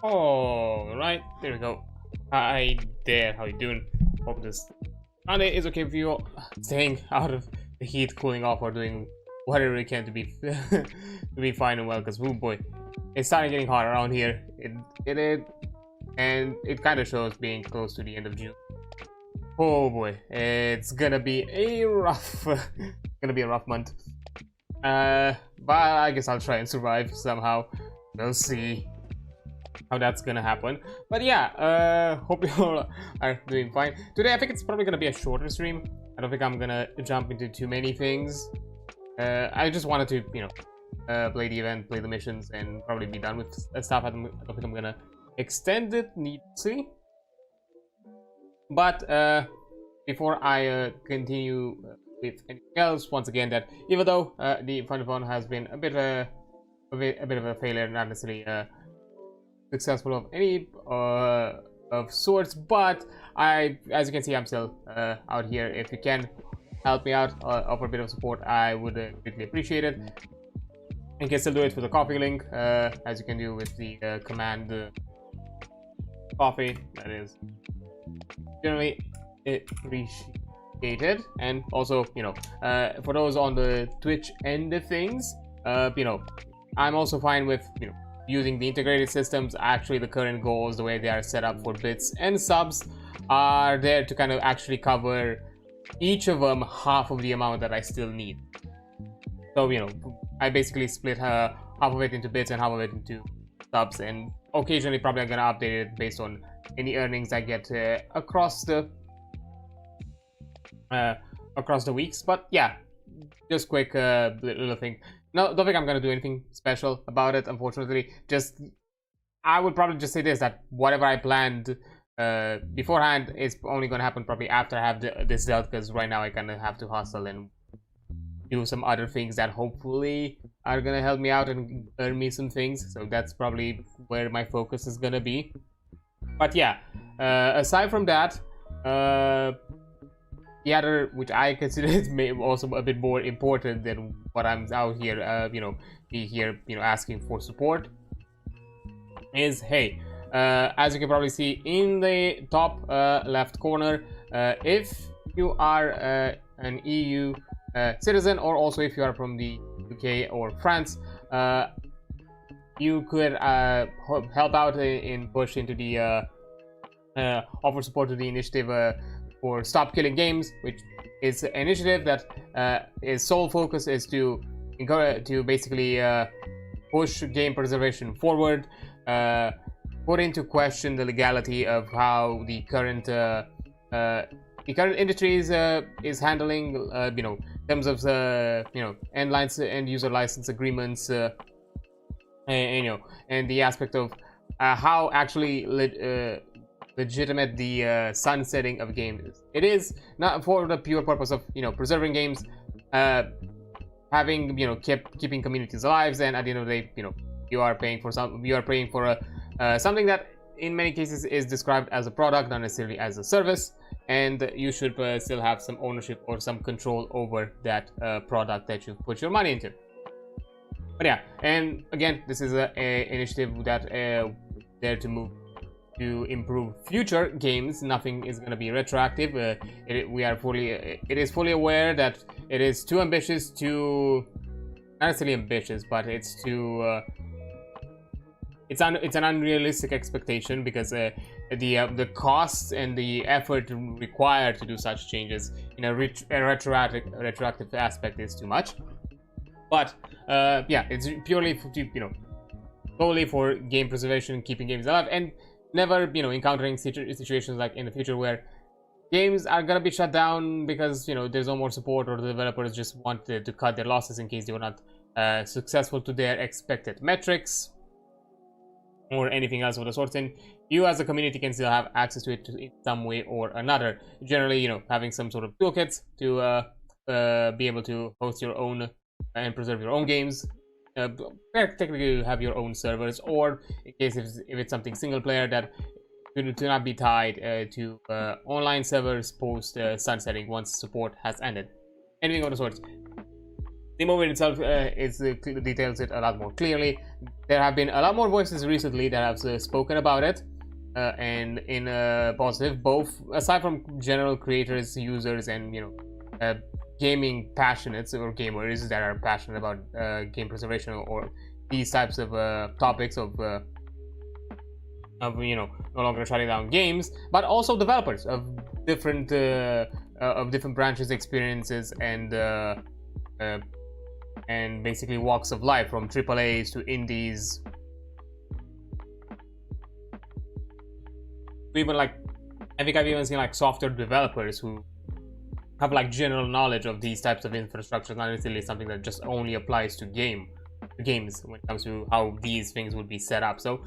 All right, there we go. Hi there, how you doing? Hope this Sunday is okay for you. Staying out of the heat, cooling off, or doing whatever you can to be to be fine and well. Because oh boy, it's starting getting hot around here. And it kind of shows being close to the end of June. Oh boy, it's gonna be a rough month. But I guess I'll try and survive somehow. We'll see how that's gonna happen. But yeah, hope you all are doing fine. Today I think it's probably gonna be a shorter stream. I don't think I'm gonna jump into too many things. I just wanted to, you know, play the event, play the missions, and probably be done with stuff. I don't think I'm gonna extend it needlessly. But before I continue with anything else, once again, that even though the Fundathon has been a bit of a failure, not necessarily successful of any of sorts, but as you can see, I'm still out here. If you can help me out, offer a bit of support, I would greatly appreciate it. You can still do it with the coffee link, as you can do with the command coffee. That is generally appreciated. And also, you know, for those on the Twitch end of things, you know, I'm also fine with, you know, using the integrated systems. Actually, the current goals, the way they are set up for bits and subs, are there to kind of actually cover each of them half of the amount that I still need. So, you know, I basically split half of it into bits and half of it into subs, and occasionally probably I'm gonna update it based on any earnings I get across the weeks. But yeah, just quick little thing. No, don't think I'm gonna do anything special about it, unfortunately. Just, I would probably just say this, that whatever I planned beforehand is only gonna happen probably after I have this dealt, because right now I kind of have to hustle and do some other things that hopefully are gonna help me out and earn me some things. So that's probably where my focus is gonna be. But yeah, aside from that, the other, which I consider is also a bit more important than what I'm out here, you know, asking for support, is, hey, as you can probably see in the top left corner, if you are an EU citizen, or also if you are from the UK or France, you could help out in push into the offer support to the initiative for Stop Killing Games, which is an initiative that its sole focus is to basically push game preservation forward, put into question the legality of how the current industry is handling, you know, in terms of you know, end user license agreements, and you know, and the aspect of how actually legitimate the sunsetting of games is. It is not for the pure purpose of, you know, preserving games, having, you know, keeping communities alive, and at the end of the day, you know, you are paying for something that in many cases is described as a product, not necessarily as a service, and you should still have some ownership or some control over that product that you put your money into. But yeah, and again, this is an initiative that there to improve future games. Nothing is going to be retroactive. It is fully aware that it is too ambitious to, not necessarily ambitious, but it's too it's an unrealistic expectation, because the costs and the effort required to do such changes in a retroactive aspect is too much. But yeah, it's purely for, you know, solely for game preservation, keeping games alive, and never, you know, encountering situations like in the future where games are gonna be shut down because, you know, there's no more support, or the developers just wanted to cut their losses in case they were not successful to their expected metrics, or anything else of the sort. And you as a community can still have access to it in some way or another. Generally, you know, having some sort of toolkits to be able to host your own and preserve your own games. Technically, you have your own servers, or in case if it's something single player, that to not be tied to online servers post sunsetting once support has ended. Anything of the sort. The movie itself details it a lot more clearly. there have been a lot more voices recently that have spoken about it, and in positive, both aside from general creators, users, and gaming passionates or gamers that are passionate about game preservation or these types of topics of no longer shutting down games, but also developers of different branches, experiences, and basically walks of life, from AAAs to indies, even I think I've even seen software developers who have general knowledge of these types of infrastructure, not necessarily something that just only applies to games when it comes to how these things would be set up. So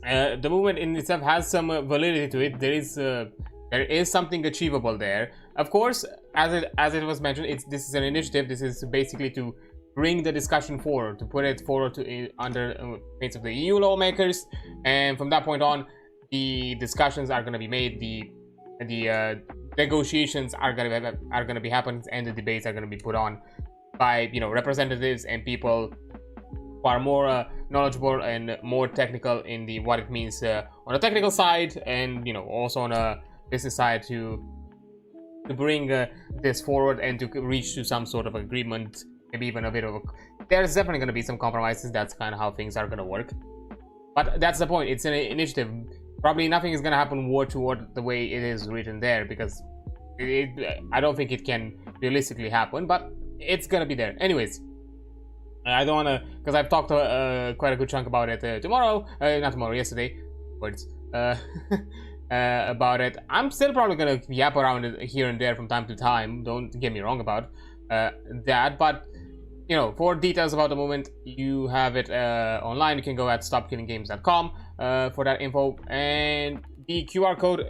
the movement in itself has some validity to it. There is something achievable there. Of course, as it was mentioned, this is an initiative. This is basically to bring the discussion forward, to put it forward under face of the EU lawmakers, and from that point on, the discussions are going to be made. The negotiations are going to be happening, and the debates are going to be put on by representatives and people who are more knowledgeable and more technical in what it means on the technical side, and also on a business side, to bring this forward and to reach to some sort of agreement, maybe even a bit of there's definitely going to be some compromises. That's kind of how things are going to work, but that's the point. It's an initiative. Probably nothing is going to happen word to word the way it is written there, because I don't think it can realistically happen, but it's going to be there. Anyways, I don't want to, because I've talked quite a good chunk about it yesterday, words, about it. I'm still probably going to yap around it here and there from time to time, don't get me wrong about that, but for details about the movement, you have it online. You can go at stopkillinggames.com for that info, and the QR code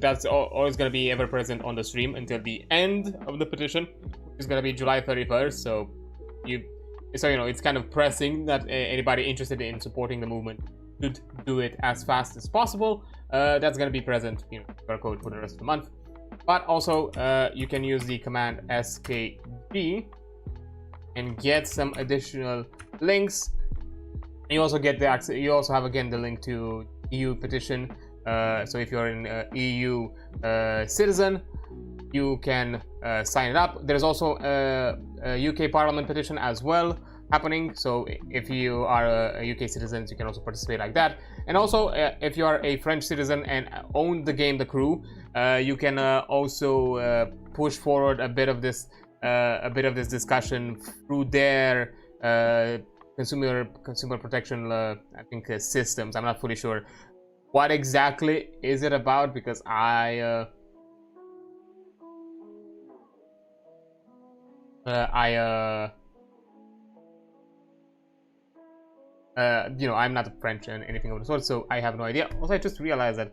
that's always going to be ever present on the stream until the end of the petition, which is going to be July 31st. So it's kind of pressing that anybody interested in supporting the movement should do it as fast as possible. That's going to be present, QR code for the rest of the month. But also, you can use the command SKG and get some additional links. You also get you also have again the link to EU petition. So if you're an EU citizen, you can sign it up. There's also a UK Parliament petition as well happening. So if you are a UK citizen, you can also participate like that. And also, if you are a French citizen and own the game The Crew, you can also push forward a bit of this discussion through their consumer protection I think systems. I'm not fully sure what exactly is it about, because I'm not French and anything of the sort, so I have no idea. Also, I just realized that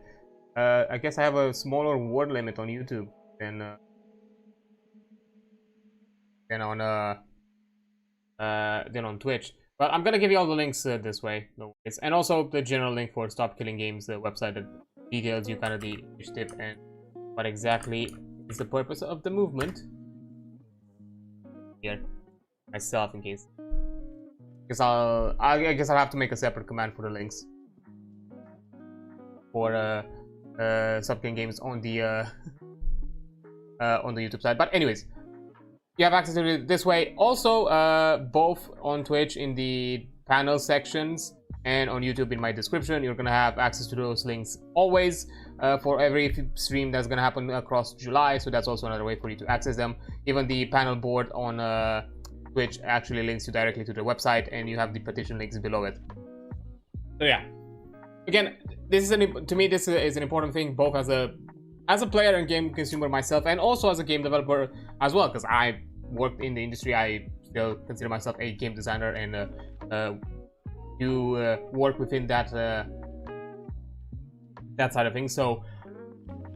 I guess I have a smaller word limit on YouTube than on Twitch. But I'm gonna give you all the links this way, no worries. And also the general link for Stop Killing Games, the website that details you kind of the initiative and what exactly is the purpose of the movement. Here, myself, in case, because I guess I'll have to make a separate command for the links for Stop Killing Games on the YouTube side. But anyways, you have access to it this way. Also, both on Twitch in the panel sections and on YouTube in my description, you're gonna have access to those links always for every stream that's gonna happen across July. So that's also another way for you to access them. Even the panel board on Twitch actually links you directly to the website, and you have the petition links below it. So yeah, again, this is to me this is an important thing, both as a player and game consumer myself, and also as a game developer as well, because I worked in the industry. I still consider myself a game designer, and do work within that side of things. So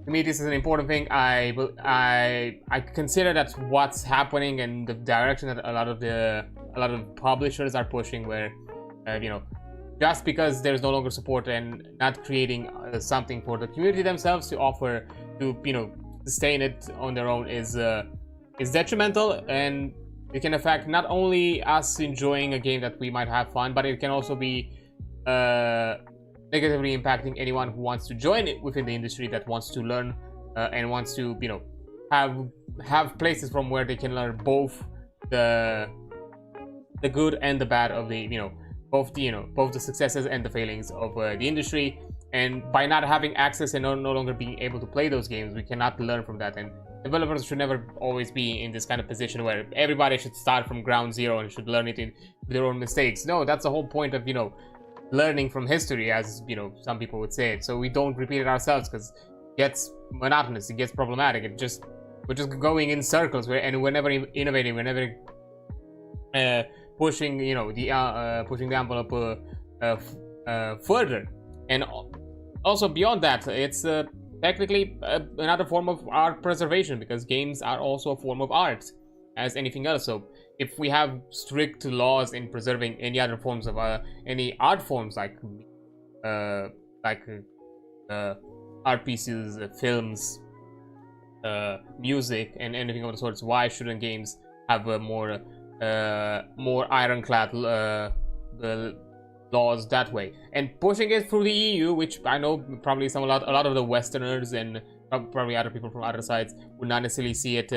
to me, this is an important thing. I consider that what's happening and the direction that a lot of publishers are pushing, where just because there's no longer support and not creating something for the community themselves to offer to sustain it on their own is detrimental. And it can affect not only us enjoying a game that we might have fun, but it can also be negatively impacting anyone who wants to join it within the industry, that wants to learn and wants to, you know, have places from where they can learn both the good and the bad of the, you know, both the successes and the failings of the industry. And by not having access and no longer being able to play those games, we cannot learn from that. And developers should never always be in this kind of position where everybody should start from ground zero and should learn it in their own mistakes. No, that's the whole point of, you know, learning from history, as, you know, some people would say it, so we don't repeat it ourselves, because it gets monotonous, it gets problematic, we're just going in circles, and we're never innovating, we're never pushing, you know, pushing the envelope further. And also beyond that, it's technically another form of art preservation, because games are also a form of art as anything else. So if we have strict laws in preserving any other forms of any art forms, like art pieces, films, music, and anything of the sorts, why shouldn't games have a more ironclad laws that way? And pushing it through the EU, which I know probably a lot of the Westerners and probably other people from other sides would not necessarily see it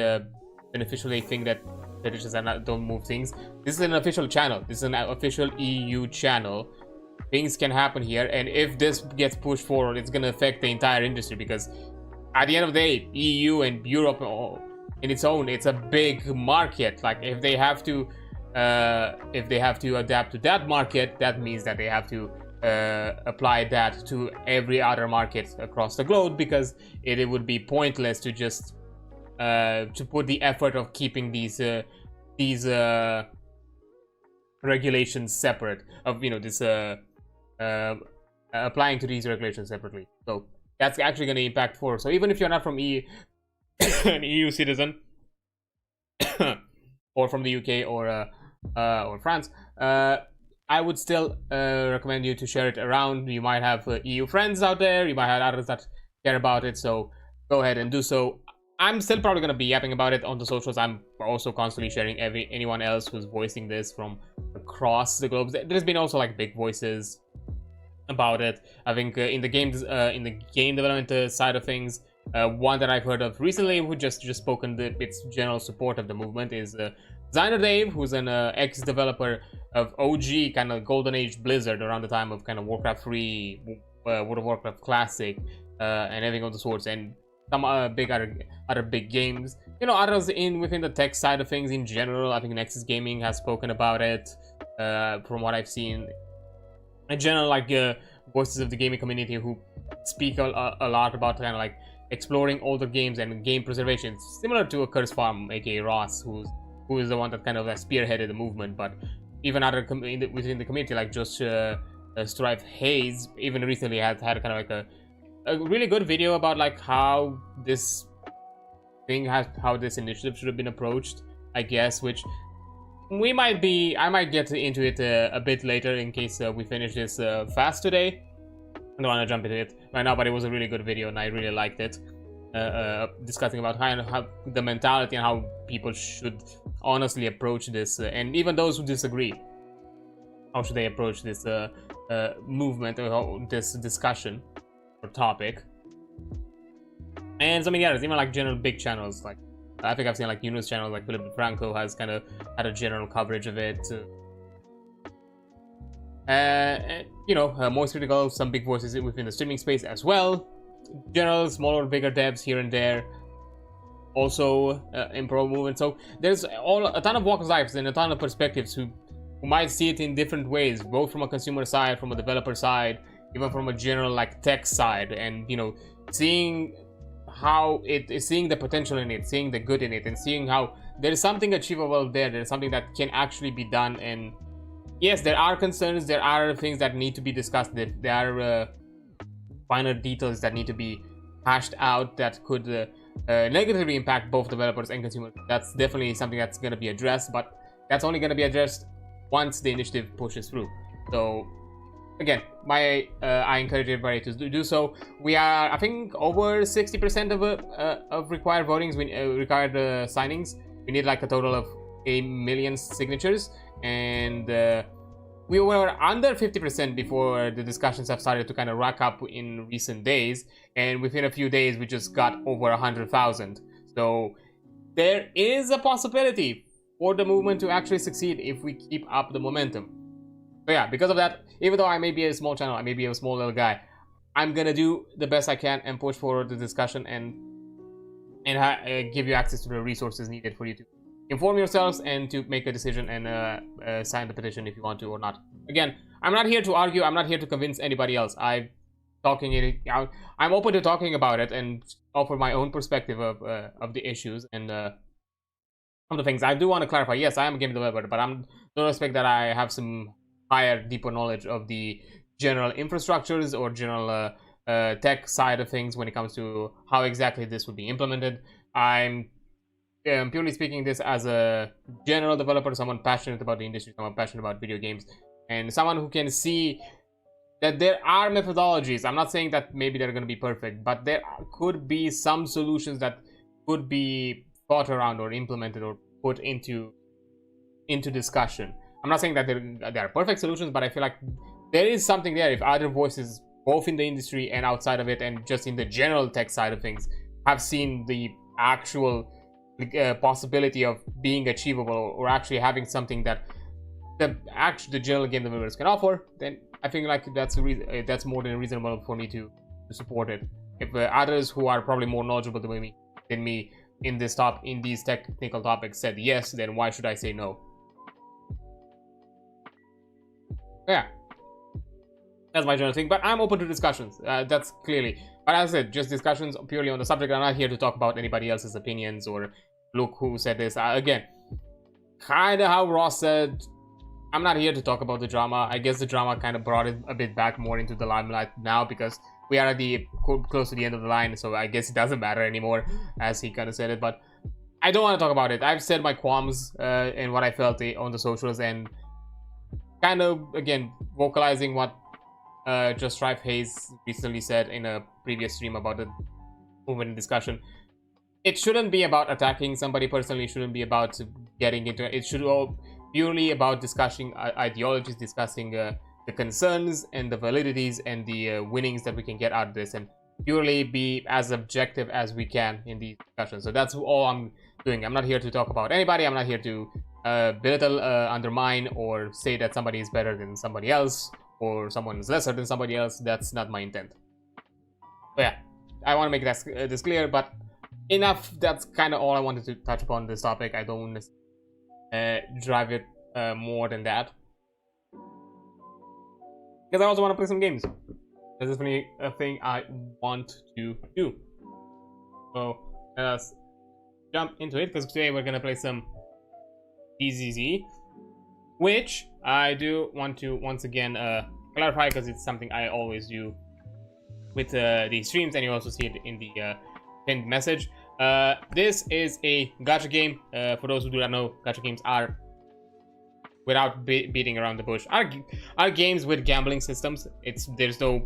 beneficially, think that fetishes don't move things. This is an official channel. This is an official EU channel. Things can happen here, and if this gets pushed forward, it's going to affect the entire industry, because at the end of the day, EU and Europe in its own, it's a big market. Like, if they have to adapt to that market, that means that they have to apply that to every other market across the globe, because it would be pointless to just to put the effort of keeping these regulations separate, of, you know, this applying to these regulations separately. So that's actually going to impact for. So even if you're not from an EU citizen or from the UK or France, I would still recommend you to share it around. You might have EU friends out there, you might have others that care about it, so go ahead and do so. I'm still probably going to be yapping about it on the socials. I'm also constantly sharing anyone else who's voicing this from across the globe. There's been also like big voices about it. I think in the game development side of things, one that I've heard of recently, who just spoken its general support of the movement, is Zenlesszonezero, who's an ex-developer of OG kind of Golden Age Blizzard around the time of kind of Warcraft 3, World of Warcraft Classic, and everything of the sorts, and some other big games. You know, others within the tech side of things in general. I think Nexus Gaming has spoken about it, from what I've seen. In general, like voices of the gaming community who speak a lot about kind of like exploring older games and game preservation, similar to a Curse Farm, aka Ross, who is the one that kind of spearheaded the movement. But even other within the community, like just Strife Hayes, even recently had kind of like a really good video about like how this initiative should have been approached, I guess, which I might get into it a bit later in case we finish this fast today. I don't want to jump into it right now, but it was a really good video and I really liked it, discussing about how the mentality and how people should honestly approach this, and even those who disagree, how should they approach this movement or this discussion or topic. And some others, even like general big channels, like I think I've seen like news channels like Philip DeFranco has kind of had a general coverage of it. You know, Most Critical, some big voices within the streaming space as well. General, smaller, bigger devs here and there. Also in pro movement. So there's a ton of walks of life and a ton of perspectives who might see it in different ways, both from a consumer side, from a developer side, even from a general like tech side, and you know, seeing how it is, seeing the potential in it, seeing the good in it, and seeing how there is something achievable there. There's something that can actually be done. And yes, there are concerns, there are things that need to be discussed, there are finer details that need to be hashed out that could negatively impact both developers and consumers. That's definitely something that's going to be addressed, but that's only going to be addressed once the initiative pushes through. So again, I encourage everybody to do so. We are, I think, over 60% of required votings, required signings. We need like a total of a million signatures, and we were under 50% before the discussions have started to kind of rack up in recent days, and within a few days we just got over 100,000. So there is a possibility for the movement to actually succeed if we keep up the momentum. So yeah, because of that, even though I may be a small channel, I may be a small little guy, I'm gonna do the best I can and push forward the discussion and give you access to the resources needed for you to inform yourselves and to make a decision and sign the petition if you want to or not. Again, I'm not here to argue. I'm not here to convince anybody else. I'm open to talking about it and offer my own perspective of the issues and of the things. I do want to clarify. Yes, I am a game developer, but I'm don't expect that I have some higher, deeper knowledge of the general infrastructures or general tech side of things when it comes to how exactly this would be implemented. I'm purely speaking this as a general developer, someone passionate about the industry, someone passionate about video games, and someone who can see that there are methodologies. I'm not saying that maybe they're going to be perfect, but there could be some solutions that could be thought around or implemented or put into discussion. I'm not saying that there are perfect solutions, but I feel like there is something there if other voices, both in the industry and outside of it, and just in the general tech side of things, have seen the actual possibility of being achievable or actually having something that the general game developers can offer, then I think like that's more than reasonable for me to support it. If others who are probably more knowledgeable than me in these technical topics said yes, then why should I say no? Yeah, that's my general thing, but I'm open to discussions. That's clearly, but as I said, just discussions purely on the subject. I'm not here to talk about anybody else's opinions or look who said this. Again, kind of how Ross said, I'm not here to talk about the drama. I guess the drama kind of brought it a bit back more into the limelight now because we are at the close to the end of the line, so I guess it doesn't matter anymore, as he kind of said it. But I don't want to talk about it. I've said my qualms and what I felt on the socials, and kind of again vocalizing what Just Strife Hayes recently said in a previous stream about the movement and discussion. It shouldn't be about attacking somebody personally. It shouldn't be about getting into it. It should all purely about discussing ideologies, discussing the concerns and the validities and the winnings that we can get out of this, and purely be as objective as we can in these discussions. So that's all I'm doing. I'm not here to talk about anybody. I'm not here to belittle, undermine, or say that somebody is better than somebody else or someone is lesser than somebody else. That's not my intent. But yeah, I want to make this clear, but enough. That's kind of all I wanted to touch upon this topic. I don't drive it more than that, because I also want to play some games. This is definitely a thing I want to do. So let's jump into it, because today we're gonna play some ZZZ, which I do want to once again clarify, because it's something I always do with the streams, and you also see it in the pinned message. This is a gacha game. For those who do not know, gacha games are, without beating around the bush, are games with gambling systems. There's no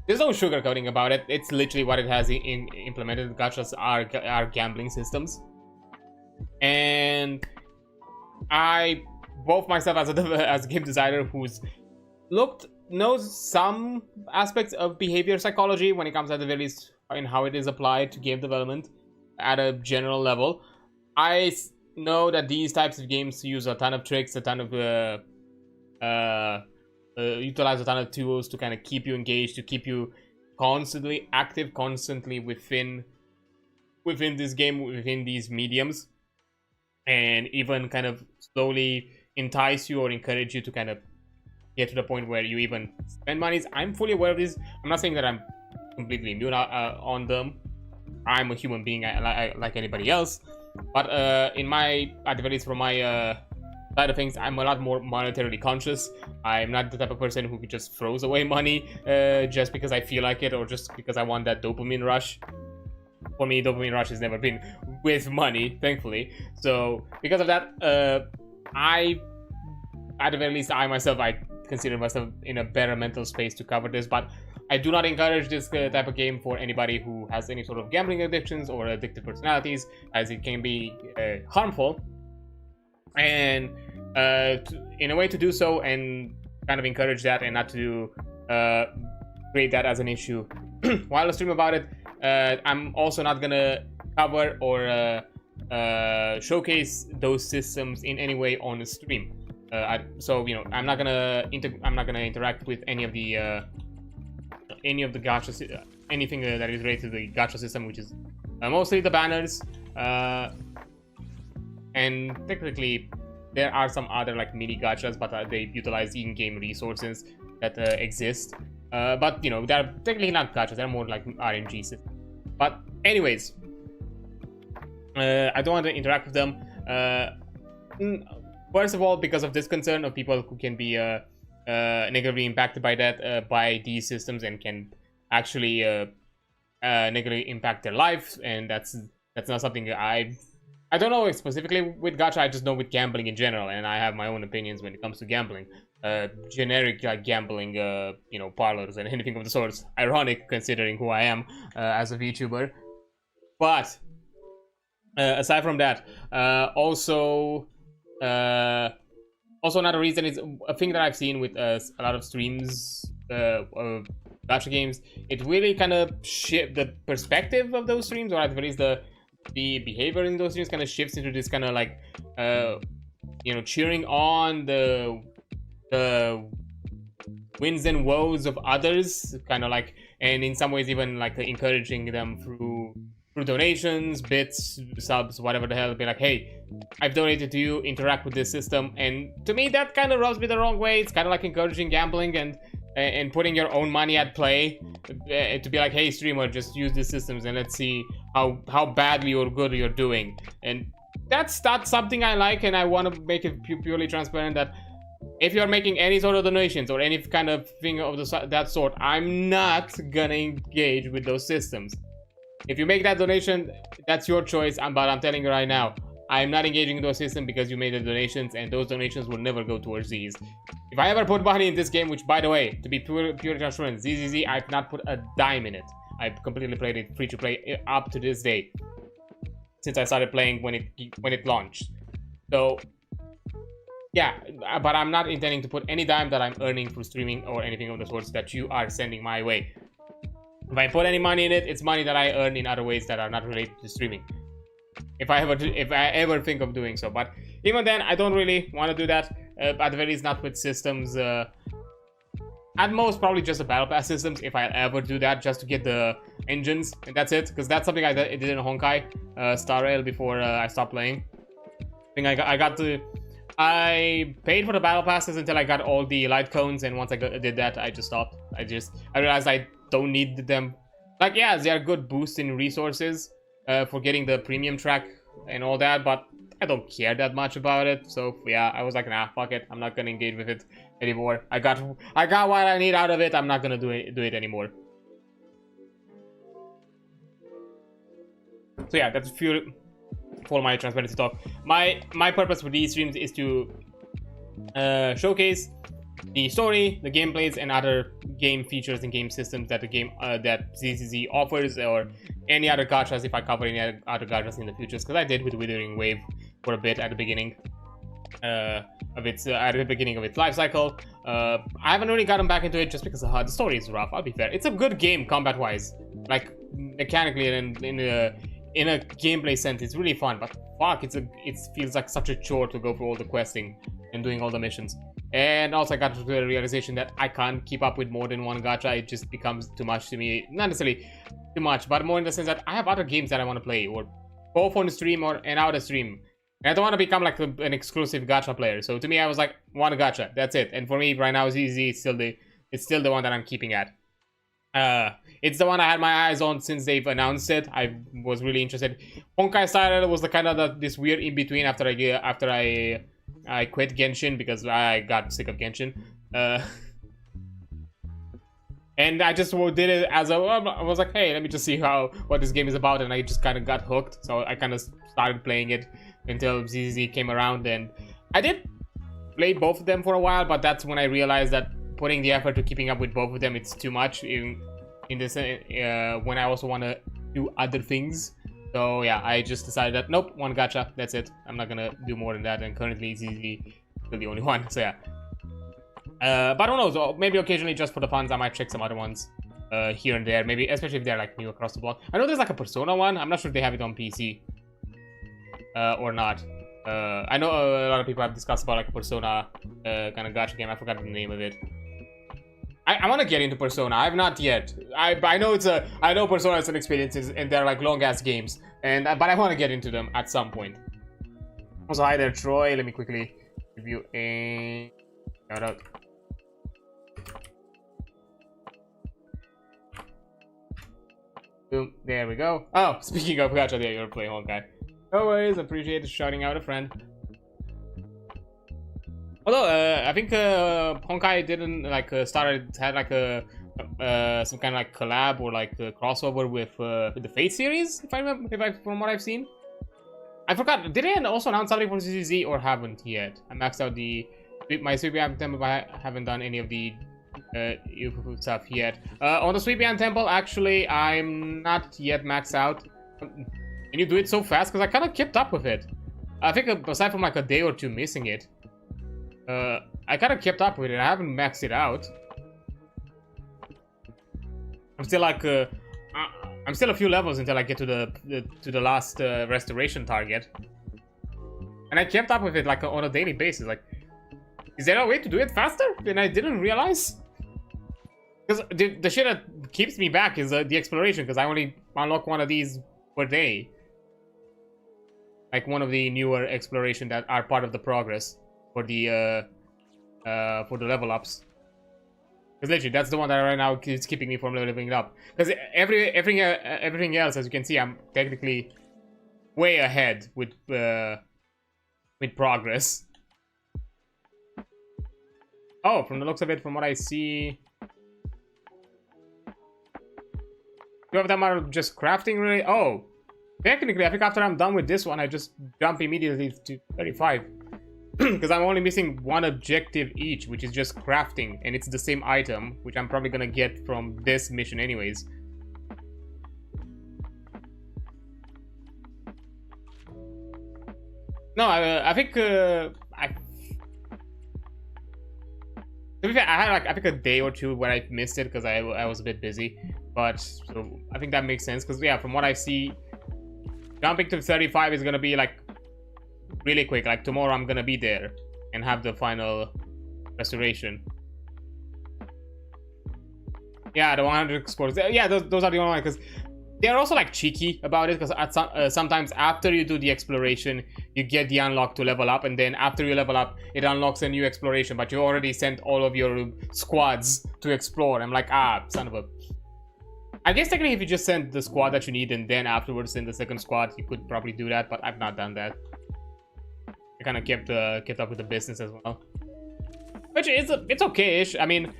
sugarcoating about it. It's literally what it has implemented. Gachas are gambling systems, and I, both myself as a game designer who's knows some aspects of behavior psychology when it comes at the very least in how it is applied to game development at a general level, I know that these types of games use a ton of tricks, a ton of utilize a ton of tools to kind of keep you engaged, to keep you constantly active, constantly within this game, within these mediums, and even kind of slowly entice you or encourage you to kind of get to the point where you even spend monies. I'm fully aware of this. I'm not saying that I'm completely immune on them. I'm a human being like anybody else, but at the very least from my side of things, I'm a lot more monetarily conscious. I'm not the type of person who just throws away money just because I feel like it, or just because I want that dopamine rush. For me, dopamine rush has never been with money, thankfully. So because of that, at the very least, I consider myself in a better mental space to cover this. But I do not encourage this type of game for anybody who has any sort of gambling addictions or addictive personalities, as it can be harmful. and in a way to do so and kind of encourage that and not to create that as an issue while I stream about it. I'm also not gonna cover or showcase those systems in any way on the stream. So you know, I'm not gonna interact with any of the gacha, anything that is related to the gacha system, which is mostly the banners. And technically, there are some other like mini gachas, but they utilize in-game resources that exist. But you know, they're technically not gachas; they're more like RNG systems. But anyways, I don't want to interact with them. First of all, because of this concern of people who can be negatively impacted by that, by these systems, and can actually negatively impact their life, and that's not something I don't know specifically with gacha. I just know with gambling in general, and I have my own opinions when it comes to gambling. Generic like gambling, you know, parlors and anything of the sorts. Ironic considering who I am as a VTuber. But aside from that, also another reason is a thing that I've seen with a lot of streams of gacha games. It really kind of shift the perspective of those streams, or at least the behavior in those streams kind of shifts into this kind of like you know, cheering on the wins and woes of others, kind of like, and in some ways even like encouraging them through donations, bits, subs, whatever the hell. Be like, hey, I've donated to you, interact with this system. And to me, that kind of rubs me the wrong way. It's kind of like encouraging gambling and putting your own money at play, to be like, hey, streamer, just use these systems and let's see how badly or good you're doing. And that's not something I like, and I want to make it purely transparent that if you're making any sort of donations or any kind of thing of that sort, I'm not gonna engage with those systems. If you make that donation, that's your choice, but I'm telling you right now, I'm not engaging in those systems because you made the donations, and those donations will never go towards these. If I ever put money in this game, which by the way, to be pure transparent, ZZZ, I've not put a dime in it. I've completely played it free to play up to this day, since I started playing when it launched. So yeah, but I'm not intending to put any dime that I'm earning through streaming or anything of the sorts that you are sending my way. If I put any money in it, it's money that I earn in other ways that are not related to streaming. If I ever think of doing so, but even then, I don't really want to do that. At the very least, not with systems. At most, probably just the battle pass systems. If I ever do that, just to get the engines, and that's it. Because that's something I did in Honkai Star Rail before I stopped playing. I think I paid for the battle passes until I got all the light cones, and once I did that, I just stopped. I realized I don't need them. Like, yeah, they are good boosts in resources for getting the premium track and all that, but I don't care that much about it. So yeah, I was like, nah, fuck it. I'm not gonna engage with it anymore. I got what I need out of it. I'm not gonna do it anymore. So yeah, that's for my transparency talk. My purpose with these streams is to showcase the story, the gameplays, and other game features and game systems that the game that ZZZ offers, or any other gachas if I cover any other gachas in the future. Because I did with Withering Wave for a bit at the beginning of its life cycle. I haven't really gotten back into it just because the story is rough. I'll be fair. It's a good game combat-wise, like mechanically and in a gameplay sense. It's really fun, but fuck, it feels like such a chore to go through all the questing and doing all the missions. And also I got to the realization that I can't keep up with more than one gacha. It just becomes too much to me. Not necessarily too much, but more in the sense that I have other games that I want to play, or both on the stream and out of stream. And I don't want to become like an exclusive gacha player. So to me, I was like, one gacha, that's it. And for me right now, ZZ is still the one that I'm keeping at. It's the one I had my eyes on since they've announced it. I was really interested. Honkai Star Rail was the kind of this weird in between after I quit Genshin because I got sick of Genshin. And I just did it as I was like, hey, let me just see what this game is about, and I just kind of got hooked. So I kind of started playing it until ZZ came around, and I did play both of them for a while, but that's when I realized that putting the effort to keeping up with both of them, it's too much in this when I also want to do other things. So yeah, I just decided that nope, one gacha, that's it. I'm not gonna do more than that, and currently ZZ still the only one. So yeah. But who knows? Maybe occasionally, just for the funs, I might check some other ones here and there. Maybe, especially if they're like new across the block. I know there's like a Persona one. I'm not sure if they have it on PC or not. I know a lot of people have discussed about like a Persona kind of gacha game. I forgot the name of it. I want to get into Persona. I have not yet. I know I know Persona is an experience, and they're like long ass games, but I want to get into them at some point. Also, hi there, Troy. Let me quickly give you a shout out. Boom, there we go. Oh, speaking of gacha, there you're playing Honkai. No worries, appreciate shouting out a friend. Although I think Honkai didn't like had like a some kind of like collab or like a crossover with the Fate series, if I remember, from what I've seen. I forgot. Did they also announce something for ZZZ or haven't yet? I maxed out my Sweet Beyond Temple, but I haven't done any of the stuff yet. On the Sweet Beyond Temple, actually, I'm not yet maxed out. Can you do it so fast? Because I kind of kept up with it. I think aside from like a day or two missing it, I kind of kept up with it. I haven't maxed it out. I'm still like I'm still a few levels until I get to the last restoration target, and I kept up with it like on a daily basis. Like, is there a way to do it faster? And I didn't realize. Because the shit that keeps me back is the exploration, because I only unlock one of these per day. Like one of the newer exploration that are part of the progress for the level ups. Because literally, that's the one that right now is keeping me from leveling it up. Because everything else, as you can see, I'm technically way ahead with progress. Oh, from the looks of it, from what I see, two of them are just crafting really. Oh, technically, I think after I'm done with this one, I just jump immediately to 35. Because I'm only missing one objective each, which is just crafting, and it's the same item, which I'm probably gonna get from this mission anyways. No, I think to be fair, I had like I think a day or two where I missed it because I was a bit busy, but so I think that makes sense. Because yeah, from what I see, jumping to 35 is gonna be like really quick. Like tomorrow I'm gonna be there and have the final restoration. Yeah, the 100 explorers. Yeah, those are the only ones, because they're also like cheeky about it, because sometimes after you do the exploration you get the unlock to level up, and then after you level up it unlocks a new exploration, but you already sent all of your squads to explore. I'm like, ah, son of a... I guess technically if you just send the squad that you need and then afterwards send the second squad, you could probably do that, but I've not done that. I kind of kept up with the business as well, which is it's okay-ish. I mean,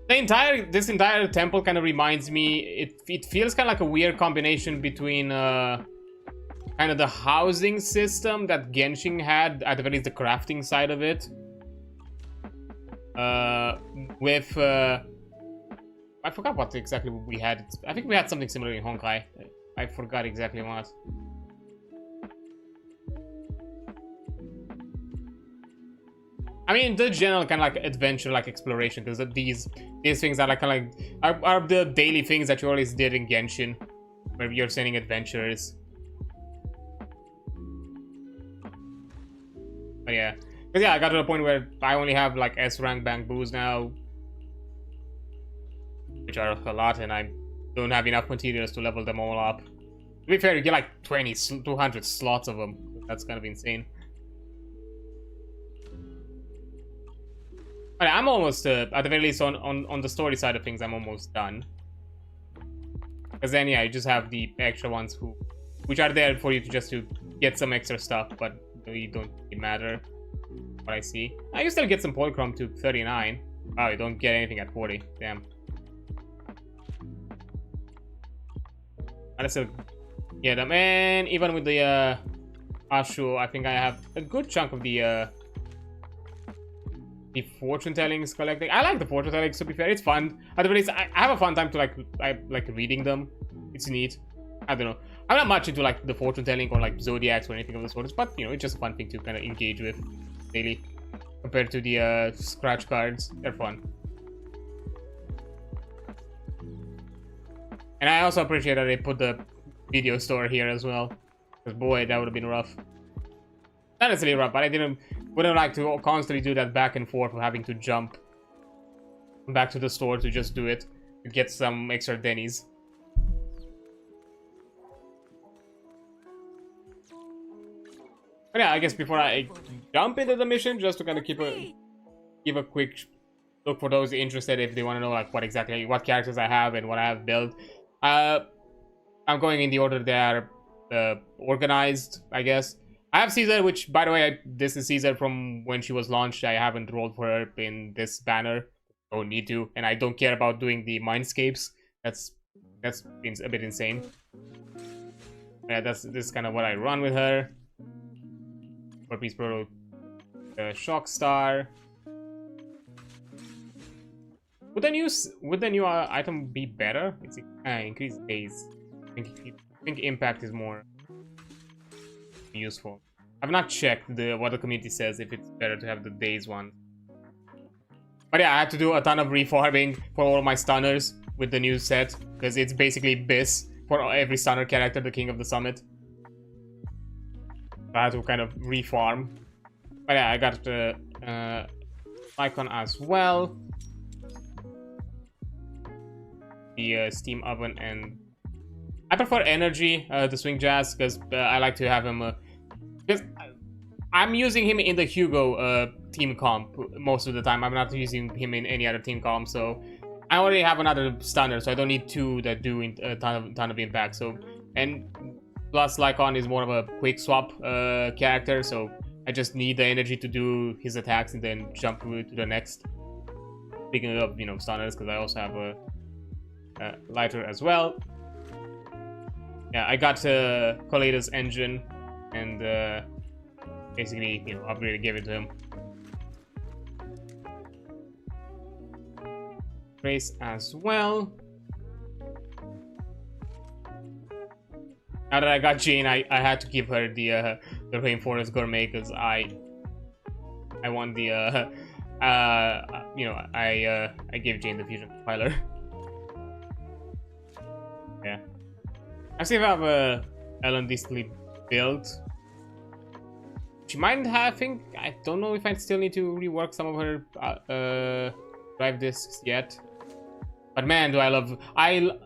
this entire temple kind of reminds me. It feels kind of like a weird combination between kind of the housing system that Genshin had, at the very least the crafting side of it, with I forgot what exactly we had. I think we had something similar in Honkai. I forgot exactly what. I mean, the general kind of like adventure, like exploration, because these things are like kind of like are the daily things that you always did in Genshin, where you're sending adventures. But yeah, because yeah, I got to the point where I only have like S rank bamboos now, which are a lot, and I don't have enough materials to level them all up. To be fair, you get like 200 slots of them. That's kind of insane. But I'm almost, at the very least, on the story side of things, I'm almost done. Because then, yeah, you just have the extra ones which are there for you to get some extra stuff, but they don't really matter. What I see, you still get some polychrome to 39. Wow, you don't get anything at 40. Damn. I still get them, and even with the Ashu, I think I have a good chunk of the fortune tellings collecting. I like the fortune tellings, to be fair. It's fun. At the very least, I have a fun time to like reading them. It's neat. I don't know. I'm not much into like the fortune telling or like zodiacs or anything of the sort, but you know, it's just a fun thing to kind of engage with daily compared to the scratch cards. They're fun. And I also appreciate that they put the video store here as well, because boy, that would have been rough. Not necessarily rough, but I wouldn't like to constantly do that back and forth of having to jump back to the store to just do it to get some extra dennies. But yeah, I guess before I jump into the mission, just to kind of give a quick look for those interested if they want to know like what characters I have and what I have built. I'm going in the order they are organized, I guess. I have Caesar, which, by the way, this is Caesar from when she was launched. I haven't rolled for her in this banner. Don't need to, and I don't care about doing the mindscapes. That's a bit insane. Yeah, this is kind of what I run with her. For Peace Pro, Shock Star. Would the new item be better? It's increased days. I think impact is more useful. I've not checked what the community says if it's better to have the days one. But yeah, I had to do a ton of reforming for all my stunners with the new set, because it's basically Biss for every stunner character, the King of the Summit. So I had to kind of reform. But yeah, I got the icon as well. The steam oven, and I prefer energy to swing jazz because I like to have him because I'm using him in the Hugo team comp most of the time. I'm not using him in any other team comp, so I already have another stunner, so I don't need two that do a ton of impact. So, and plus Lycon is more of a quick swap character, so I just need the energy to do his attacks and then jump to the next. Speaking of, you know, stunners, because I also have a lighter as well. Yeah, I got Coleda's engine and basically, you know, upgraded, gave it to him. Trace as well. Now that I got Jane, I had to give her the Rainforest Gourmet because I want the you know, I gave Jane the fusion compiler. Yeah. I see if I have Ellen decently built. She might have, I don't know if I still need to rework some of her drive discs yet. But man, do I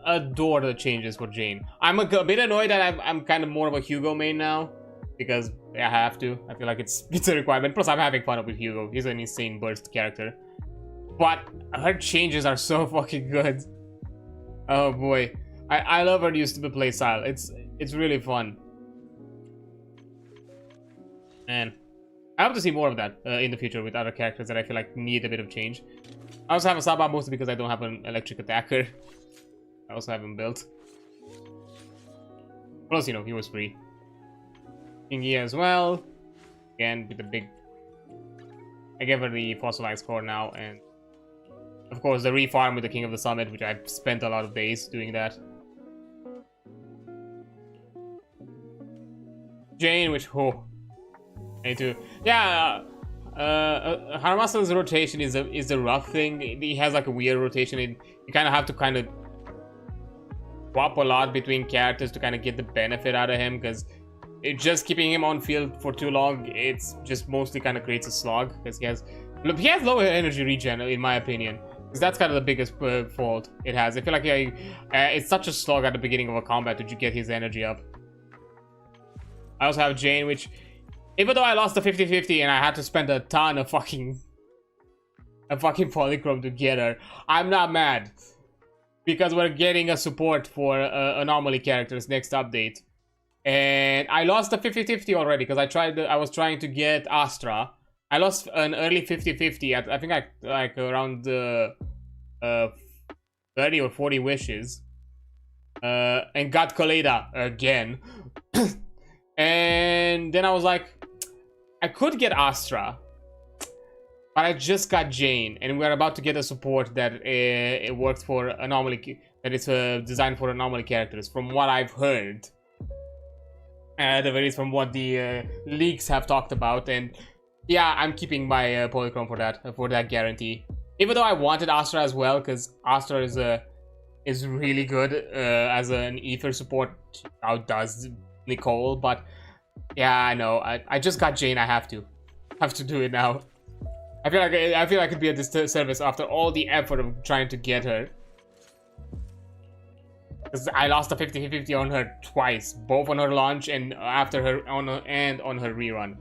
adore the changes for Jane. I'm a bit annoyed that I'm kind of more of a Hugo main now. Because I have to. I feel like it's a requirement. Plus, I'm having fun with Hugo. He's an insane burst character. But her changes are so fucking good. Oh boy. I love her used to be play style. It's really fun. And I hope to see more of that in the future with other characters that I feel like need a bit of change. I also have a Saba mostly because I don't have an electric attacker. I also have him built. Plus, you know, he was free. Kingy as well. Again, with the big... I gave her the fossilized core now, and of course the refarm with the King of the Summit, which I've spent a lot of days doing that. Jane, which, oh, I need to, yeah, Harmasan's rotation is the rough thing. He has like a weird rotation. You kind of have to kind of swap a lot between characters to kind of get the benefit out of him, because just keeping him on field for too long, it's just mostly kind of creates a slog, because he has low energy regen, in my opinion. Because that's kind of the biggest fault it has. I feel like it's such a slog at the beginning of a combat to get his energy up. I also have Jane, which, even though I lost the 50-50 and I had to spend a ton of fucking polychrome to get her, I'm not mad. Because we're getting a support for anomaly characters next update. And I lost the 50-50 already because I was trying to get Astra. I lost an early 50-50 at, I think, like around 30 or 40 wishes. And got Koleda again. And then I was like, I could get Astra, but I just got Jane, and we're about to get a support that it works for anomaly, that it's designed for anomaly characters, from what I've heard. at the very least from what the leaks have talked about. And yeah, I'm keeping my polychrome for that guarantee. Even though I wanted Astra as well, because Astra is really good as an ether support, outdoes Nicole. But yeah, I know. I just got Jane. I have to do it now. I feel like it'd be a disservice after all the effort of trying to get her. Because I lost a 50-50 on her twice, both on her launch and after her on her rerun.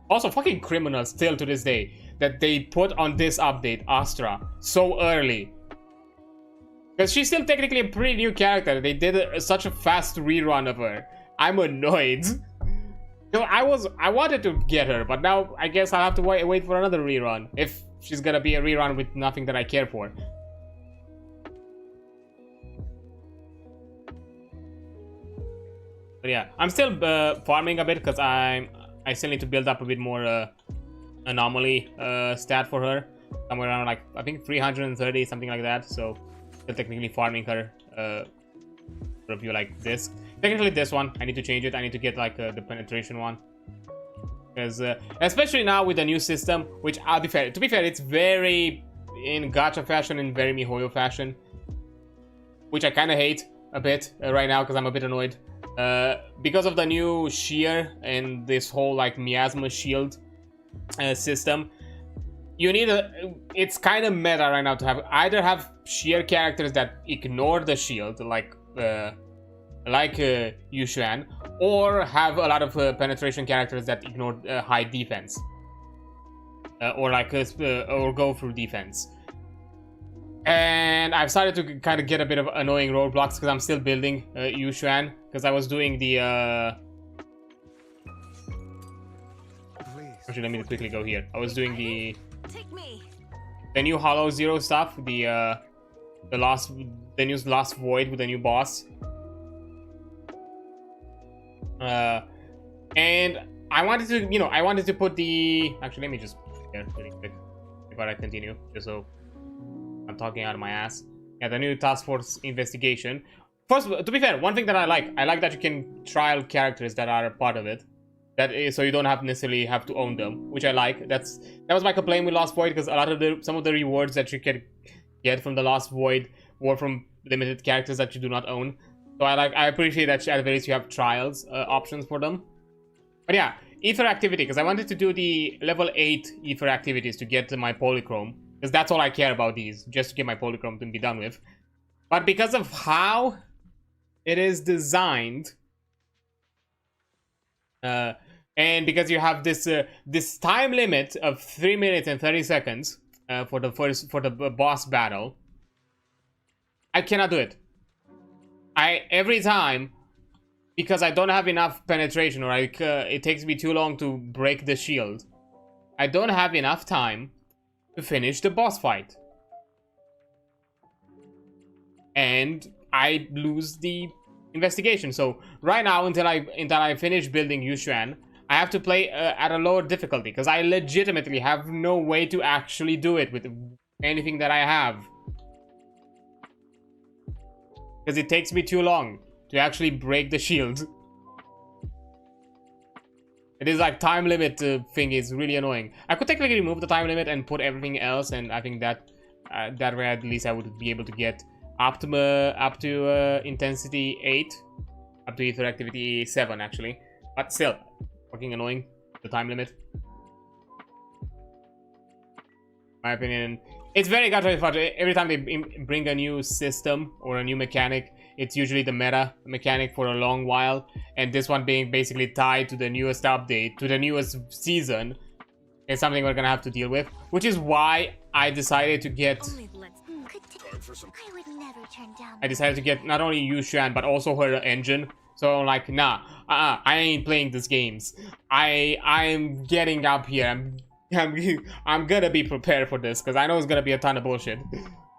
Also, fucking criminal still to this day that they put on this update Astra so early. Because she's still technically a pretty new character. They did such a fast rerun of her. I'm annoyed. I wanted to get her, but now I guess I'll have to wait for another rerun if she's gonna be a rerun with nothing that I care for. But yeah, I'm still farming a bit because I still need to build up a bit more anomaly stat for her, somewhere around like I think 330, something like that. So still technically farming her for a view like this. Technically this one I need to change it. I need to get like the penetration one, because especially now with the new system, which I'll be fair. To be fair, it's very in gacha fashion, in very miHoYo fashion, which I kind of hate a bit right now because I'm a bit annoyed. Because of the new shear and this whole like miasma shield system, you need it's kind of meta right now to either have shear characters that ignore the shield like Yuxuan, or have a lot of penetration characters that ignore high defense, or go through defense. And I've started to kind of get a bit of annoying roadblocks because I'm still building Yuxuan, because I was doing the actually, let me quickly go here. I was doing the new Hollow Zero stuff, the new Last Void with the new boss. And I wanted to put the, actually let me just here really quick before I continue, just so I'm talking out of my ass. Yeah, the new task force investigation. First, to be fair, one thing that I like that you can trial characters that are a part of it. That is, so you don't necessarily have to own them, which I like. That was my complaint with Last Void, because a lot of some of the rewards that you can get from the Last Void were from limited characters that you do not own. So I appreciate that at the very least you have trials options for them. But yeah, ether activity, because I wanted to do the level 8 ether activities to get to my polychrome, because that's all I care about these, just to get my polychrome to be done with. But because of how it is designed, and because you have this this time limit of 3 minutes and 30 seconds for the boss battle, I cannot do it. Every time, because I don't have enough penetration, or it takes me too long to break the shield, I don't have enough time to finish the boss fight, and I lose the investigation. So right now, until I finish building Yuxuan, I have to play at a lower difficulty, because I legitimately have no way to actually do it with anything that I have, because it takes me too long to actually break the shield. It is like time limit thing is really annoying. I could technically remove the time limit and put everything else, and I think that that way at least I would be able to get up to intensity 8, up to ether activity 7 actually. But still, fucking annoying, the time limit. My opinion, it's very gacha. Every time they bring a new system or a new mechanic, it's usually the meta mechanic for a long while, and this one being basically tied to the newest update, to the newest season, is something we're gonna have to deal with. Which is why I decided to get not only Yuxuan but also her engine. So I'm like, nah, I ain't playing these games. I'm getting up here. I'm gonna be prepared for this, because I know it's gonna be a ton of bullshit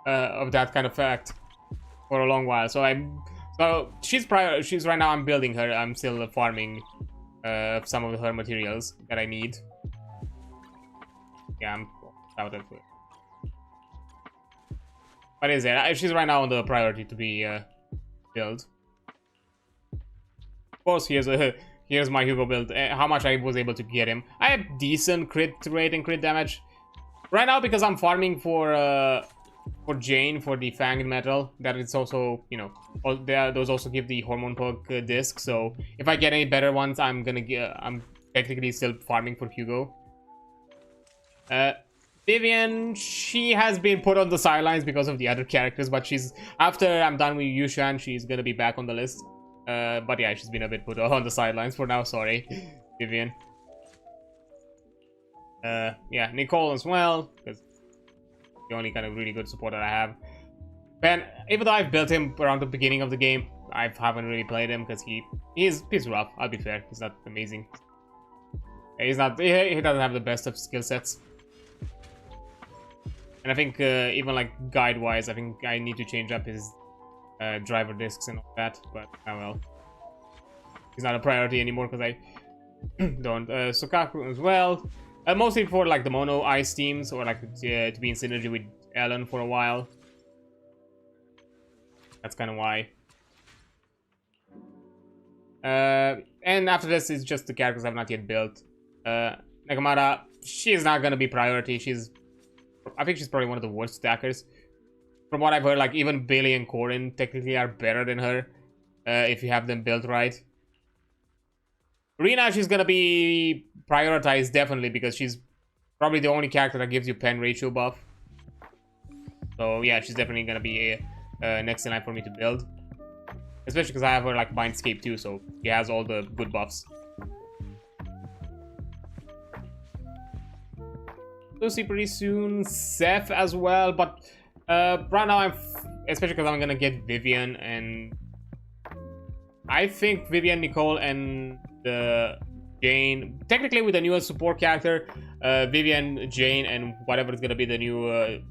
of that kind of fact for a long while. So she's right now. I'm building her. I'm still farming some of her materials that I need. Yeah, I'm out of it. What is it? She's right now on the priority to be built. course, here's my Hugo build. How much I was able to get him. I have decent crit rate and crit damage right now because I'm farming for Jane for the fanged metal. That is also, you know, those also give the hormone perk disc. So if I get any better ones, I'm technically still farming for Hugo. Vivian, she has been put on the sidelines because of the other characters, but after I'm done with Yushan, she's gonna be back on the list. But yeah, she's been a bit put on the sidelines for now. Sorry, Vivian. Yeah, Nicole as well, because the only kind of really good support that I have. Ben, even though I've built him around the beginning of the game, I haven't really played him because he's rough. I'll be fair, he's not amazing. He doesn't have the best of skill sets. And I think even like guide-wise, I think I need to change up his driver discs and all that. But oh well, he's not a priority anymore because I don't. Sokaku as well. Mostly for like the mono ice teams or like to be in synergy with Ellen for a while. That's kind of why. And after this is just the characters I've not yet built. Nakamura, she's not gonna be priority. I think she's probably one of the worst stackers. From what I've heard, like even Billy and Corin technically are better than her if you have them built right. Rina, she's gonna be prioritized definitely because she's probably the only character that gives you pen ratio buff. So yeah, she's definitely gonna be next in line for me to build. Especially because I have her like Mindscape too, so she has all the good buffs. Lucy pretty soon, Seth as well, but right now especially because I'm gonna get Vivian, and I think Vivian, Nicole, and Jane, technically with the newest support character, Vivian, Jane, and whatever is gonna be the new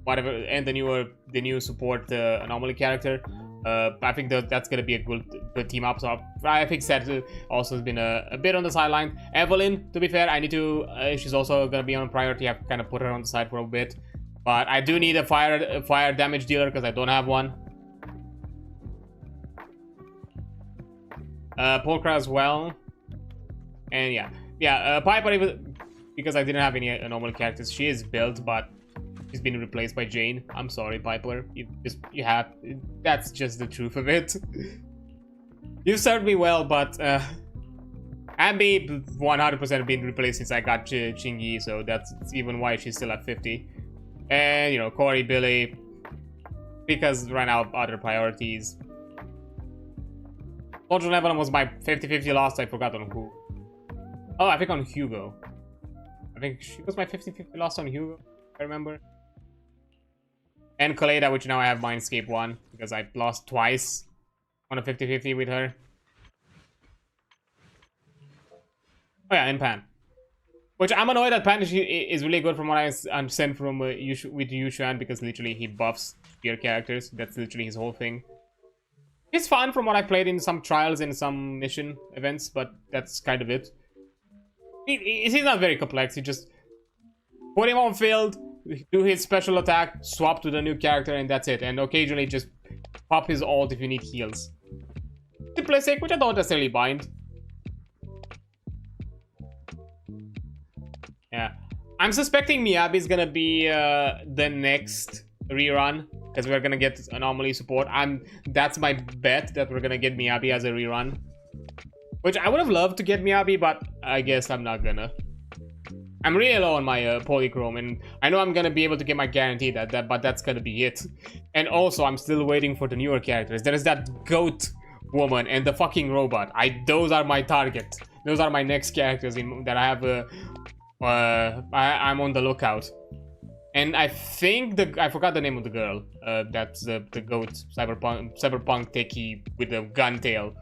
the new support anomaly character. I think that's gonna be a good team up. So I think Seth also has been a bit on the sideline. Evelyn, to be fair, I need to. She's also gonna be on priority. I've kind of put her on the side for a bit, but I do need a fire damage dealer because I don't have one. Polkra as well, and yeah, Piper, even because I didn't have any anomaly characters, she is built, but she's been replaced by Jane. I'm sorry, Piper. That's just the truth of it. You served me well, but Ambi 100% been replaced since I got Chingy, so that's even why she's still at 50. And you know, Corey, Billy, because right now other priorities. Control Evelyn was my 50-50 loss. I forgot on who. Oh, I think on Hugo. I think she was my 50-50 loss on Hugo, if I remember. And Kaleda, which now I have Mindscape 1 because I lost twice on a 50-50 with her. Oh yeah, and Pan. Which I'm annoyed that Pan is really good from what I'm sent from with Yushan, because literally he buffs gear characters. That's literally his whole thing. It's fun from what I played in some trials and some mission events, but that's kind of it. He's not very complex. You just put him on field, do his special attack, swap to the new character, and that's it. And occasionally just pop his ult if you need heals. Simplistic, which I don't necessarily mind. Yeah. I'm suspecting Miyabi is gonna be the next rerun, because we're gonna get anomaly support. That's my bet, that we're gonna get Miyabi as a rerun. Which I would have loved to get Miyabi, but I guess I'm not gonna. I'm really low on my polychrome, and I know I'm gonna be able to get my guarantee but that's gonna be it. And also, I'm still waiting for the newer characters. There is that goat woman and the fucking robot. Those are my target. Those are my next characters that I have. I'm on the lookout. And I think I forgot the name of the girl. That's the goat cyberpunk techie with the gun tail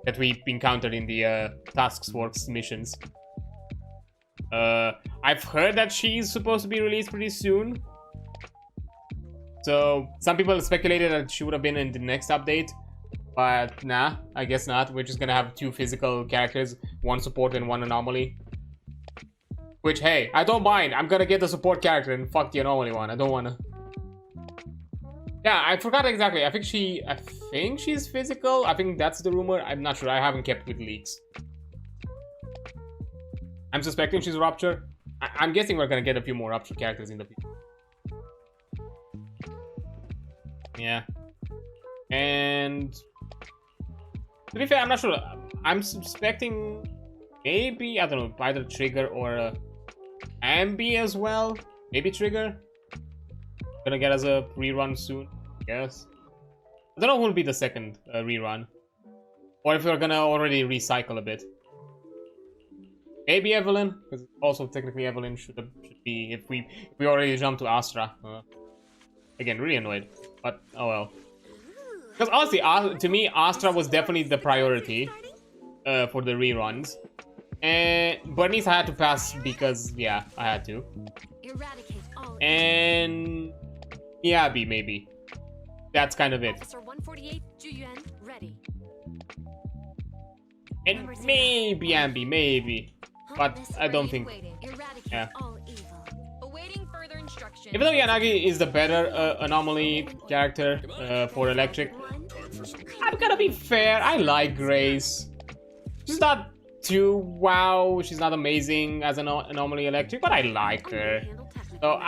that we encountered in the task force missions. I've heard that she's supposed to be released pretty soon. So some people speculated that she would have been in the next update, but nah, I guess not. We're just gonna have 2 physical characters, 1 support and 1 anomaly. Which, hey, I don't mind. I'm gonna get the support character and fuck the anomaly one. I don't wanna. Yeah, I forgot exactly. I think she's physical. I think that's the rumor. I'm not sure. I haven't kept with leaks. I'm suspecting she's Rupture. I'm guessing we're gonna get a few more Rupture characters in the future. Yeah. And to be fair, I'm not sure. I'm suspecting maybe, I don't know, either Trigger or Ambi as well. Maybe Trigger. Gonna get us a rerun soon, I guess. I don't know who will be the second rerun. Or if we're gonna already recycle a bit. Maybe Evelyn, because also technically Evelyn should be if we already jumped to Astra. Again, really annoyed, but oh well. Because honestly, to me, Astra was definitely the priority for the reruns. And Bernice I had to pass because, yeah, I had to. And Yabi, maybe. That's kind of it. And maybe Ambi, maybe. But I don't think. Yeah. Even though Yanagi is the better anomaly character for electric, I'm gonna be fair. I like Grace. She's not too wow. She's not amazing as an anomaly electric, but I like her. So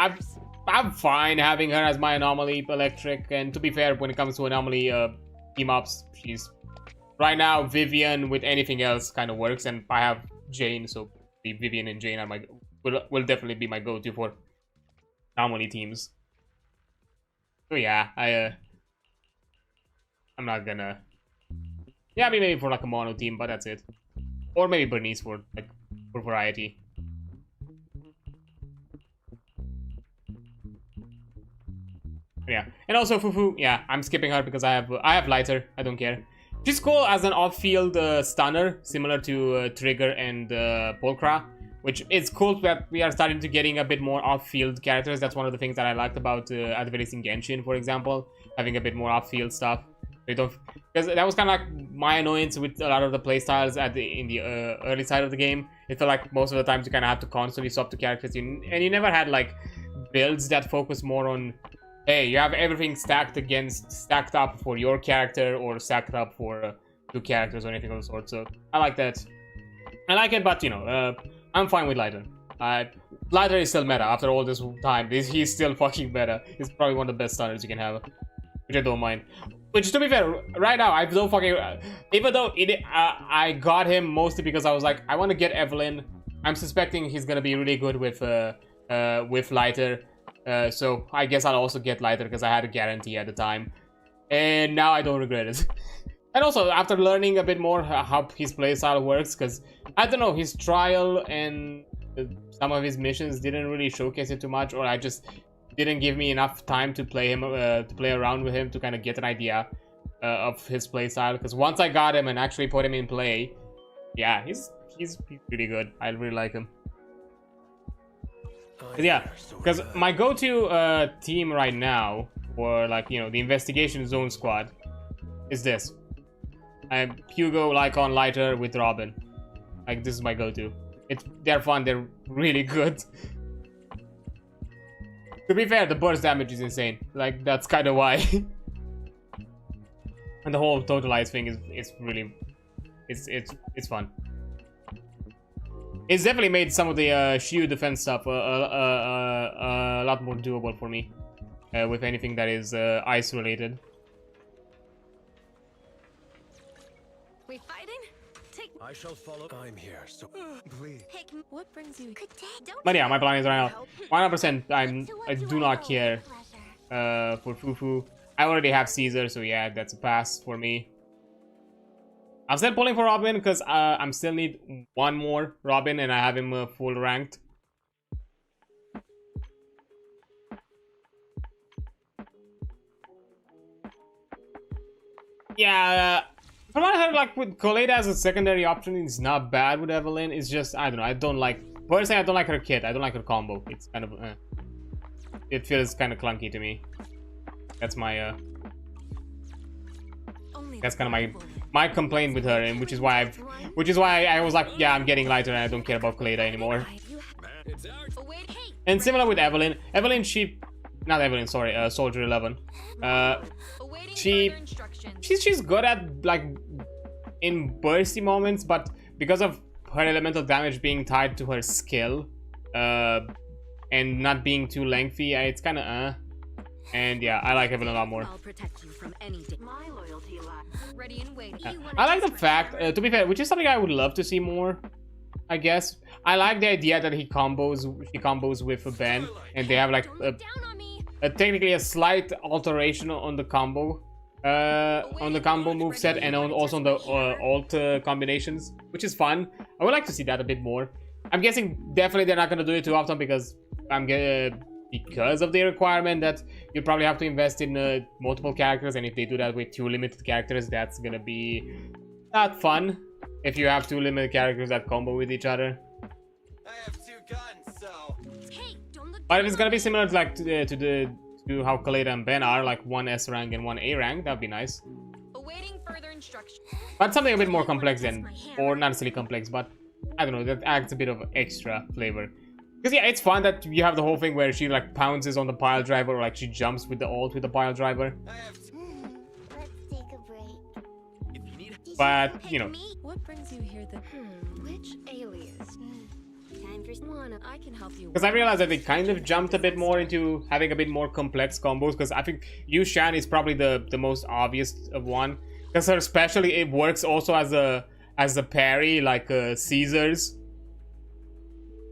I'm fine having her as my anomaly electric. And to be fair, when it comes to anomaly team ups, she's right now Vivian with anything else kind of works, and I have Jane, so the Vivian and Jane are my will definitely be my go-to for anomaly teams. So yeah, I'm not gonna. Yeah, maybe for like a mono team, but that's it. Or maybe Bernice for like for variety. Yeah, and also Fufu. Yeah, I'm skipping her because I have lighter. I don't care. She's cool as an off-field stunner, similar to Trigger and Polkra, which is cool that we are starting to getting a bit more off-field characters. That's one of the things that I liked about Advancing Genshin, for example, having a bit more off-field stuff. Because that was kind of like my annoyance with a lot of the playstyles in the early side of the game. It felt like most of the times you kind of have to constantly swap the characters, and you never had like builds that focus more on, hey, you have everything stacked up for your character or stacked up for two characters or anything of the sort. So I like that. I like it, but you know, I'm fine with Lighter. Lighter is still meta after all this time. He's still fucking meta. He's probably one of the best stunners you can have, which I don't mind. Which, to be fair, right now I don't fucking. Even though I got him mostly because I was like, I want to get Evelyn. I'm suspecting he's gonna be really good with Lighter. So I guess I'll also get Lighter because I had a guarantee at the time, and now I don't regret it. And also after learning a bit more how his playstyle works, because I don't know, his trial and some of his missions didn't really showcase it too much, or I just didn't give me enough time to play him to play around with him to kind of get an idea of his playstyle. Because once I got him and actually put him in play, yeah, he's pretty good. I really like him. Yeah, because my go-to team right now for, like, you know, the investigation zone squad is this. I'm Hugo, Lycon, Lighter with Robin. Like, this is my go-to. They're fun. They're really good. To be fair, the burst damage is insane. Like, that's kind of why. And the whole totalize thing is really, it's fun. It's definitely made some of the shield defense stuff a lot more doable for me with anything that is ice related. We fighting? I shall follow. I'm here, so please. Hey, what brings you? Good day. Don't. But yeah, my plan is right now 100%. I do not care for Fufu. I already have Caesar, so yeah, that's a pass for me. I'm still pulling for Robin because I'm still need one more Robin and I have him full ranked. Yeah, from what I heard, like with Coletta as a secondary option, it's not bad with Evelyn. It's just, I don't know, I don't like, personally I don't like her kit. I don't like her combo. It's kind of it feels kind of clunky to me. That's my that's kind of my complaint with her, and which is why I was like, yeah, I'm getting Lighter and I don't care about Coletta anymore. And similar with Evelyn. Evelyn, she not Evelyn, sorry, Soldier 11. Awaiting She- further instructions. She's good at like in bursty moments, but because of her elemental damage being tied to her skill, and not being too lengthy, it's kind of And yeah, I like Evelyn a lot more. I'll protect you from any my loyalty lies. Ready and waiting. I like the fact, to be fair, which is something I would love to see more, I guess. I like the idea that she combos with Ben, and they have like Don't look down on me. technically a slight alteration on the combo. On the combo moveset and also on the alt combinations, which is fun. I would like to see that a bit more. I'm guessing definitely they're not going to do it too often because because of the requirement that you probably have to invest in multiple characters, and if they do that with 2 limited characters, that's gonna be not fun if you have 2 limited characters that combo with each other. I have 2 guns, so Hey, don't look But if down it's on gonna be me. similar to like to how Khaleda and Ben are, like 1 S rank and 1 A rank, that'd be nice. Awaiting further instructions. But something a bit more complex then, or not necessarily complex, but I don't know, that adds a bit of extra flavor. Because yeah, it's fun that you have the whole thing where she like pounces on the pile driver, or like she jumps with the ult with the pile driver. I have Let's take a break. if you need But Hey, you know, me? What brings you here then? Which alias? Time for One, I can help you. because I realized that they kind of jumped a bit more into having a bit more complex combos. Because I think Yu Shan is probably the most obvious of one. Because her especially it works also as a parry, like Caesar's.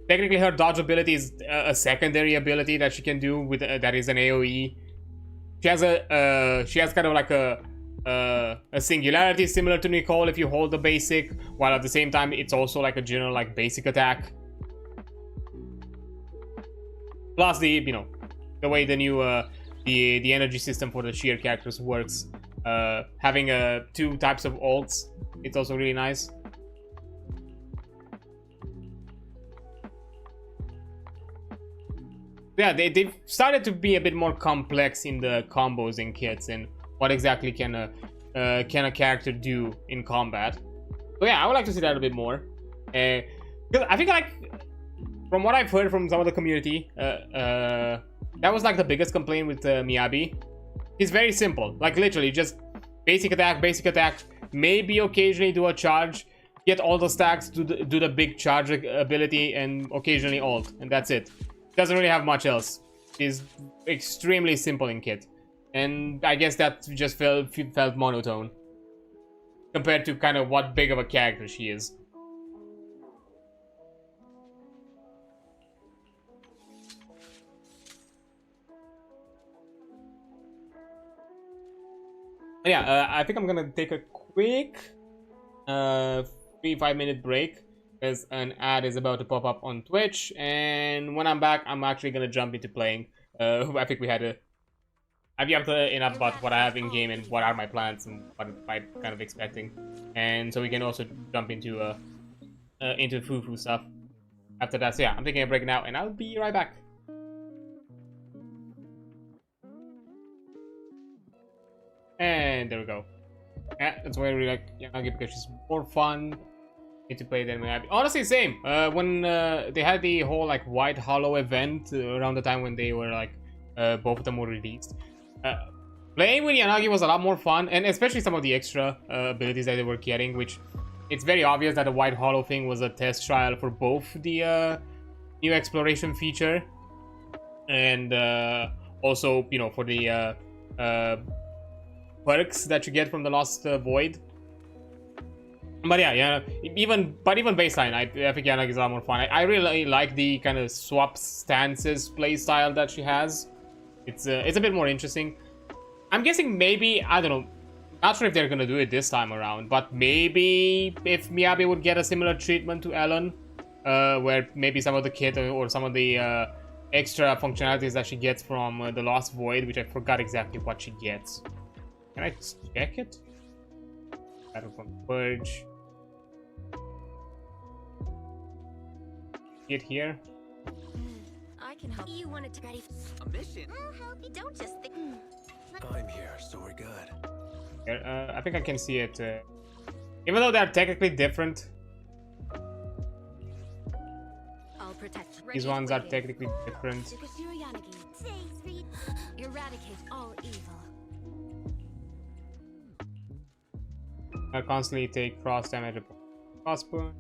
Technically, her dodge ability is a secondary ability that she can do with that is an AOE. She has kind of like a singularity similar to Nicole if you hold the basic, while at the same time it's also like a general like basic attack. Plus the the way the new the energy system for the sheer characters works, having 2 types of ults, it's also really nice. Yeah, they've started to be a bit more complex in the combos and kits and what exactly can a character do in combat. So yeah, I would like to see that a bit more. 'Cause I think like from what I've heard from some of the community, that was like the biggest complaint with Miyabi. It's very simple, like literally just basic attack, maybe occasionally do a charge, get all the stacks, do the big charge ability, and occasionally ult, and that's it. Doesn't really have much else. Is extremely simple in kit, and I guess that just felt monotone compared to kind of what big of a character she is. Yeah, I think I'm gonna take a quick 3-5 minute break because an ad is about to pop up on Twitch, and when I'm back, I'm actually gonna jump into playing. I think I've yapped enough about what I have in game and what are my plans and what I'm kind of expecting, and so we can also jump into foo stuff after that. So yeah, I'm taking a break now, and I'll be right back. And there we go. Yeah, that's why I really like Yanagi, because she's more fun to play than Miyabi. Honestly, same. When they had the whole like White Hollow event around the time when they were like both of them were released, playing with Yanagi was a lot more fun, and especially some of the extra abilities that they were getting, which it's very obvious that the White Hollow thing was a test trial for both the new exploration feature and also for the perks that you get from the Lost Void. But yeah, even baseline, I think Yanagi is a lot more fun. I really like the kind of swap stances playstyle that she has. It's a bit more interesting. I'm guessing maybe, I don't know, not sure if they're gonna do it this time around, but maybe if Miyabi would get a similar treatment to Ellen, where maybe some of the kit or some of the extra functionalities that she gets from the Lost Void, which I forgot exactly what she gets. Can I check it? Battlefront Purge. Get here. I can help. You wanted to ready? a mission. I'll help you. Don't just think. I'm here, so we're good. Here, I think I can see it. Even though they're technically different, I'll protect. these ones are technically different. Eradicate all evil. I constantly take frost damage. Frost burn.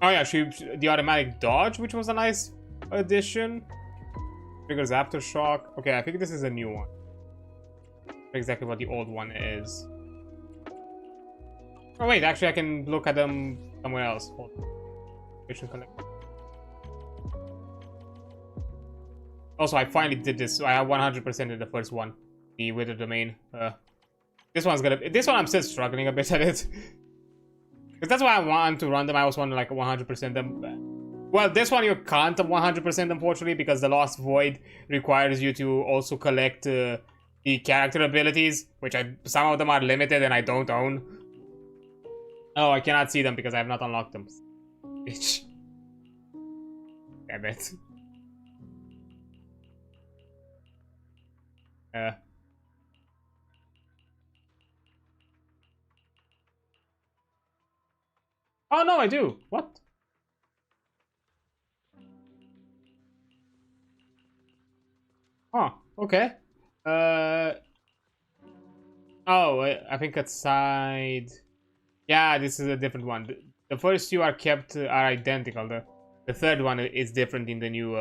Oh yeah, the automatic dodge, which was a nice addition. Triggers aftershock. Okay, I think this is a new one. Exactly what the old one is. Oh wait, actually I can look at them somewhere else. Hold on. Mission collect. Also, I finally did this. So I have 100% in the first one, the Wither Domain. This one I'm still struggling a bit at it. Because that's why I want to run them. I also want to like 100% them. Well, this one you can't 100% unfortunately, because the Lost Void requires you to also collect the character abilities, which some of them are limited and I don't own. Oh, I cannot see them because I have not unlocked them. Bitch. Damn it. Oh no, I do. What? Oh, okay. Oh, I think it's side. Yeah, this is a different one. The first two are identical. The third one is different in the new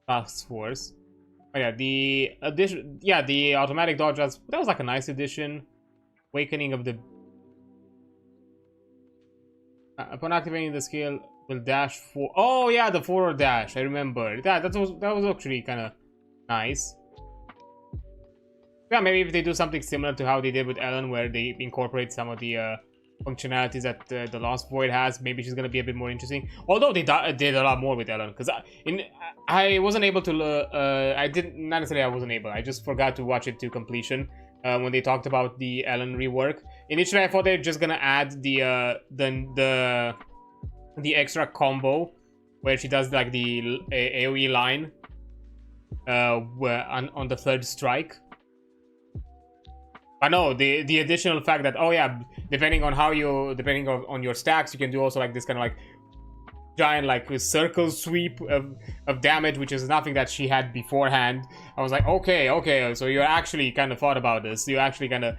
task force. Oh yeah, the addition. Yeah, the automatic dodge that was like a nice addition. Awakening of the. Upon activating the skill, will dash for. Oh yeah, the forward dash. I remember that. That was actually kind of nice. Yeah, maybe if they do something similar to how they did with Ellen, where they incorporate some of the functionalities that the Lost Void has, maybe she's gonna be a bit more interesting. Although they did a lot more with Ellen, because I wasn't able to. I didn't not necessarily. I wasn't able. I just forgot to watch it to completion when they talked about the Ellen rework. Initially, I thought they were just gonna add the extra combo where she does like the AOE line on the third strike. But no, the additional fact that, oh yeah, depending on your stacks, you can do also like this kind of like giant like circle sweep of damage, which is nothing that she had beforehand. I was like, okay, so you actually kind of thought about this. You actually kind of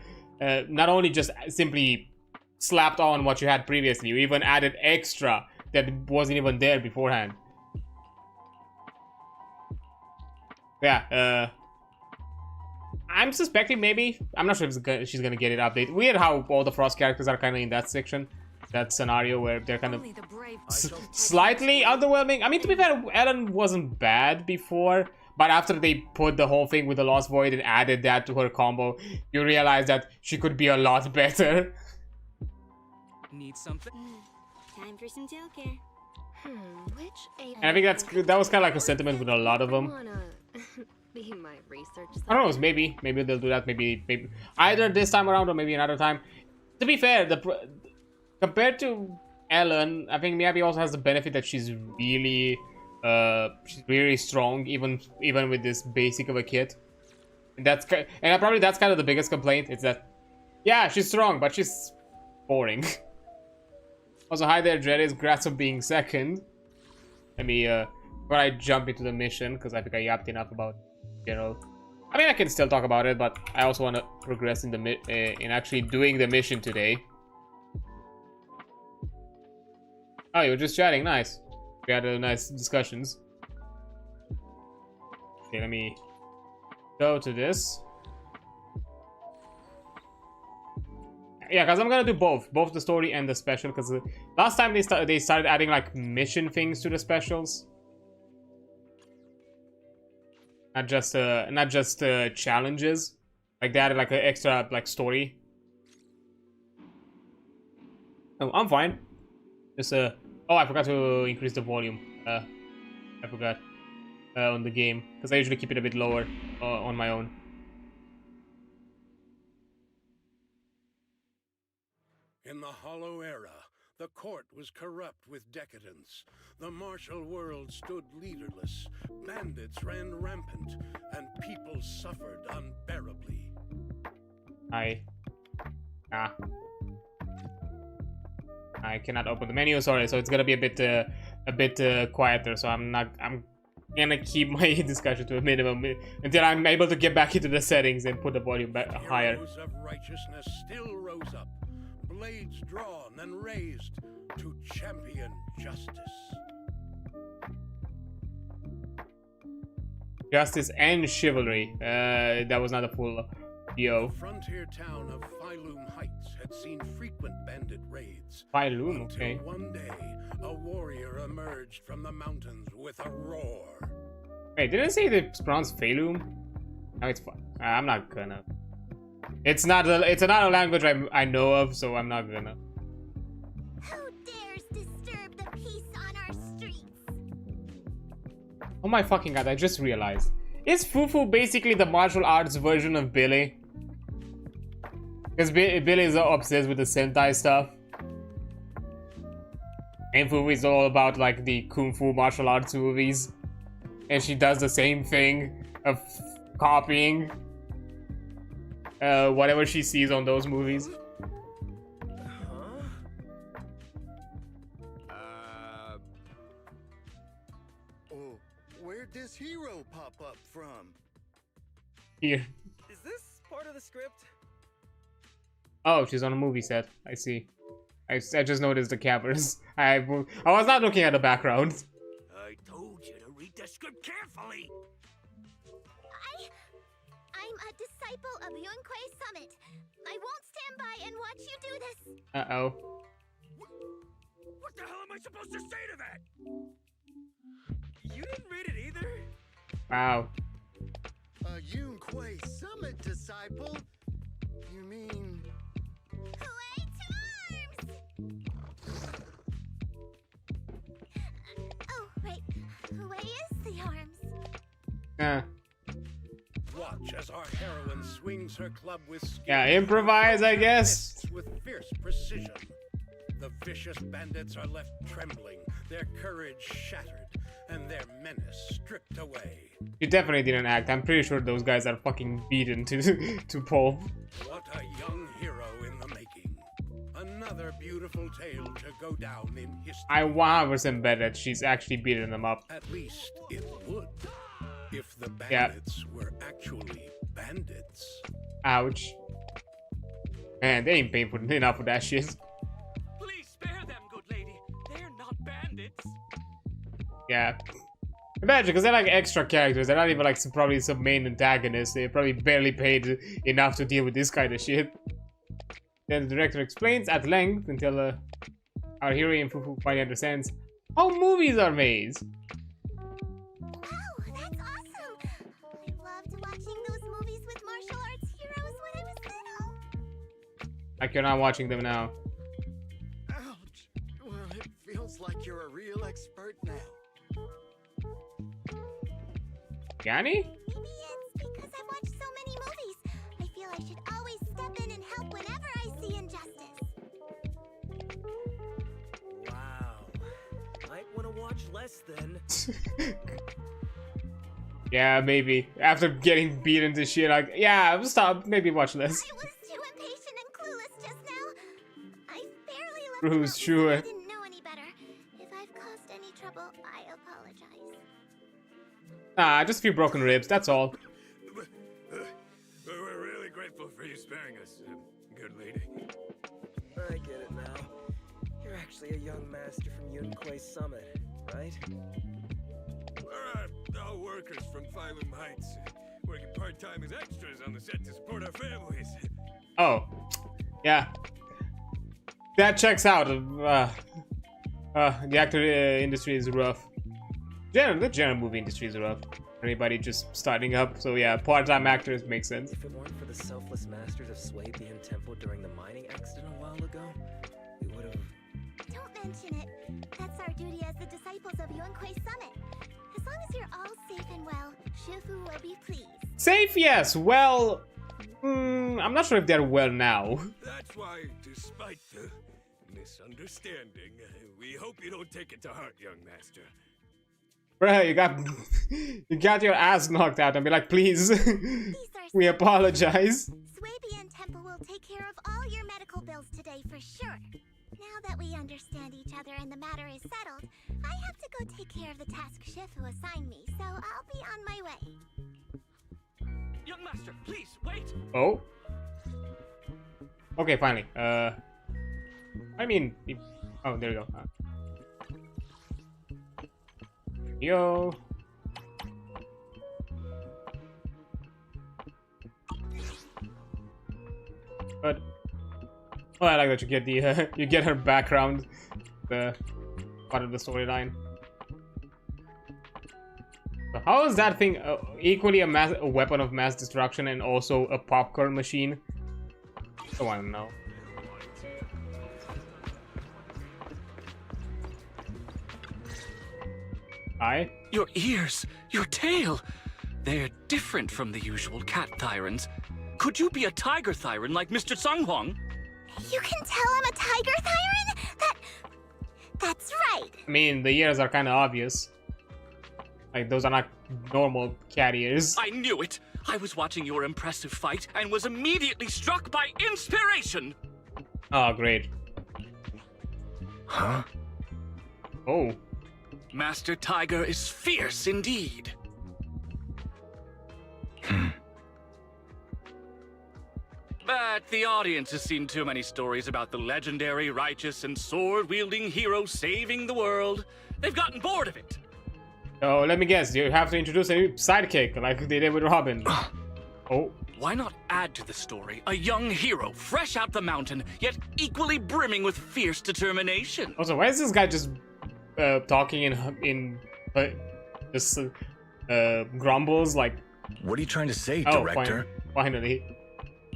not only just simply slapped on what you had previously, you even added extra that wasn't even there beforehand. Yeah, I'm suspecting maybe. I'm not sure if she's gonna get it updated. Weird how all the Frost characters are kind of in that section, that scenario where they're kind of slightly underwhelming. I mean, to be fair, Ellen wasn't bad before, but after they put the whole thing with the Lost Void and added that to her combo, you realize that she could be a lot better. Need something? Time for some Joker. And I think that was kind of like a sentiment with a lot of them. Be my research. I don't know, maybe they'll do that, maybe either this time around or maybe another time. To be fair, compared to Ellen, I think Miyabi also has the benefit that she's really strong, even with this basic of a kit. And that's kind of the biggest complaint. It's that, yeah, she's strong, but she's boring. Also, hi there, Dread. Congrats on being second. Let me before I jump into the mission, because I think I yapped enough about. I mean, I can still talk about it, but I also want to progress in in actually doing the mission today. Oh, you were just chatting. Nice. We had nice discussions. Okay, let me go to this. Yeah, because I'm gonna do both the story and the special. Because last time they started adding like mission things to the specials. Not just challenges. Like they added like an extra like story. Oh, I'm fine. Just oh, I forgot to increase the volume. I forgot on the game because I usually keep it a bit lower on my own. In the Hollow Era, the court was corrupt with decadence. The martial world stood leaderless. Bandits ran rampant, and people suffered unbearably. I cannot open the menu. Sorry, so it's gonna be a bit a bit quieter, so I'm gonna keep my discussion to a minimum until I'm able to get back into the settings and put the volume back higher. Heroes of righteousness still rose up, blades drawn and raised to champion justice. Justice and chivalry. That was not a full VO. The frontier town of Phylum Heights had seen frequent bandit raids. Phylum, Until okay. one day, a warrior emerged from the mountains with a roar. Wait, didn't it say it's pronounced Phylum? No, it's fine. I'm not gonna. It's not a language I know of, so I'm not gonna. Who dares disturb the peace on our streets? Oh my fucking god, I just realized. Is Fufu basically the martial arts version of Billy? Because Billy is obsessed with the Sentai stuff. And Fufu is all about like the Kung Fu martial arts movies. And she does the same thing of copying whatever she sees on those movies. Where'd this hero pop up from? Here. Is this part of the script? Oh, she's on a movie set. I see. I just noticed the cameras. I was not looking at the background. I told you to read the script carefully. I'm a disciple of Yunquei Summit. I won't stand by and watch you do this. Uh-oh. What the hell am I supposed to say to that? You didn't read it either? Wow. A Yunquei Summit disciple? You mean... Way to arms! Oh, wait. Way is the arms? Watch as our heroine swings her club with skill. Yeah, improvise, I guess. Fists with fierce precision. The vicious bandits are left trembling, their courage shattered, and their menace stripped away. You definitely didn't act. I'm pretty sure those guys are fucking beaten to pulp. What a young hero in the making. Another beautiful tale to go down in history. I 100% bet that she's actually beating them up. At least it would. If the bandits were actually bandits. Ouch. Man, they ain't paying for enough for that shit. Please spare them, good lady. They're not bandits. Yeah. Imagine, because they're like extra characters. They're not even like probably some main antagonists. They probably barely paid enough to deal with this kind of shit. Then the director explains at length until our hero in Fufu finally understands how movies are made. Oh, that's awesome! I loved watching those movies with martial arts heroes when I was little. Like you're not watching them now. Ouch! Well, it feels like you're a real expert now. Yanni? Maybe it's because I've watched so many movies. I feel I should always step in and help whenever I see injustice. Wow. Might want to watch less then. Yeah, maybe. After getting beaten to shit, like, yeah, I'll stop. Maybe watch less. I was too impatient and clueless just now. I barely left Bruce, the sure. I didn't know any better. If I've caused any trouble, I apologize. Nah, just a few broken ribs, that's all. We're really grateful for you sparing us, good lady. I get it now. You're actually a young master from Yunquei Summit, right? We're all workers from Phylum Heights, working part-time as extras on the set to support our families. Oh. Yeah. That checks out. The actor industry is rough. The general movie industry is rough. Everybody just starting up, so yeah, part-time actors make sense. If it weren't for the selfless masters of Swabian Temple during the mining accident a while ago, we would have... Don't mention it. That's our duty as the disciples of Yunquei Summit. As long as you're all safe and well, Shifu will be pleased. Safe, yes. Well, I'm not sure if they're well now. That's why, despite the misunderstanding, we hope you don't take it to heart, young master. Bruh, you got your ass knocked out and be like, please, we apologize. Swabian Temple will take care of all your medical bills today for sure. Now that we understand each other and the matter is settled, I have to go take care of the task Shifu assigned me, so I'll be on my way. Young master, please, wait! Oh. Okay, finally. I mean... Oh, there you go. Yo. But... Oh, I like that you get the you get her background, the part of the storyline. So how is that thing equally a weapon of mass destruction and also a popcorn machine? I want to know. Hi. Your ears, your tail, they're different from the usual cat thyrans. Could you be a tiger thyran like Mr. Sunghuang? You can tell I'm a tiger thyran? That's right. I mean, the ears are kind of obvious. Like, those are not normal cat ears. I knew it! I was watching your impressive fight and was immediately struck by inspiration! Oh, great. Huh? Oh. Master Tiger is fierce indeed. But the audience has seen too many stories about the legendary, righteous, and sword-wielding hero saving the world. They've gotten bored of it. Oh, let me guess. You have to introduce a new sidekick, like they did with Robin. Oh. Why not add to the story a young hero, fresh out the mountain, yet equally brimming with fierce determination? Also, why is this guy just talking in just grumbles like? What are you trying to say, Oh, director? finally.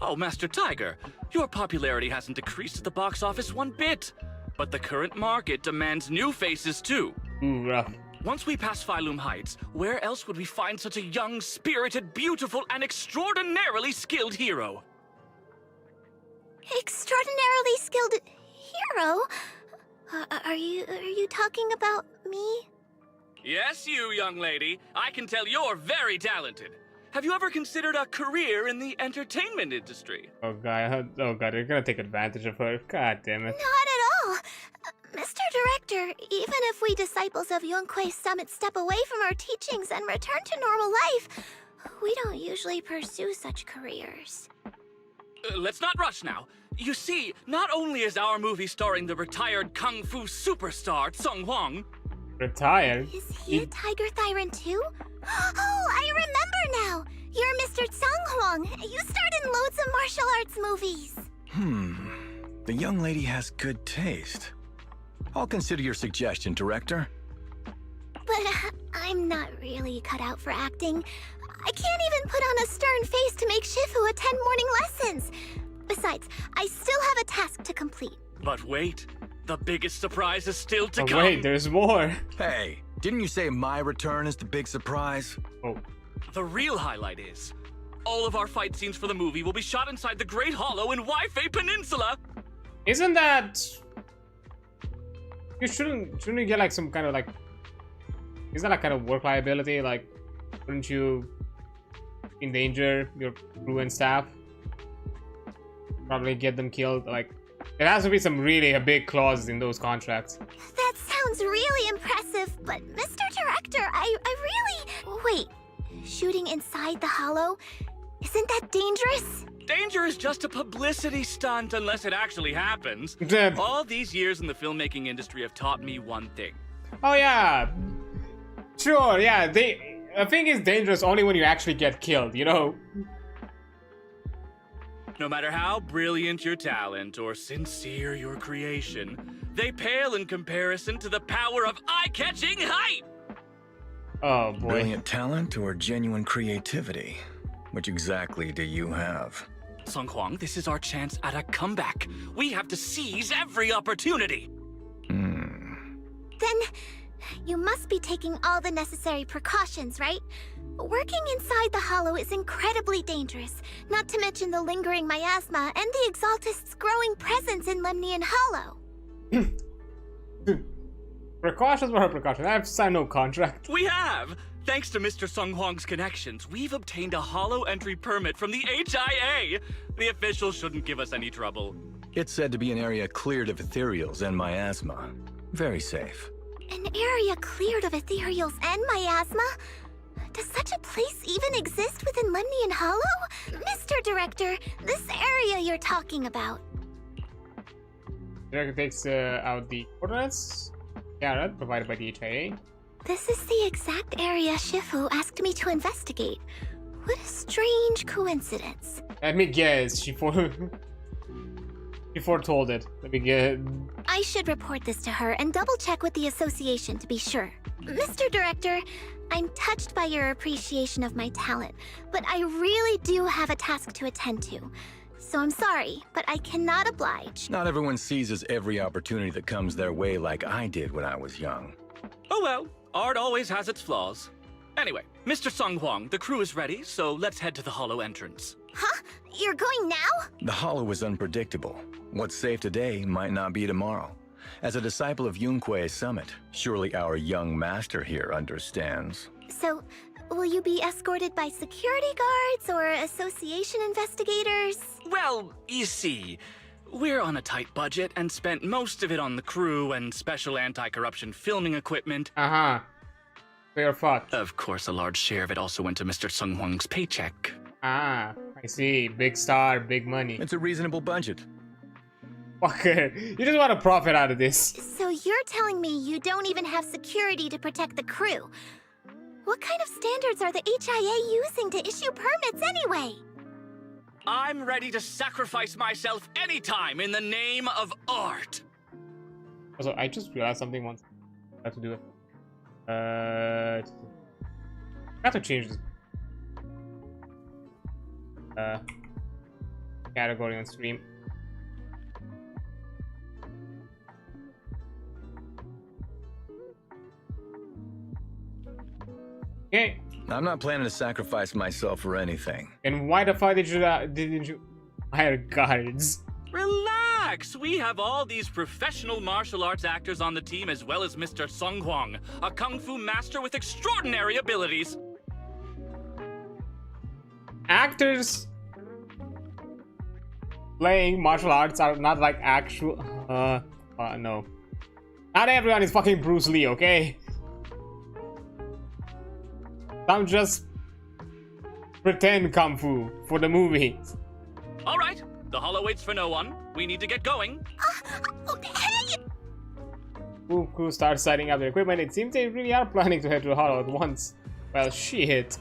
Oh, Master Tiger, your popularity hasn't decreased at the box office one bit. But the current market demands new faces too. Ooh, rough. Once we pass Phylum Heights, where else would we find such a young, spirited, beautiful, and extraordinarily skilled hero? Extraordinarily skilled hero? Are you talking about me? Yes, you, young lady. I can tell you're very talented. Have you ever considered a career in the entertainment industry? Oh god, they're gonna take advantage of her. God damn it. Not at all. Mr. Director, even if we disciples of Yunquei Summit step away from our teachings and return to normal life, we don't usually pursue such careers. Let's not rush now. You see, not only is our movie starring the retired kung fu superstar Sung Huang, Retired? Is he a tiger thyran too? Oh, I remember now! You're Mr. Sung Huang. You starred in loads of martial arts movies. The young lady has good taste. I'll consider your suggestion, director. But I'm not really cut out for acting. I can't even put on a stern face to make Shifu attend morning lessons. Besides, I still have a task to complete. But wait, the biggest surprise is still to Oh come. wait, there's more. Hey, didn't you say my return is the big surprise? Oh. The real highlight is, all of our fight scenes for the movie will be shot inside the Great Hollow in Waifei Peninsula. Isn't that... You shouldn't you get like some kind of like... Is that like kind of work liability? Like, wouldn't you endanger your crew and staff? Probably get them killed. Like, there has to be some really big clauses in those contracts. That sounds really impressive, but Mr. Director, I really... Wait, shooting inside the hollow? Isn't that dangerous? Danger is just a publicity stunt unless it actually happens. All these years in the filmmaking industry have taught me one thing. Oh yeah, sure, yeah. A thing is dangerous only when you actually get killed, you know. No matter how brilliant your talent or sincere your creation, they pale in comparison to the power of eye-catching hype! Oh boy. Brilliant talent or genuine creativity? Which exactly do you have? Sung Huang, this is our chance at a comeback. We have to seize every opportunity. Then you must be taking all the necessary precautions, right? Working inside the hollow is incredibly dangerous, not to mention the lingering miasma and the Exaltist's growing presence in Lemnian Hollow. Precautions were her precautions. I've signed no contract. We have! Thanks to Mr. Sung Huang's connections, we've obtained a hollow entry permit from the HIA. The officials shouldn't give us any trouble. It's said to be an area cleared of ethereals and miasma. Very safe. An area cleared of ethereals and miasma? Does such a place even exist within Lemnian Hollow? Mr. Director, this area you're talking about. Director takes out the coordinates provided by the HIA. This is the exact area Shifu asked me to investigate. What a strange coincidence. Let me guess, she foretold it. Let me guess. I should report this to her and double check with the association to be sure. Mr. Director, I'm touched by your appreciation of my talent, but I really do have a task to attend to. So I'm sorry, but I cannot oblige. Not everyone seizes every opportunity that comes their way like I did when I was young. Oh well, art always has its flaws. Anyway, Mr. Sung Hwang, the crew is ready, so let's head to the Hollow entrance. Huh? You're going now? The Hollow is unpredictable. What's safe today might not be tomorrow. As a disciple of Yunque's summit, surely our young master here understands. So, will you be escorted by security guards or association investigators? Well, you see, we're on a tight budget and spent most of it on the crew and special anti-corruption filming equipment. Fair fuck. Of course, a large share of it also went to Mr. Sung Hwang's paycheck. I see. Big star, big money. It's a reasonable budget. Fucker, you just want to profit out of this. So you're telling me you don't even have security to protect the crew? What kind of standards are the HIA using to issue permits anyway? I'm ready to sacrifice myself anytime in the name of art. Also, I just realized something once. I have to do it. I have to change this. Category on stream. Okay. I'm not planning to sacrifice myself for anything. And why the fuck didn't you hire guards? Relax! We have all these professional martial arts actors on the team as well as Mr. Sung Hwang, a kung fu master with extraordinary abilities. Actors playing martial arts are not like actual... no. Not everyone is fucking Bruce Lee, okay? Some just pretend kung fu for the movie. Alright, the Hollow waits for no one. We need to get going. Hey! Crew starts setting up their equipment. It seems they really are planning to head to the Hollow at once. Well, shit.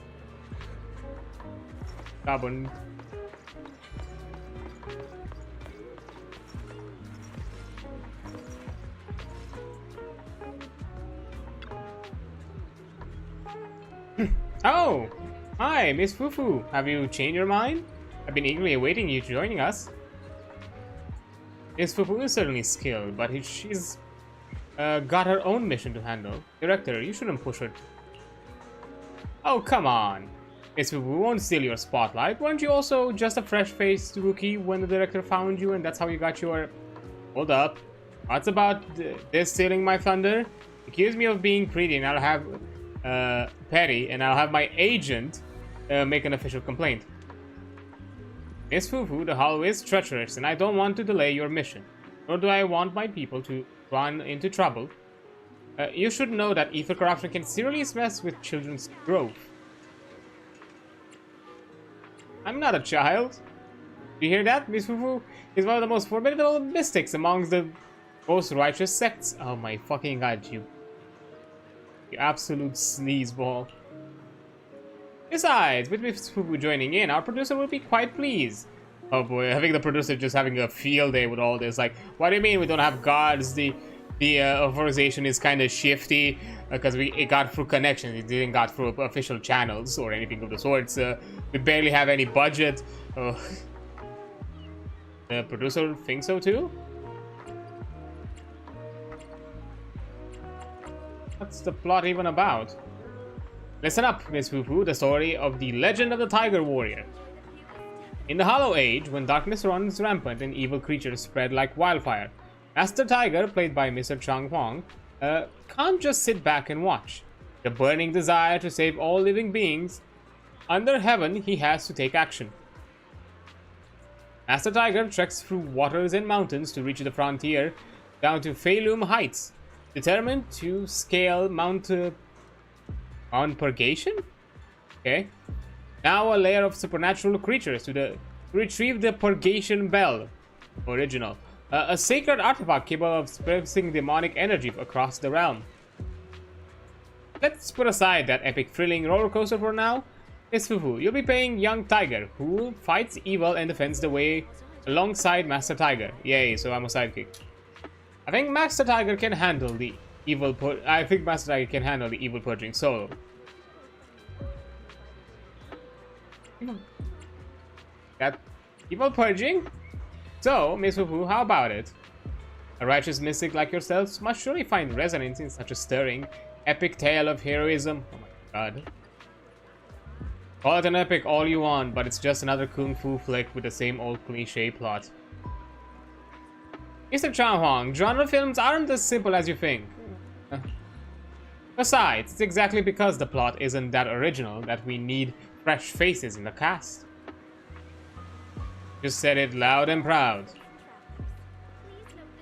Carbon. Oh! Hi, Miss Fufu. Have you changed your mind? I've been eagerly awaiting you joining us. Miss Fufu is certainly skilled, but she's got her own mission to handle. Director, you shouldn't push her. Oh, come on. Miss Fufu won't steal your spotlight. Weren't you also just a fresh-faced rookie when the director found you and that's how you got your... Hold up. What's about this stealing my thunder? Accuse me of being pretty and I'll have... petty, and I'll have my agent make an official complaint. Miss Fufu, the Hollow is treacherous, and I don't want to delay your mission. Nor do I want my people to run into trouble. You should know that ether corruption can seriously mess with children's growth. I'm not a child. Do you hear that? Miss Fufu is one of the most formidable mystics amongst the most righteous sects. Oh my fucking god, you absolute sleazeball. Besides, with Miss Fufu joining in, our producer will be quite pleased. Oh boy, I think the producer just having a field day with all this. Like, what do you mean we don't have guards? The authorization is kind of shifty because it got through connections. It didn't got through official channels or anything of the sorts. We barely have any budget. Oh. The producer thinks so too? What's the plot even about? Listen up, Miss Fufu, the story of the legend of the Tiger Warrior. In the Hollow Age, when darkness runs rampant and evil creatures spread like wildfire, Master Tiger, played by Mr. Chang Huang, can't just sit back and watch. The burning desire to save all living beings, under heaven he has to take action. Master Tiger treks through waters and mountains to reach the frontier down to Feilum Heights, determined to scale Mount Purgation? Okay. Now a layer of supernatural creatures to retrieve the Purgation Bell. Original. A sacred artifact capable of dispersing demonic energy across the realm. Let's put aside that epic thrilling roller coaster for now. Miss Fufu, you'll be playing young Tiger, who fights evil and defends the way alongside Master Tiger. Yay, so I'm a sidekick. I think Master Tiger can handle the evil purging solo. That evil purging? So, Miss Fufu, how about it? A righteous mystic like yourselves must surely find resonance in such a stirring, epic tale of heroism. Oh my god. Call it an epic all you want, but it's just another kung fu flick with the same old cliché plot. Mr. Chan Huang, genre films aren't as simple as you think. Besides, it's exactly because the plot isn't that original that we need fresh faces in the cast. Just said it loud and proud.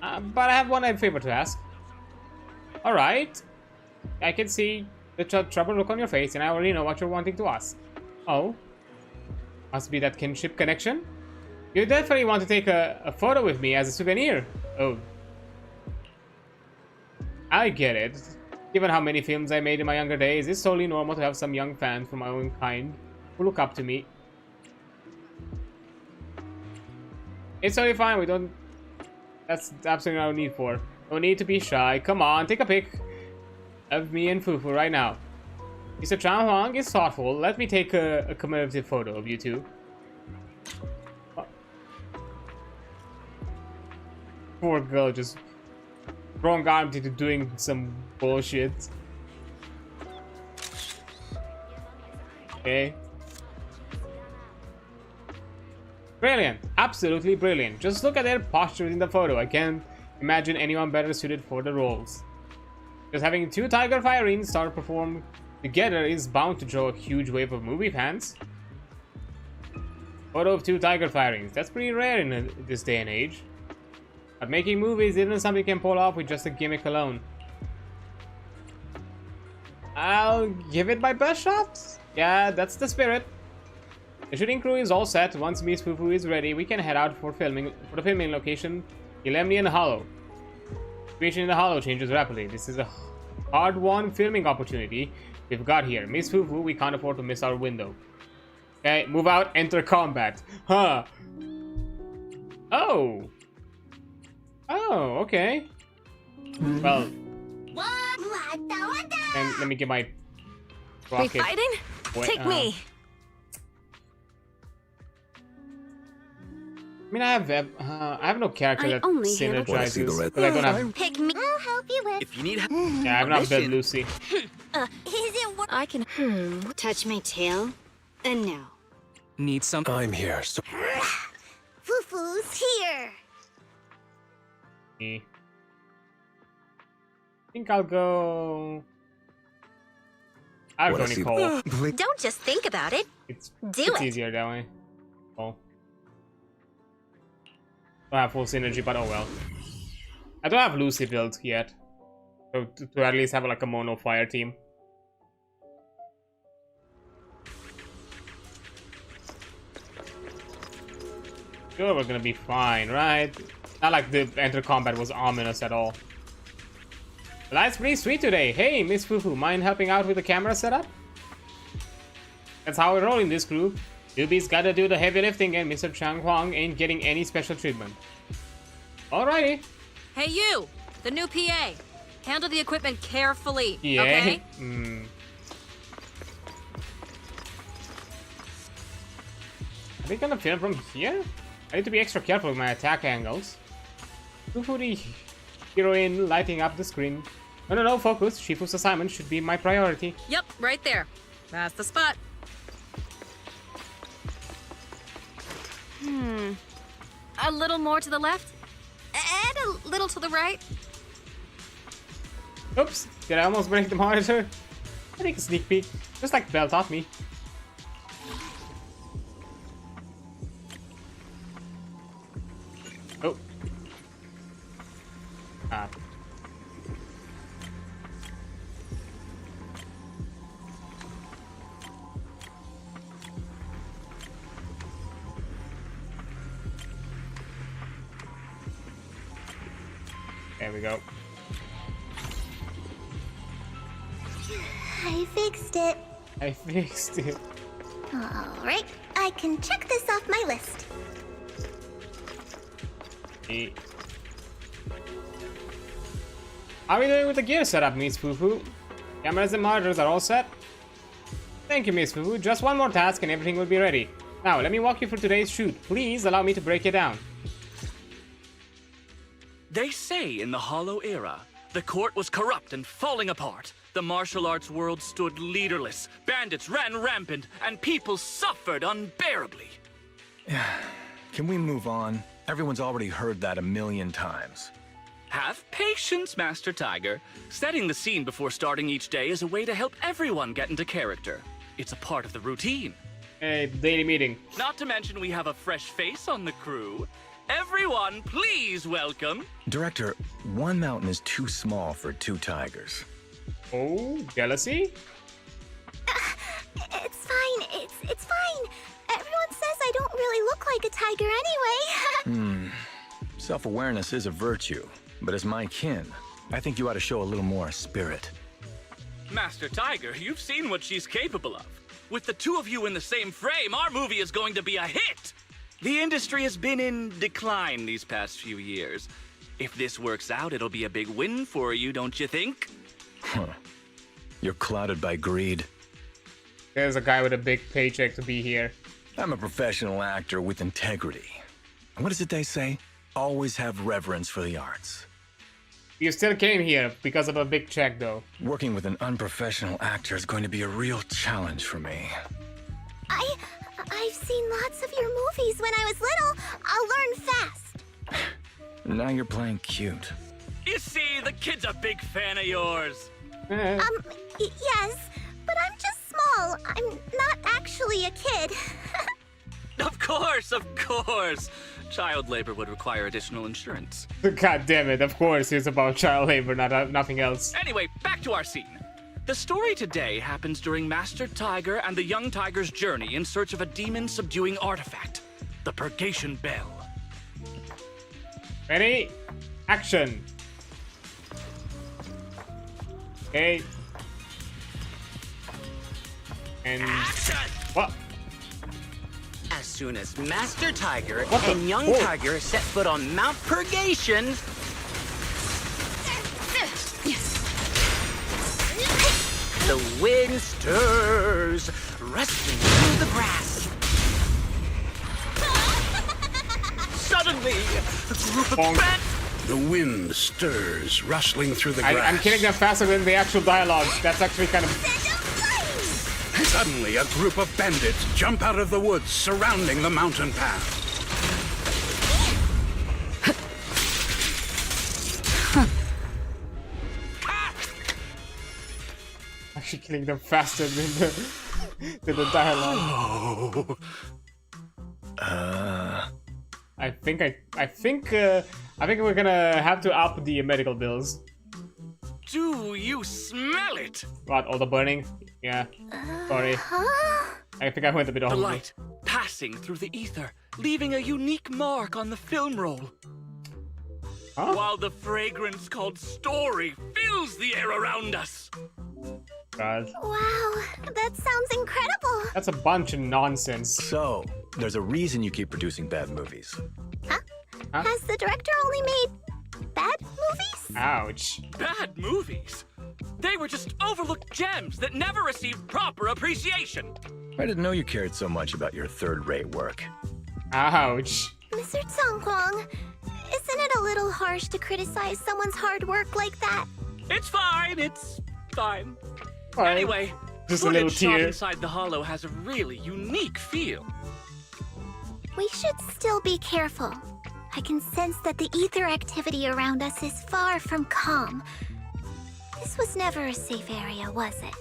But I have one favor to ask. Alright. I can see the troubled look on your face, and I already know what you're wanting to ask. Oh. Must be that kinship connection? You definitely want to take a photo with me as a souvenir. Oh. I get it. Given how many films I made in my younger days, it's totally normal to have some young fans from my own kind who look up to me. It's totally fine, we don't... That's absolutely no need for. No need to be shy. Come on, take a pic of me and Fufu right now. Mr. Chan Huang is thoughtful. Let me take a commemorative photo of you two. Poor girl just throwing arms into doing some bullshit. Okay. Brilliant. Absolutely brilliant. Just look at their postures in the photo. I can't imagine anyone better suited for the roles. Just having two Tiger Firings start perform together is bound to draw a huge wave of movie fans. Photo of two Tiger Firings. That's pretty rare in this day and age. But making movies isn't something you can pull off with just a gimmick alone. I'll give it my best shot. Yeah, that's the spirit. The shooting crew is all set. Once Miss Fufu is ready, we can head out for the filming location, Lemnian Hollow. Situation in the Hollow changes rapidly. This is a hard-won filming opportunity we've got here. Miss Fufu, we can't afford to miss our window. Okay, move out, enter combat. Huh. Oh. Oh, okay. Well. And let me get my rocket. We fighting? Take me. I mean, I have no character that synergizes, but I don't have. Pick me. I'll help you with. If you need help. Yeah, I have not built Lucy. Is it what? I can. Touch my tail, and now. Need some. I'm here. So Fufu's here. I think I'll go. I'll go Nicole. Don't just think about it. It's it. easier that way. Oh. Don't have full synergy, but oh well. I don't have Lucy built yet. So to at least have like a mono fire team. Sure, we're gonna be fine, right? Not like the enter combat was ominous at all. The light's pretty sweet today. Hey, Miss Fufu, mind helping out with the camera setup? That's how we roll in this group. Newbie's gotta do the heavy lifting, and Mr. Chang Huang ain't getting any special treatment. Alrighty. Hey, you! The new PA. Handle the equipment carefully, Yeah. okay? Are they gonna film from here? I need to be extra careful with my attack angles. Fufu the heroine lighting up the screen. No, focus. Shifu's assignment should be my priority. Yep, right there. That's the spot. A little more to the left, and a little to the right. Oops, did I almost break the monitor? I think a sneak peek, just like Belle taught me. Oh. Ah. There we go. I fixed it. I fixed it. Alright, I can check this off my list. Hey. How are we doing with the gear setup, Miss Fufu? Cameras and monitors are all set? Thank you, Miss Fufu. Just one more task and everything will be ready. Now, let me walk you through today's shoot. Please allow me to break it down. They say in the Hollow Era, the court was corrupt and falling apart. The martial arts world stood leaderless. Bandits ran rampant, and people suffered unbearably. Can we move on? Everyone's already heard that a million times. Have patience, Master Tiger. Setting the scene before starting each day is a way to help everyone get into character. It's a part of the routine. Hey, daily meeting. Not to mention we have a fresh face on the crew. Everyone, please welcome... Director, one mountain is too small for two tigers. Oh, jealousy? It's fine, it's fine. Everyone says I don't really look like a tiger anyway. Self-awareness is a virtue, but as my kin, I think you ought to show a little more spirit. Master Tiger, you've seen what she's capable of. With the two of you in the same frame, our movie is going to be a hit! The industry has been in decline these past few years. If this works out, it'll be a big win for you, don't you think? Huh. You're clouded by greed. There's a guy with a big paycheck to be here. I'm a professional actor with integrity. What is it they say? Always have reverence for the arts. You still came here because of a big check, though. Working with an unprofessional actor is going to be a real challenge for me. I've seen lots of your movies when I was little. I'll learn fast. Now you're playing cute. You see, the kid's a big fan of yours. Yes, but I'm just small. I'm not actually a kid. Of course, of course. Child labor would require additional insurance. God damn it, of course it's about child labor, nothing else. Anyway, back to our scene. The story today happens during Master Tiger and the young tiger's journey in search of a demon-subduing artifact, the Purgation Bell. Ready? Action! Okay. And... Action! What? As soon as Master Tiger What the- and Young Oh. Tiger set foot on Mount Purgation, the wind stirs, rustling through the grass. Suddenly, a group of Bonk. The wind stirs, rustling through the grass. I'm killing them faster than the actual dialogue. That's actually kind of... Suddenly, a group of bandits jump out of the woods surrounding the mountain path. actually killing them faster than the dialogue. I think we're gonna have to up the medical bills. Do you smell it? What, all the burning? Yeah. Sorry. I think I went a bit The overboard. light passing through the ether, leaving a unique mark on the film roll. Huh? While the fragrance called story fills the air around us. God. Wow, that sounds incredible. That's a bunch of nonsense. So, there's a reason you keep producing bad movies. Huh? Has the director only made bad movies? Ouch. Bad movies? They were just overlooked gems that never received proper appreciation. I didn't know you cared so much about your third-rate work. Ouch. Mr. Tsongkwang, isn't it a little harsh to criticize someone's hard work like that? It's fine, it's fine. Fine. Anyway, Just a little footage shot tear. inside the hollow has a really unique feel. We should still be careful. I can sense that the ether activity around us is far from calm. This was never a safe area, was it?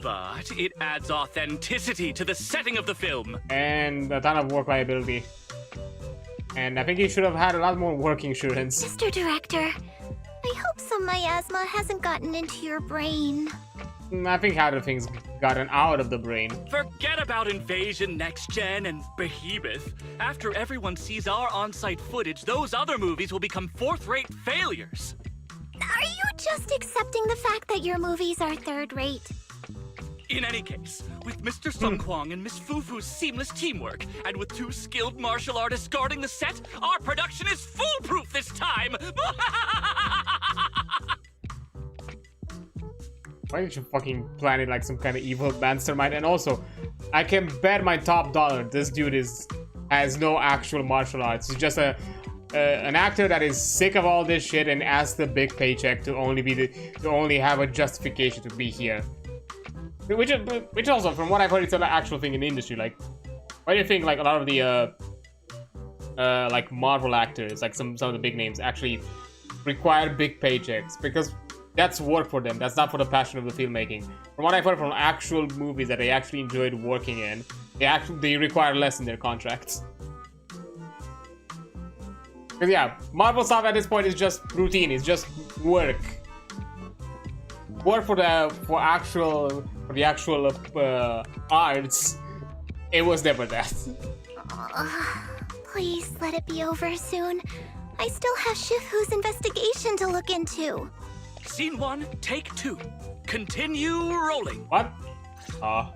But it adds authenticity to the setting of the film. And a ton of work liability. And I think he should have had a lot more work insurance. Mr. Director, I hope some miasma hasn't gotten into your brain. I think other things gotten out of the brain. Forget about Invasion, Next Gen, and Behemoth. After everyone sees our on-site footage, those other movies will become fourth-rate failures. Are you just accepting the fact that your movies are third-rate? In any case, with Mr. Sung Kwang and Miss Fufu's seamless teamwork, and with 2 skilled martial artists guarding the set, our production is foolproof this time! Why did you fucking plan it like some kind of evil mastermind? And also, I can bet my top dollar this dude has no actual martial arts. He's just an actor that is sick of all this shit and asks the big paycheck to only have a justification to be here. Which also, from what I've heard, it's an actual thing in the industry. Like, why do you think like a lot of the like Marvel actors, like some of the big names, actually require big paychecks? Because that's work for them. That's not for the passion of the filmmaking. From what I've heard from actual movies that they actually enjoyed working in, they require less in their contracts. Because yeah, Marvel stuff at this point is just routine. It's just work. Work for the actual arts. It was never that. Please let it be over soon. I still have Shifu's investigation to look into. Scene 1, take 2. Continue rolling. What? I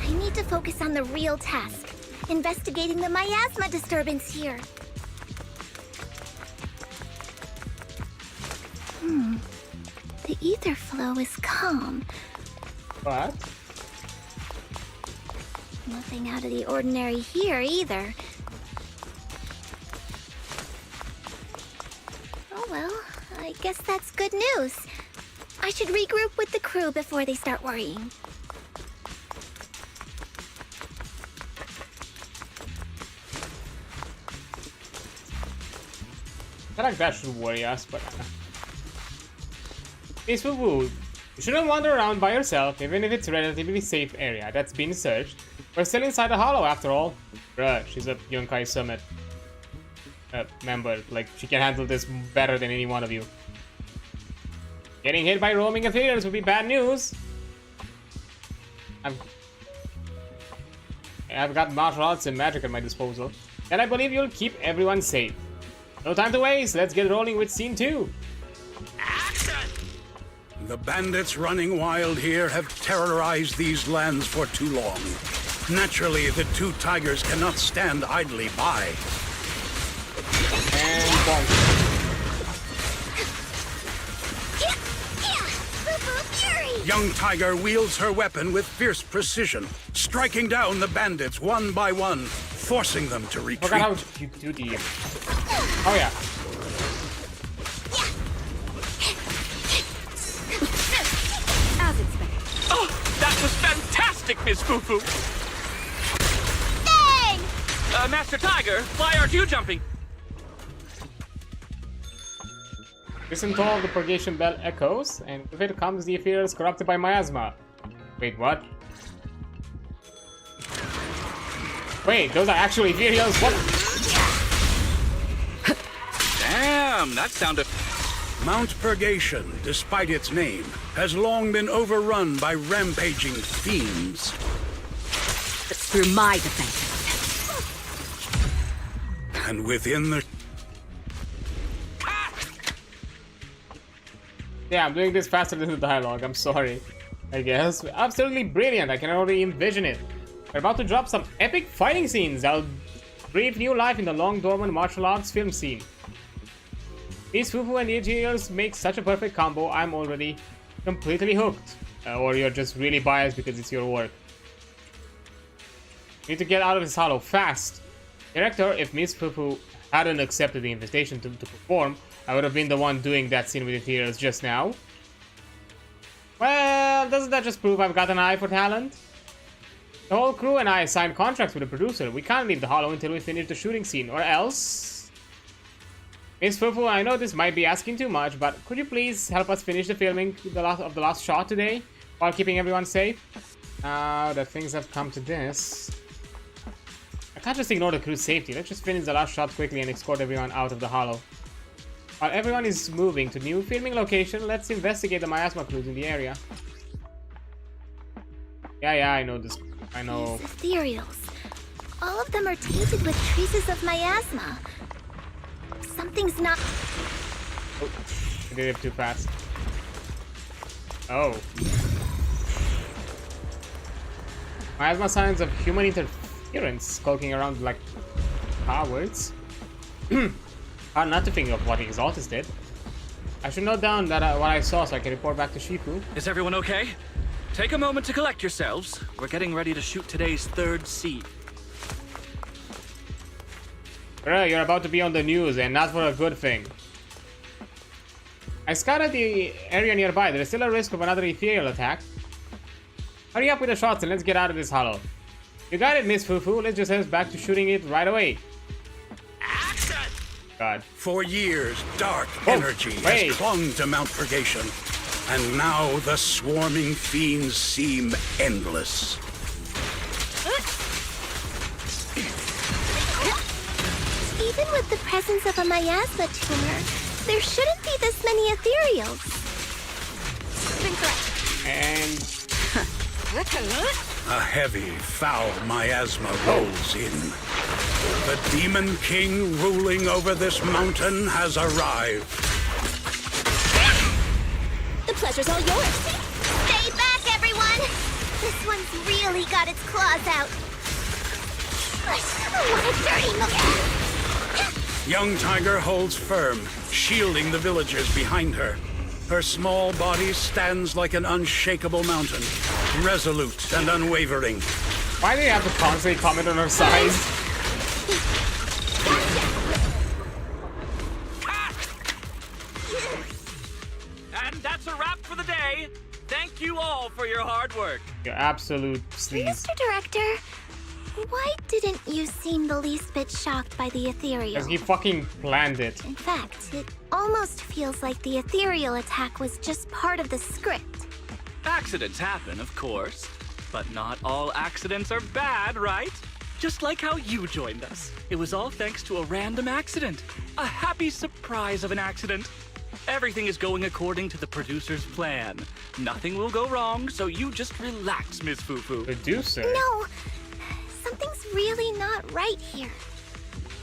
need to focus on the real task, investigating the miasma disturbance here. The ether flow is calm. What? Nothing out of the ordinary here either. Oh well, I guess that's good news. I should regroup with the crew before they start worrying. I feel like that should worry us, but... Miss Woo-Woo, you shouldn't wander around by yourself, even if it's a relatively safe area that's been searched. We're still inside the hollow, after all. Bruh, she's a Yunkai Summit member. Like, she can handle this better than any one of you. Getting hit by roaming affairs would be bad news. I've got martial arts and magic at my disposal, and I believe you'll keep everyone safe. No time to waste, let's get rolling with scene 2. Action! The bandits running wild here have terrorized these lands for too long. Naturally, the 2 tigers cannot stand idly by. And bonk. Young Tiger wields her weapon with fierce precision, striking down the bandits one by one, forcing them to retreat. Forgot how you do the... Oh yeah. As expected. Oh, that was fantastic, Miss Fufu! Dang! Master Tiger, why aren't you jumping? Listen to all the purgation bell echoes, and with it comes the affairs corrupted by miasma. Wait, what? Wait, those are actually ethereals? What? Damn, that sounded... Mount Purgation, despite its name, has long been overrun by rampaging fiends. It's through my defense. And within the... Yeah, I'm doing this faster than the dialogue, I'm sorry. I guess. Absolutely brilliant, I can already envision it. We're about to drop some epic fighting scenes that'll breathe new life in the long dormant martial arts film scene. These Fufu and the engineers make such a perfect combo, I'm already completely hooked. Or you're just really biased because it's your work. Need to get out of this hollow fast. Director, if Miss Fufu hadn't accepted the invitation to perform, I would have been the one doing that scene with the theaters just now. Well, doesn't that just prove I've got an eye for talent? The whole crew and I signed contracts with the producer. We can't leave the hollow until we finish the shooting scene, or else... Miss Fufu, I know this might be asking too much, but could you please help us finish the filming of the last shot today, while keeping everyone safe? Now that things have come to this... I can't just ignore the crew's safety. Let's just finish the last shot quickly and escort everyone out of the hollow. While everyone is moving to new filming location, let's investigate the miasma clues in the area. Yeah, I know this. I know. These ethereals. All of them are tainted with traces of miasma. Something's not... Oh, I did it too fast. Oh. Miasma signs of human interference skulking around like cowards. Hard not to think of what Exaltus did. I should note down that what I saw so I can report back to Shifu. Is everyone okay? Take a moment to collect yourselves. We're getting ready to shoot today's third scene. Bro, you're about to be on the news and not for a good thing. I scouted the area nearby. There is still a risk of another ethereal attack. Hurry up with the shots and let's get out of this hollow. You got it, Miss Fufu. Let's just head back to shooting it right away. Action! God. For years, dark energy has clung to Mount Purgation, and now the swarming fiends seem endless. Even with the presence of a miasma tumor, there shouldn't be this many ethereals. Incorrect. And... A heavy, foul miasma rolls in. The Demon King ruling over this mountain has arrived. The pleasure's all yours. Stay back, everyone! This one's really got its claws out. What a dirty look! Young Tiger holds firm, shielding the villagers behind her. Her small body stands like an unshakable mountain, resolute and unwavering. Why do you have to constantly comment on her size? And that's a wrap for the day. Thank you all for your hard work. You're absolute sleaze. Mr. Director, why didn't you seem the least bit shocked by the ethereal? Because he fucking planned it. In fact, it almost feels like the ethereal attack was just part of the script. Accidents happen, of course. But not all accidents are bad, right? Just like how you joined us. It was all thanks to a random accident. A happy surprise of an accident. Everything is going according to the producer's plan. Nothing will go wrong, so you just relax, Miss Fufu. Producer? No, something's really not right here.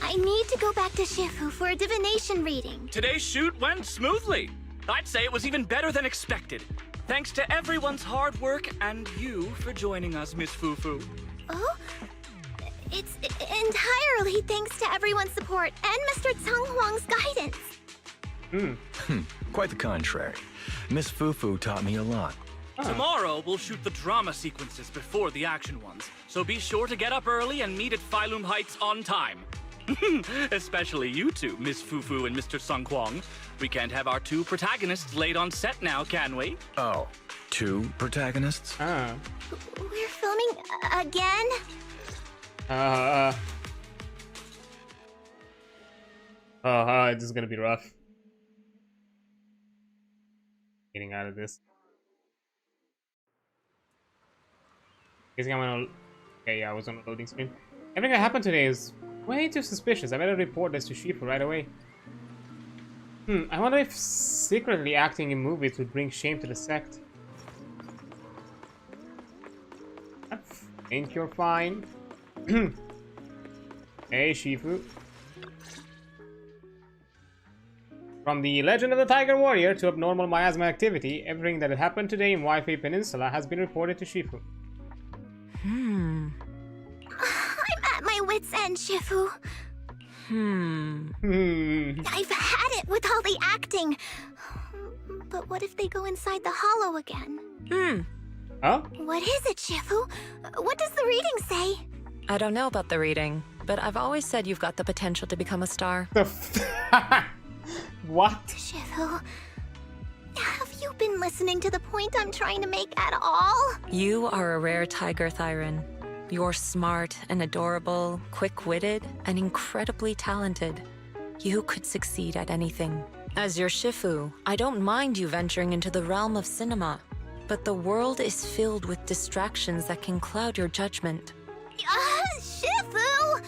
I need to go back to Shifu for a divination reading. Today's shoot went smoothly. I'd say it was even better than expected. Thanks to everyone's hard work and you for joining us, Miss Fufu. Oh? It's entirely thanks to everyone's support and Mr. Tsang Huang's guidance. Quite the contrary. Miss Fufu taught me a lot. Tomorrow, we'll shoot the drama sequences before the action ones. So be sure to get up early and meet at Phylum Heights on time. Especially you two, Miss Fufu and Mr. Sung Kwong. We can't have our two protagonists late on set now, can we? Oh, two protagonists? We're filming again? This is gonna be rough. Getting out of this. Guessing I'm on a... Okay, yeah, I was on a loading screen. Everything that happened today is way too suspicious. I better report this to Shifu right away. I wonder if secretly acting in movies would bring shame to the sect. I think you're fine. Hey, Shifu. From the legend of the Tiger Warrior to abnormal miasma activity, everything that happened today in Wi-Fi Peninsula has been reported to Shifu. I'm at my wit's end, Shifu. I've had it with all the acting. But what if they go inside the hollow again? Huh? What is it, Shifu? What does the reading say? I don't know about the reading, but I've always said you've got the potential to become a star. What? Shifu, have you been listening to the point I'm trying to make at all? You are a rare tiger, Thyron. You're smart and adorable, quick-witted, and incredibly talented. You could succeed at anything. As your Shifu, I don't mind you venturing into the realm of cinema, but the world is filled with distractions that can cloud your judgment. Shifu!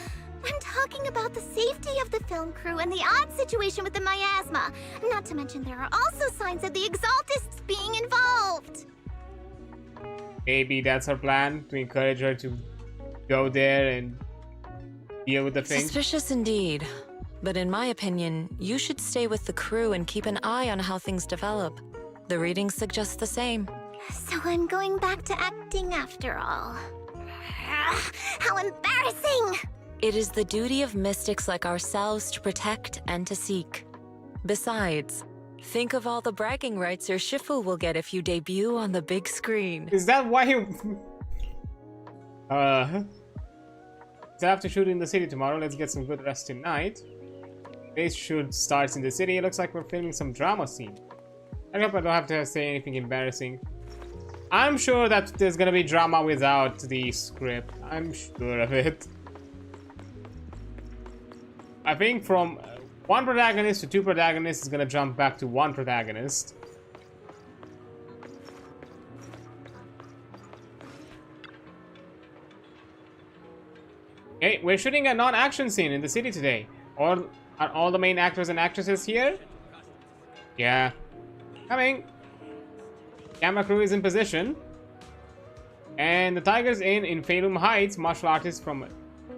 I'm talking about the safety of the film crew and the odd situation with the miasma. Not to mention there are also signs of the Exaltists being involved. Maybe that's her plan, to encourage her to go there and deal with the thing. Suspicious indeed. But in my opinion, you should stay with the crew and keep an eye on how things develop. The readings suggest the same. So I'm going back to acting after all. How embarrassing! It is the duty of mystics like ourselves to protect and to seek. Besides, think of all the bragging rights your Shifu will get if you debut on the big screen. Is that why he... I have to shoot in the city tomorrow. Let's get some good rest tonight. Today's shoot starts in the city. It looks like we're filming some drama scene. I hope I don't have to say anything embarrassing. I'm sure that there's gonna be drama without the script. I'm sure of it. I think from one protagonist to two protagonists is gonna jump back to one protagonist. Okay, we're shooting a non-action scene in the city today. Are all the main actors and actresses here? Yeah. Coming. Camera crew is in position. And the Tigers in Phalum Heights, martial artists from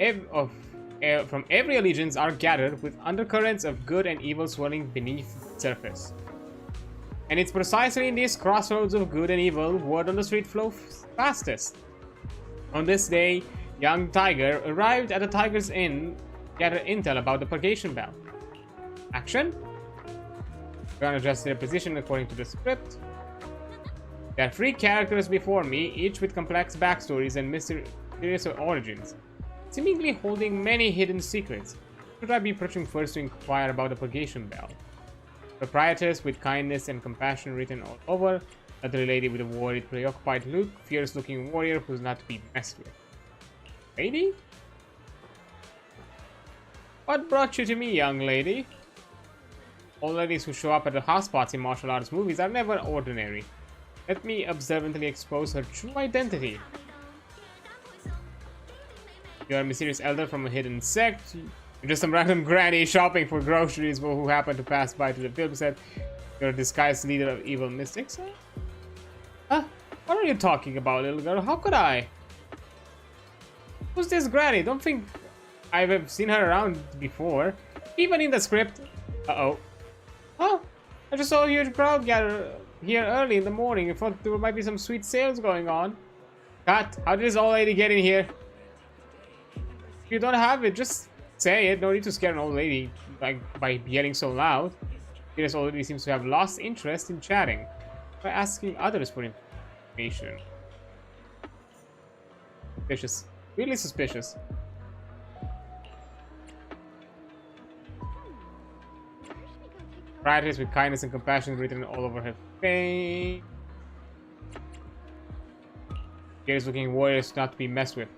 every allegiance are gathered with undercurrents of good and evil swirling beneath the surface. And it's precisely in these crossroads of good and evil word on the street flows fastest. On this day, young Tiger arrived at the Tiger's Inn, gathered intel about the purgation bell. Action? We're gonna adjust their position according to the script. There are 3 characters before me, each with complex backstories and mysterious origins, seemingly holding many hidden secrets. Should I be approaching first to inquire about the purgation bell? Proprietors with kindness and compassion written all over, another lady with a worried, preoccupied look, fierce-looking warrior who's not to be messed with. Lady? What brought you to me, young lady? All ladies who show up at the hotspots in martial arts movies are never ordinary. Let me observantly expose her true identity. You are a mysterious elder from a hidden sect. You're just some random granny shopping for groceries who happened to pass by to the film set. You're a disguised leader of evil mystics. Huh? What are you talking about, little girl? How could I? Who's this granny? Don't think I've seen her around before. Even in the script. Uh-oh. Oh, I just saw a huge crowd gather here early in the morning. I thought there might be some sweet sales going on. Kat, how did this old lady get in here? If you don't have it, just say it. No need to scare an old lady like by yelling so loud. This old lady seems to have lost interest in chatting by asking others for information. Suspicious. Really suspicious. Practice with kindness and compassion written all over her face. Fierce looking warriors not to be messed with.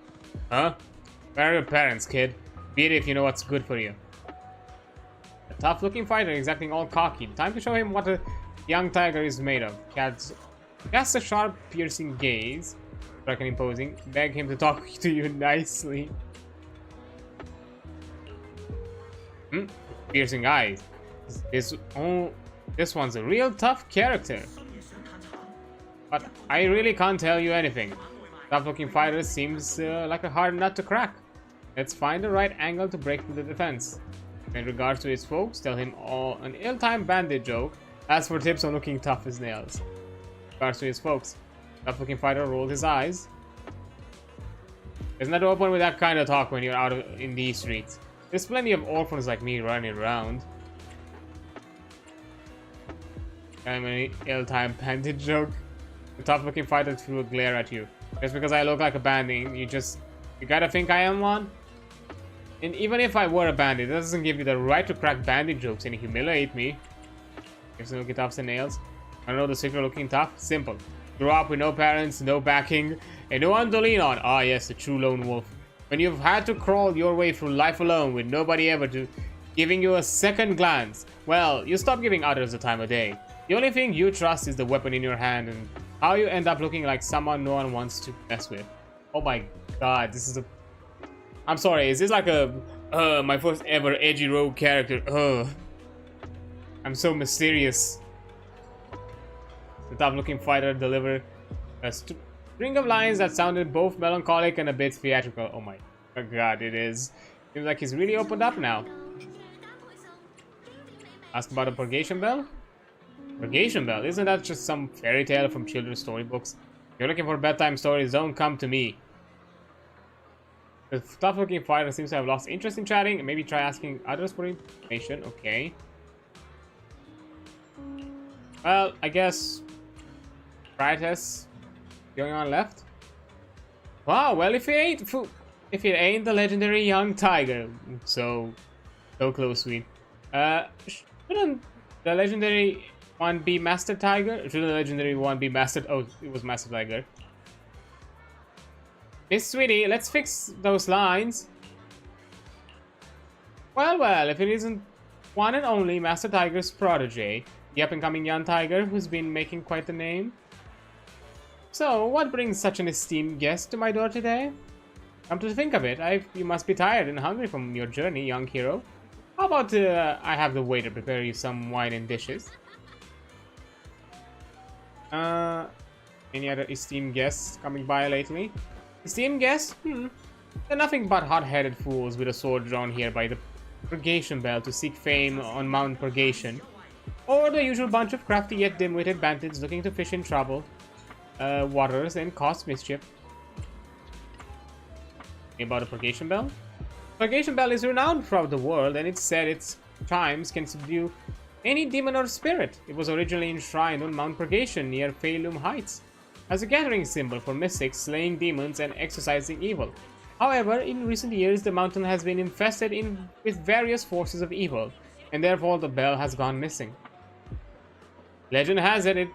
Huh? Where are your parents, kid? Be it if you know what's good for you. A tough looking fighter exacting all cocky. Time to show him what a young tiger is made of. Casts a sharp, piercing gaze. Dark and imposing. Beg him to talk to you nicely. Piercing eyes. This one's a real tough character. But I really can't tell you anything. Tough looking fighter seems like a hard nut to crack. Let's find the right angle to break through the defense. In regards to his folks, tell him all an ill-timed bandit joke. As for tips on looking tough as nails. In regards to his folks, tough looking fighter rolled his eyes. It's not open with that kind of talk when you're out in these streets. There's plenty of orphans like me running around. I'm an ill-timed bandit joke. The tough-looking fighter threw a glare at you. Just because I look like a bandit, you gotta think I am one? And even if I were a bandit, that doesn't give you the right to crack bandit jokes and humiliate me. Gives me looking tough and nails. I know the secret looking tough? Simple. Grew up with no parents, no backing, and no one to lean on. Ah yes, the true lone wolf. When you've had to crawl your way through life alone with nobody ever giving you a second glance, well, you stop giving others the time of day. The only thing you trust is the weapon in your hand, and how you end up looking like someone no one wants to mess with. Oh my god, this is a... I'm sorry, is this like a my first ever edgy rogue character? I'm so mysterious. The tough-looking fighter delivered a string of lines that sounded both melancholic and a bit theatrical. Oh my god, it is. Seems like he's really opened up now. Ask about a purgation bell? Purgation bell? Isn't that just some fairy tale from children's storybooks? If you're looking for bedtime stories, don't come to me. The tough-looking fighter seems to have lost interest in chatting. Maybe try asking others for information. Okay. Well, I guess Brightus going on left. Wow, well if it ain't the legendary young tiger. So close, sweet. Shouldn't the legendary one be Master Tiger? Shouldn't the legendary one be Master... Oh, it was Master Tiger. Miss Sweetie, let's fix those lines. Well, if it isn't one and only Master Tiger's protege, the up-and-coming young tiger who's been making quite the name. So, what brings such an esteemed guest to my door today? Come to think of it, you must be tired and hungry from your journey, young hero. How about I have the waiter prepare you some wine and dishes? Any other esteemed guests coming by lately? Esteemed guests? They're nothing but hot-headed fools with a sword drawn here by the Purgation Bell to seek fame on Mount Purgation. Or the usual bunch of crafty yet dim-witted bandits looking to fish in troubled waters and cause mischief. About the Purgation Bell? Purgation Bell is renowned throughout the world, and it's said its chimes can subdue any demon or spirit. It was originally enshrined on Mount Purgation near Phalum Heights as a gathering symbol for mystics slaying demons and exorcising evil. However, in recent years, the mountain has been infested with various forces of evil, and therefore the bell has gone missing. Legend has it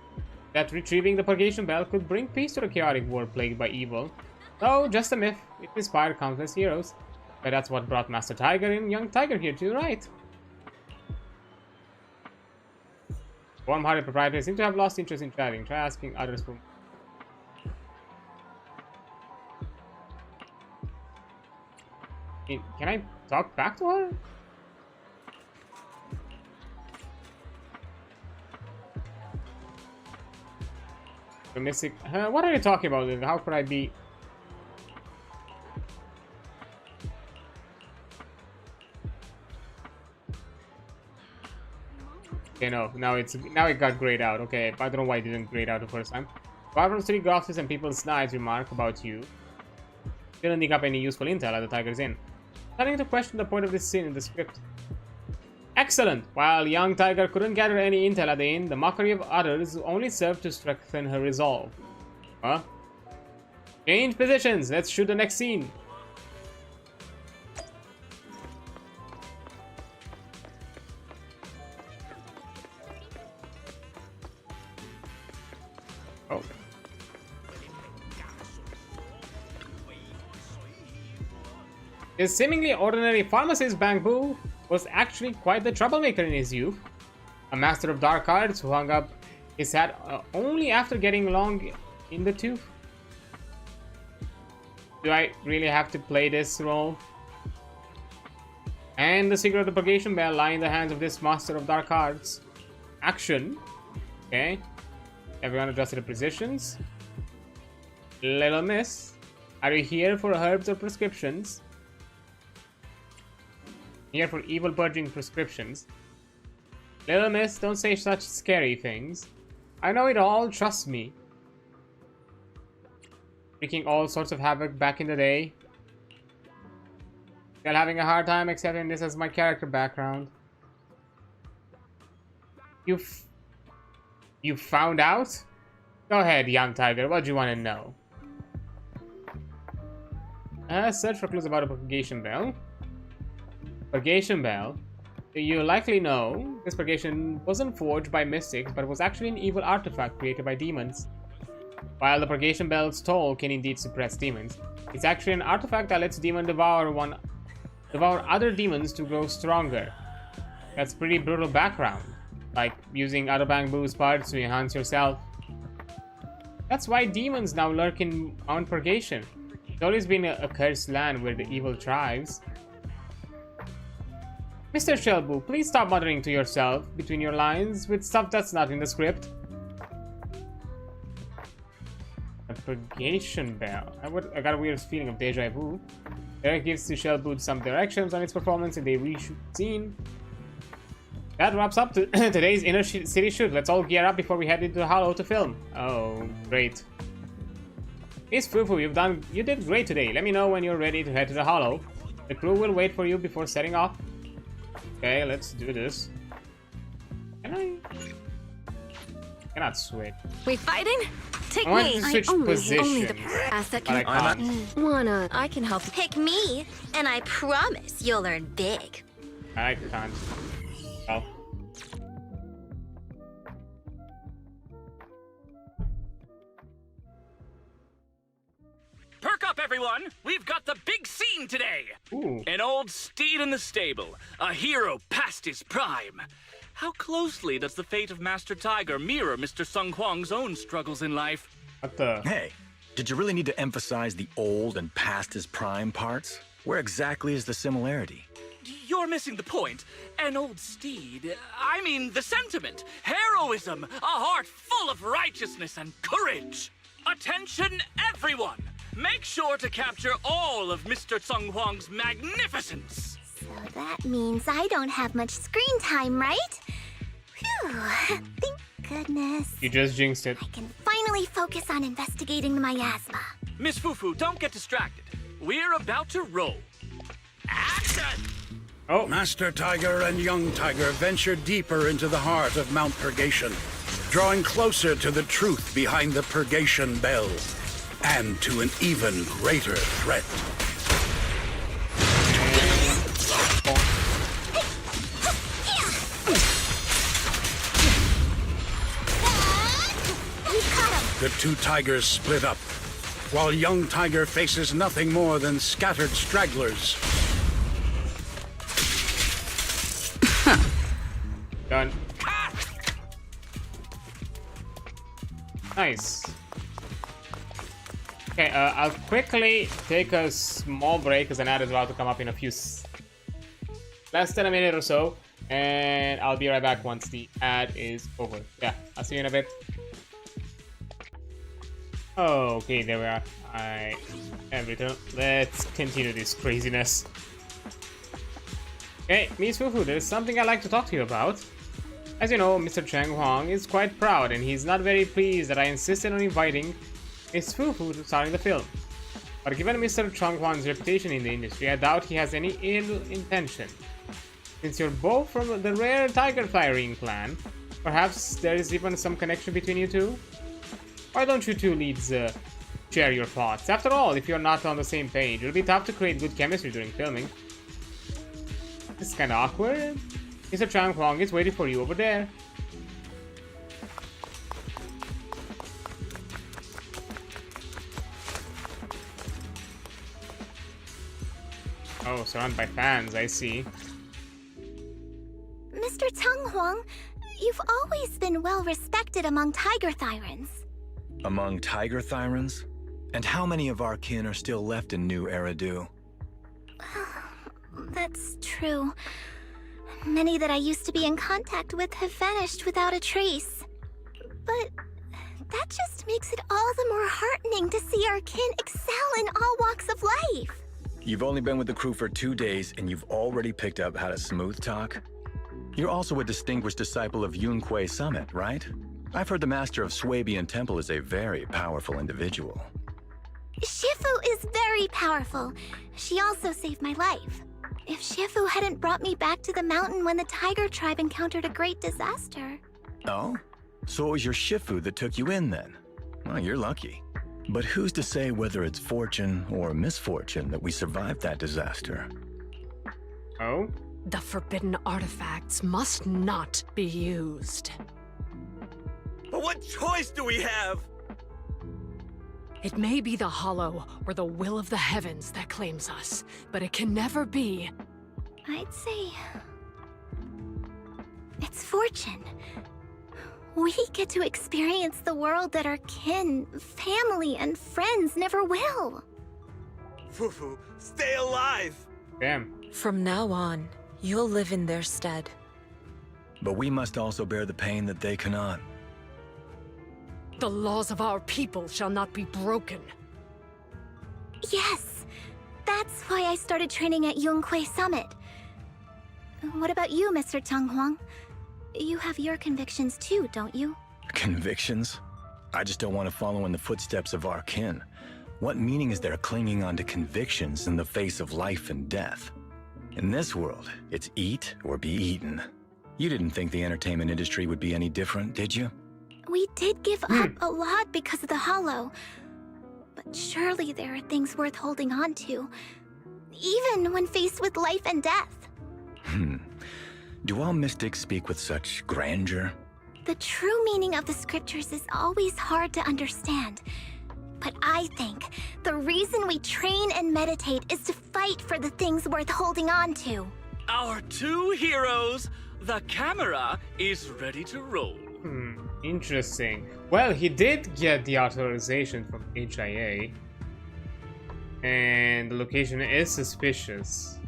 that retrieving the Purgation Bell could bring peace to the chaotic world plagued by evil. Though, just a myth, it inspired countless heroes. But that's what brought Master Tiger and Young Tiger here too, right? Warm-hearted proprietors seem to have lost interest in chatting. Try asking others for... Can I talk back to her? The mystic... what are you talking about? How could I be... Okay, no, now it got grayed out. Okay, I don't know why it didn't grayed out the first time. Apart from 3 gossips and people's snide remark about you, didn't dig up any useful intel at the Tiger's Inn. Starting to question the point of this scene in the script. Excellent! While young Tiger couldn't gather any intel at the inn, the mockery of others only served to strengthen her resolve. Huh? Change positions! Let's shoot the next scene! Oh. His seemingly ordinary pharmacist Bangbu was actually quite the troublemaker in his youth. A master of dark arts who hung up his hat only after getting long in the tooth. Do I really have to play this role? And the secret of the Purgation Bell lie in the hands of this master of dark arts. Action. Okay. Everyone adjusted to positions. Little miss, are you here for herbs or prescriptions? Here for evil purging prescriptions. Little miss, don't say such scary things. I know it all, trust me. Wreaking all sorts of havoc back in the day. Still having a hard time accepting this as my character background. You found out? Go ahead, young Tiger, what do you want to know? Search for clues about a Purgation Bell. Purgation Bell. You likely know this Purgation wasn't forged by mystics, but was actually an evil artifact created by demons. While the Purgation Bell's toll can indeed suppress demons, it's actually an artifact that lets demons devour other demons to grow stronger. That's pretty brutal background, like using other Bangbu's parts to enhance yourself. That's why demons now lurk in Mount Purgation. It's always been a cursed land where the evil thrives. Mr. Shelbu, please stop muttering to yourself between your lines with stuff that's not in the script. A purgation bell. I got a weird feeling of deja vu. Derek gives to Shelbu some directions on its performance in the reshoot scene. That wraps up today's inner city shoot. Let's all gear up before we head into the Hollow to film. Oh, great. Miss Fufu, you did great today. Let me know when you're ready to head to the Hollow. The crew will wait for you before setting off. Okay, let's do this. Can I? Cannot switch. We fighting? Take I want me. to switch positions, Asset but I can't. I can help. Pick me, and I promise you'll earn big. I can't. Oh. Perk up, everyone! We've got the big scene today! Ooh. An old steed in the stable, a hero past his prime. How closely does the fate of Master Tiger mirror Mr. Sung Hwang's own struggles in life? What the? Hey, did you really need to emphasize the old and past his prime parts? Where exactly is the similarity? You're missing the point. An old steed. I mean the sentiment. Heroism. A heart full of righteousness and courage. Attention, everyone! Make sure to capture all of Mr. Sung Hwang's magnificence. So that means I don't have much screen time, right? Phew, thank goodness. You just jinxed it. I can finally focus on investigating the miasma. Miss Fufu, don't get distracted. We're about to roll. Action! Oh. Master Tiger and Young Tiger venture deeper into the heart of Mount Purgation, drawing closer to the truth behind the Purgation Bell, and to an even greater threat. The two tigers split up, while Young Tiger faces nothing more than scattered stragglers. Done. Nice. Okay, I'll quickly take a small break because an ad is about to come up in a few less than a minute or so, and I'll be right back once the ad is over. Yeah, I'll see you in a bit. Okay, there we are. Let's continue this craziness. Okay, Miss Fufu, there's something I'd like to talk to you about. As you know, Mr. Chang Huang is quite proud, and he's not very pleased that I insisted on inviting Miss Fufu to star in the film. But given Mr. Chang Huang's reputation in the industry, I doubt he has any ill intention. Since you're both from the rare tiger flying clan, perhaps there is even some connection between you two? Why don't you two leads share your thoughts? After all, if you're not on the same page, it'll be tough to create good chemistry during filming. This is kinda awkward. Mr. Chang Huang is waiting for you over there. Oh, surrounded by fans, I see. Mr. Chang Huang, you've always been well respected among tiger thyrans. Among tiger thyrans? And how many of our kin are still left in New Eridu? That's true. Many that I used to be in contact with have vanished without a trace. But that just makes it all the more heartening to see our kin excel in all walks of life. You've only been with the crew for 2 days and you've already picked up how to smooth talk? You're also a distinguished disciple of Yunque Summit, right? I've heard the master of Swabian Temple is a very powerful individual. Shifu is very powerful. She also saved my life. If Shifu hadn't brought me back to the mountain when the tiger tribe encountered a great disaster. Oh? So it was your Shifu that took you in then? Well, you're lucky. But who's to say whether it's fortune or misfortune that we survived that disaster? Oh? The forbidden artifacts must not be used. But what choice do we have? It may be the Hollow or the will of the heavens that claims us, but it can never be. I'd say it's fortune. We get to experience the world that our kin, family, and friends never will. Fufu, stay alive! Damn. From now on, you'll live in their stead. But we must also bear the pain that they cannot. The laws of our people shall not be broken. Yes, that's why I started training at Yunquei Summit. What about you, Mr. Chang Huang? You have your convictions too, don't you? Convictions? I just don't want to follow in the footsteps of our kin. What meaning is there clinging on to convictions in the face of life and death? In this world, it's eat or be eaten. You didn't think the entertainment industry would be any different, did you? We did give up a lot because of the Hollow. But surely there are things worth holding on to, even when faced with life and death. Do all mystics speak with such grandeur? The true meaning of the scriptures is always hard to understand. But I think the reason we train and meditate is to fight for the things worth holding on to. Our two heroes, the camera is ready to roll. Interesting. Well, he did get the authorization from HIA. And the location is suspicious.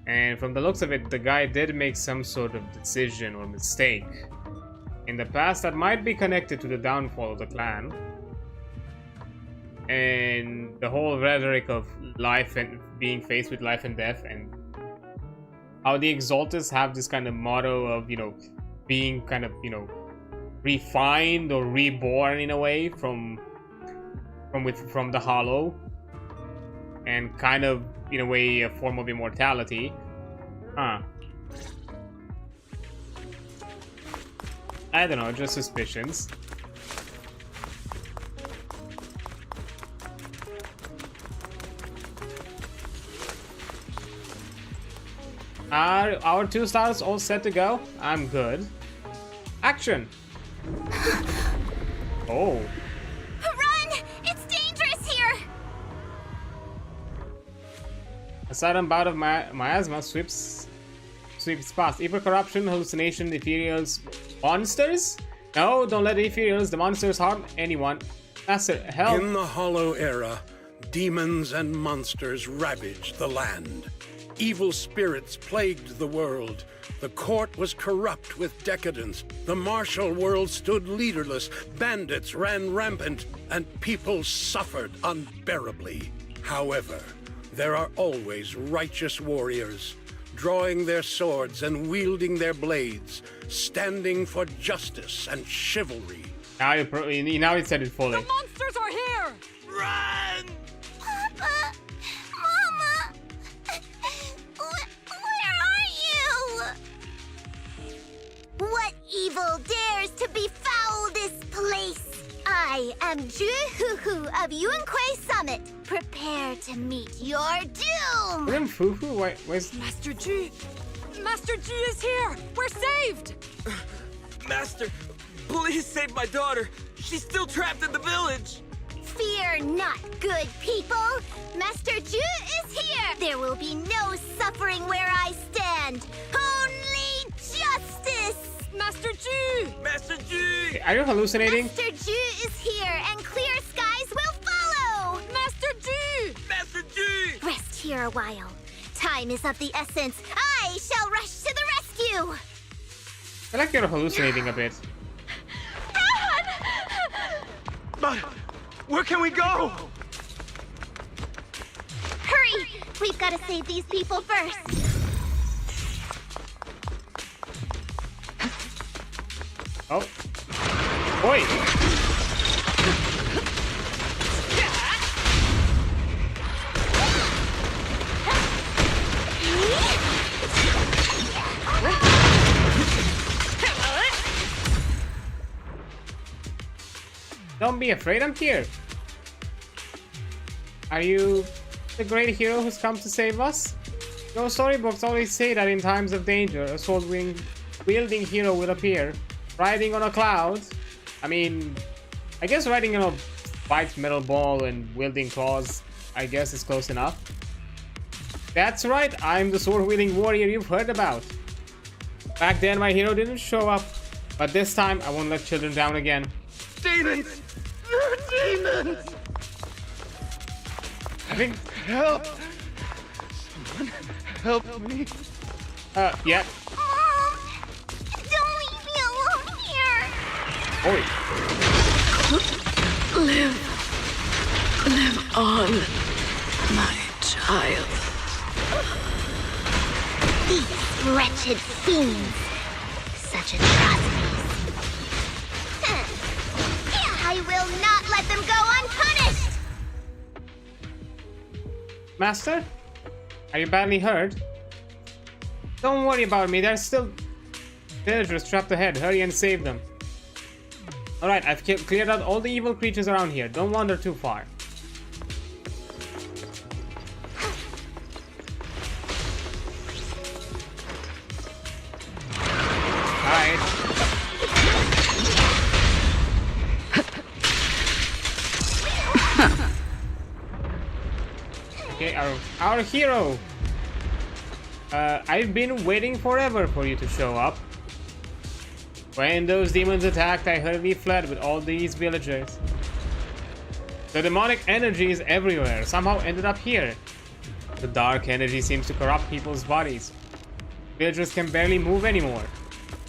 And from the looks of it, the guy did make some sort of decision or mistake in the past that might be connected to the downfall of the clan. And the whole rhetoric of life and being faced with life and death, and how the Exaltists have this kind of motto of, you know, being kind of, you know, refined or reborn in a way from the Hollow, and kind of in a way a form of immortality. I don't know, just suspicions. Are our 2 stars all set to go? I'm good. Action! Oh. Run! It's dangerous here! A sudden bout of miasma sweeps past. Evil, corruption, hallucination, ethereals, monsters? No, don't let the ethereals, the monsters, harm anyone. Master, help! In the Hollow Era, demons and monsters ravaged the land. Evil spirits plagued the world. The court was corrupt with decadence. The martial world stood leaderless. Bandits ran rampant, and people suffered unbearably. However, there are always righteous warriors, drawing their swords and wielding their blades, standing for justice and chivalry. Now you said it fully. The monsters are here! Run! Papa! Mama! Where are you? What evil dares to befoul this place? I am Zhuhuhu of Yunquei Summit. Prepare to meet your doom! Isn't Fufu? Where's... Master G! Master G is here! We're saved! Master, please save my daughter. She's still trapped in the village. Fear not, good people. Master Zhu is here. There will be no suffering where I stand. Only justice. Master G! Master G! Are you hallucinating? Master Zhu is here, and clear skies will follow. Master G! Master G! Rest here a while. Time is of the essence. I shall rush to the rescue. I like you're hallucinating a bit. But where can we go? Hurry! We've got to save these people first. Oh. Oi! Don't be afraid, I'm here. Are you the great hero who's come to save us? Your storybooks always say that in times of danger, a sword-wielding hero will appear, riding on a cloud. I mean, I guess riding on a white metal ball and wielding claws, I guess is close enough. That's right, I'm the sword-wielding warrior you've heard about. Back then my hero didn't show up, but this time I won't let children down again. Demons! Demons! having? Help! Someone help me. Yeah. Mom! Don't leave me alone here! Oi. Live on, my child. These wretched fiends. Such atrocities. I will not let them go unpunished! Master? Are you badly hurt? Don't worry about me, there's still villagers trapped ahead. Hurry and save them. Alright, I've cleared out all the evil creatures around here. Don't wander too far. Alright. Okay, our hero. I've been waiting forever for you to show up. When those demons attacked, I hurriedly fled with all these villagers. The demonic energy is everywhere, somehow ended up here. The dark energy seems to corrupt people's bodies. Villagers can barely move anymore.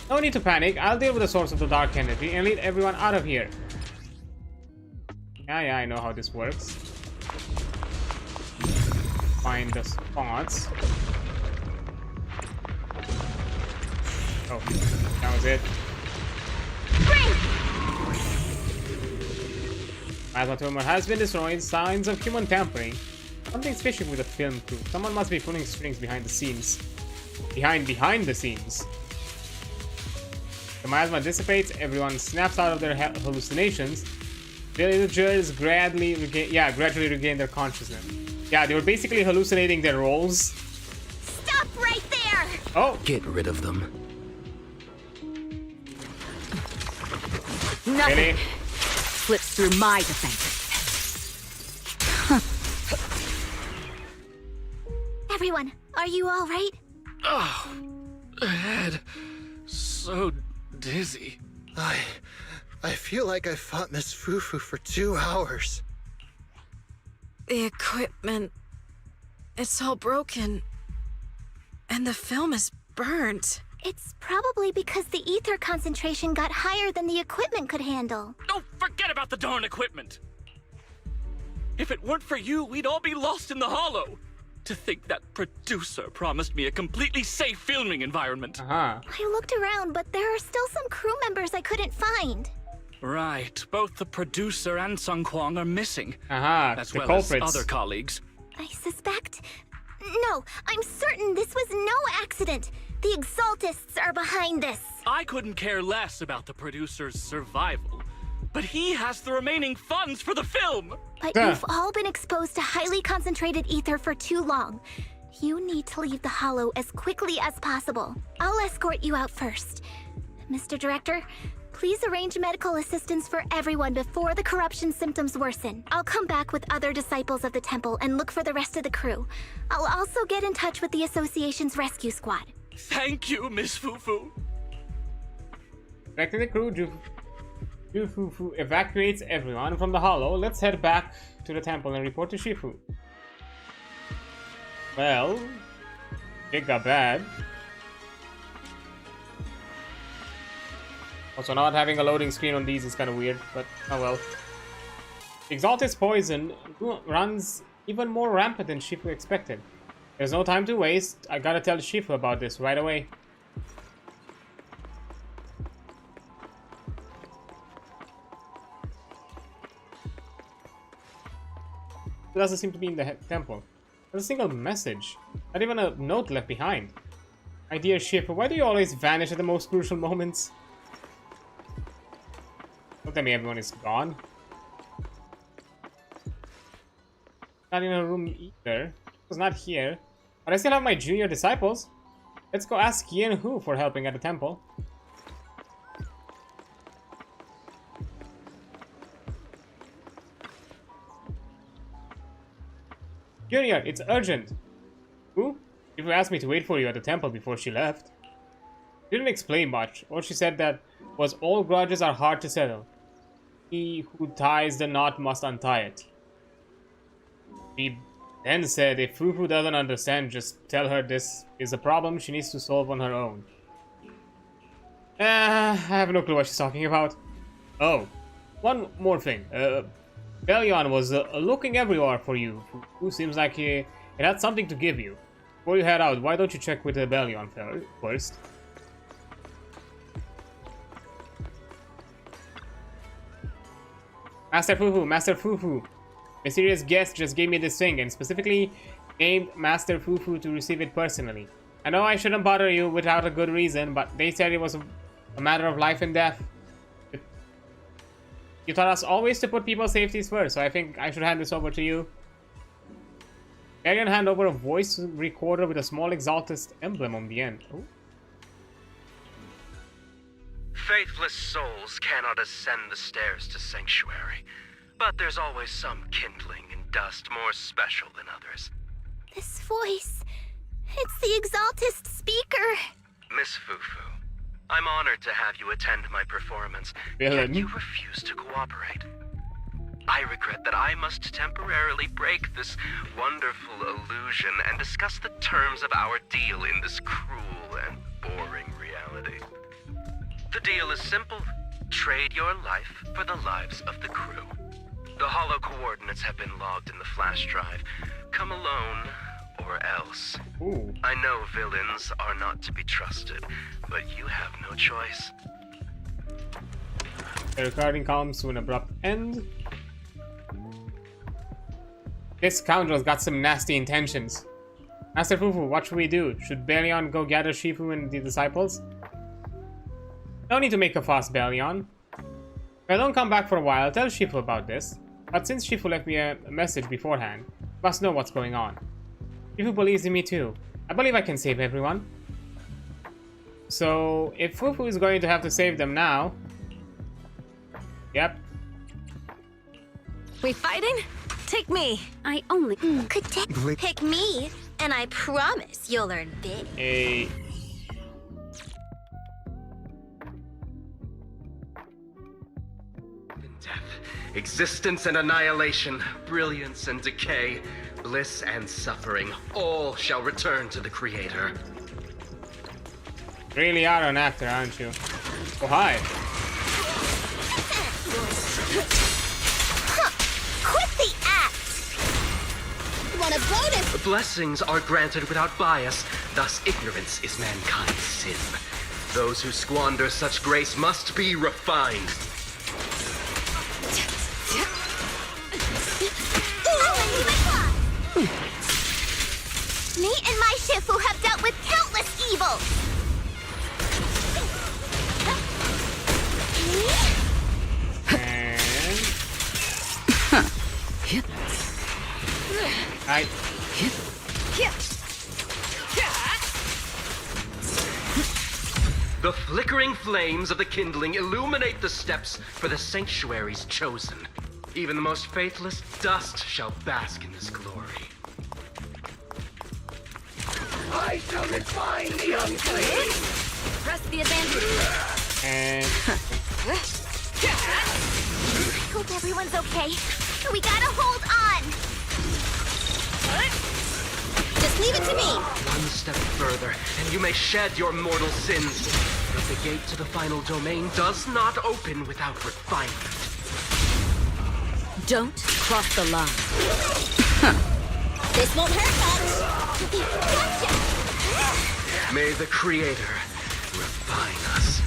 No need to panic, I'll deal with the source of the dark energy and lead everyone out of here. Yeah, I know how this works. Find the spots. Oh, that was it. Plasma tumor has been destroyed. Signs of human tampering. Something's fishy with the film crew. Someone must be pulling strings behind the scenes. Behind the scenes. The miasma dissipates. Everyone snaps out of their hallucinations. Villagers gradually regain their consciousness. Yeah, they were basically hallucinating their roles. Stop right there! Oh! Get rid of them. Nothing Really? slips through my defenses. Everyone, are you all right? Oh, head. So dizzy. I feel like I fought Miss Fufu for 2 hours. The equipment, it's all broken. And the film is burnt. It's probably because the ether concentration got higher than the equipment could handle. Don't forget about the darn equipment. If it weren't for you, we'd all be lost in the hollow. To think that producer promised me a completely safe filming environment. Uh-huh. I looked around, but there are still some crew members I couldn't find. Right, both the producer and Sung Kwang are missing. Uh-huh, as the well culprits. as other colleagues. I suspect... No, I'm certain this was no accident. The Exaltists are behind this. I couldn't care less about the producer's survival, but he has the remaining funds for the film. But you've all been exposed to highly concentrated ether for too long. You need to leave the hollow as quickly as possible. I'll escort you out first. Mr. Director, please arrange medical assistance for everyone before the corruption symptoms worsen. I'll come back with other disciples of the temple and look for the rest of the crew. I'll also get in touch with the association's rescue squad. Thank you, Miss Fufu. Back to the crew, Fufu evacuates everyone from the hollow. Let's head back to the temple and report to Shifu. Well, it got bad. Also, not having a loading screen on these is kind of weird, but oh well. Exalted's poison runs even more rampant than Shifu expected. There's no time to waste. I gotta tell Shifu about this right away. It doesn't seem to be in the temple. There's a single message. Not even a note left behind. My dear Shifu, why do you always vanish at the most crucial moments? Don't tell me everyone is gone. Not in a room either. It was not here. But I still have my junior disciples. Let's go ask Yen Hu for helping at the temple. Junior, it's urgent. Who? Shifu asked me to wait for you at the temple before she left. She didn't explain much. All she said that was all grudges are hard to settle. He who ties the knot must untie it. Be Then said, if Fufu doesn't understand, just tell her this is a problem she needs to solve on her own. I have no clue what she's talking about. Oh, one more thing. Bellion was looking everywhere for you. Fufu seems like it had something to give you. Before you head out, why don't you check with Bellion first? Master Fufu. Mysterious guest just gave me this thing and specifically named Master Fufu to receive it personally. I know I shouldn't bother you without a good reason, but they said it was a matter of life and death. You taught us always to put people's safeties first, so I think I should hand this over to you. I can hand over a voice recorder with a small exaltist emblem on the end. Oh. Faithless souls cannot ascend the stairs to Sanctuary, but there's always some kindling in dust more special than others. This voice... it's the exaltist speaker. Miss Fufu, I'm honored to have you attend my performance, yet you refuse to cooperate. I regret that I must temporarily break this wonderful illusion and discuss the terms of our deal in this cruel and boring reality. The deal is simple. Trade your life for the lives of the crew. The hollow coordinates have been logged in the flash drive. Come alone, or else. Ooh. I know villains are not to be trusted, but you have no choice. The recording comes to an abrupt end. This scoundrel's got some nasty intentions. Master Fufu, what should we do? Should Bellion go gather Shifu and the disciples? No need to make a fuss, Bellion. If I don't come back for a while, tell Shifu about this. But since Shifu left me a message beforehand, you must know what's going on. Shifu believes in me too. I believe I can save everyone. So, if Fufu is going to have to save them now... Yep. We fighting? Take me. I only could pick me, and I promise you'll learn big. Hey. Existence and annihilation, brilliance and decay, bliss and suffering, all shall return to the Creator. Really are an actor, aren't you? Oh, hi. Quit the act! Want a bonus? Blessings are granted without bias, thus ignorance is mankind's sin. Those who squander such grace must be refined. Me and my Shifu have dealt with countless evils. Right. The flickering flames of the kindling illuminate the steps for the sanctuary's chosen. Even the most faithless dust shall bask in this glory. I shall refine the unclean! Press the advantage. And... I hope everyone's okay. We gotta hold on! Just leave it to me! One step further, and you may shed your mortal sins. But the gate to the final domain does not open without refinement. Don't cross the line. This won't hurt much! Gotcha! May the Creator refine us.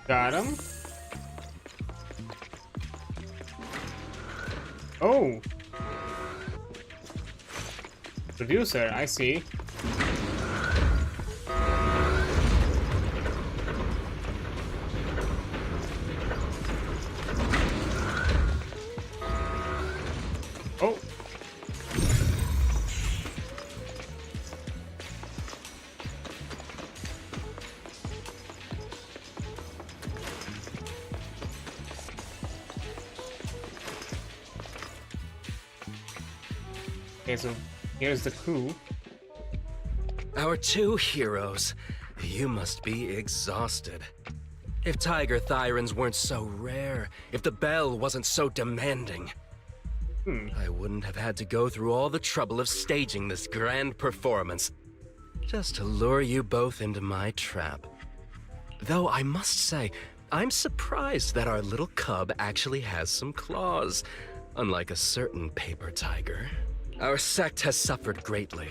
Got him. Oh. Producer, I see. Oh. Okay, so here's the coup. Our two heroes. You must be exhausted. If Tiger Thyrans weren't so rare, if the bell wasn't so demanding. I wouldn't have had to go through all the trouble of staging this grand performance just to lure you both into my trap. Though I must say, I'm surprised that our little cub actually has some claws, unlike a certain paper tiger. Our sect has suffered greatly.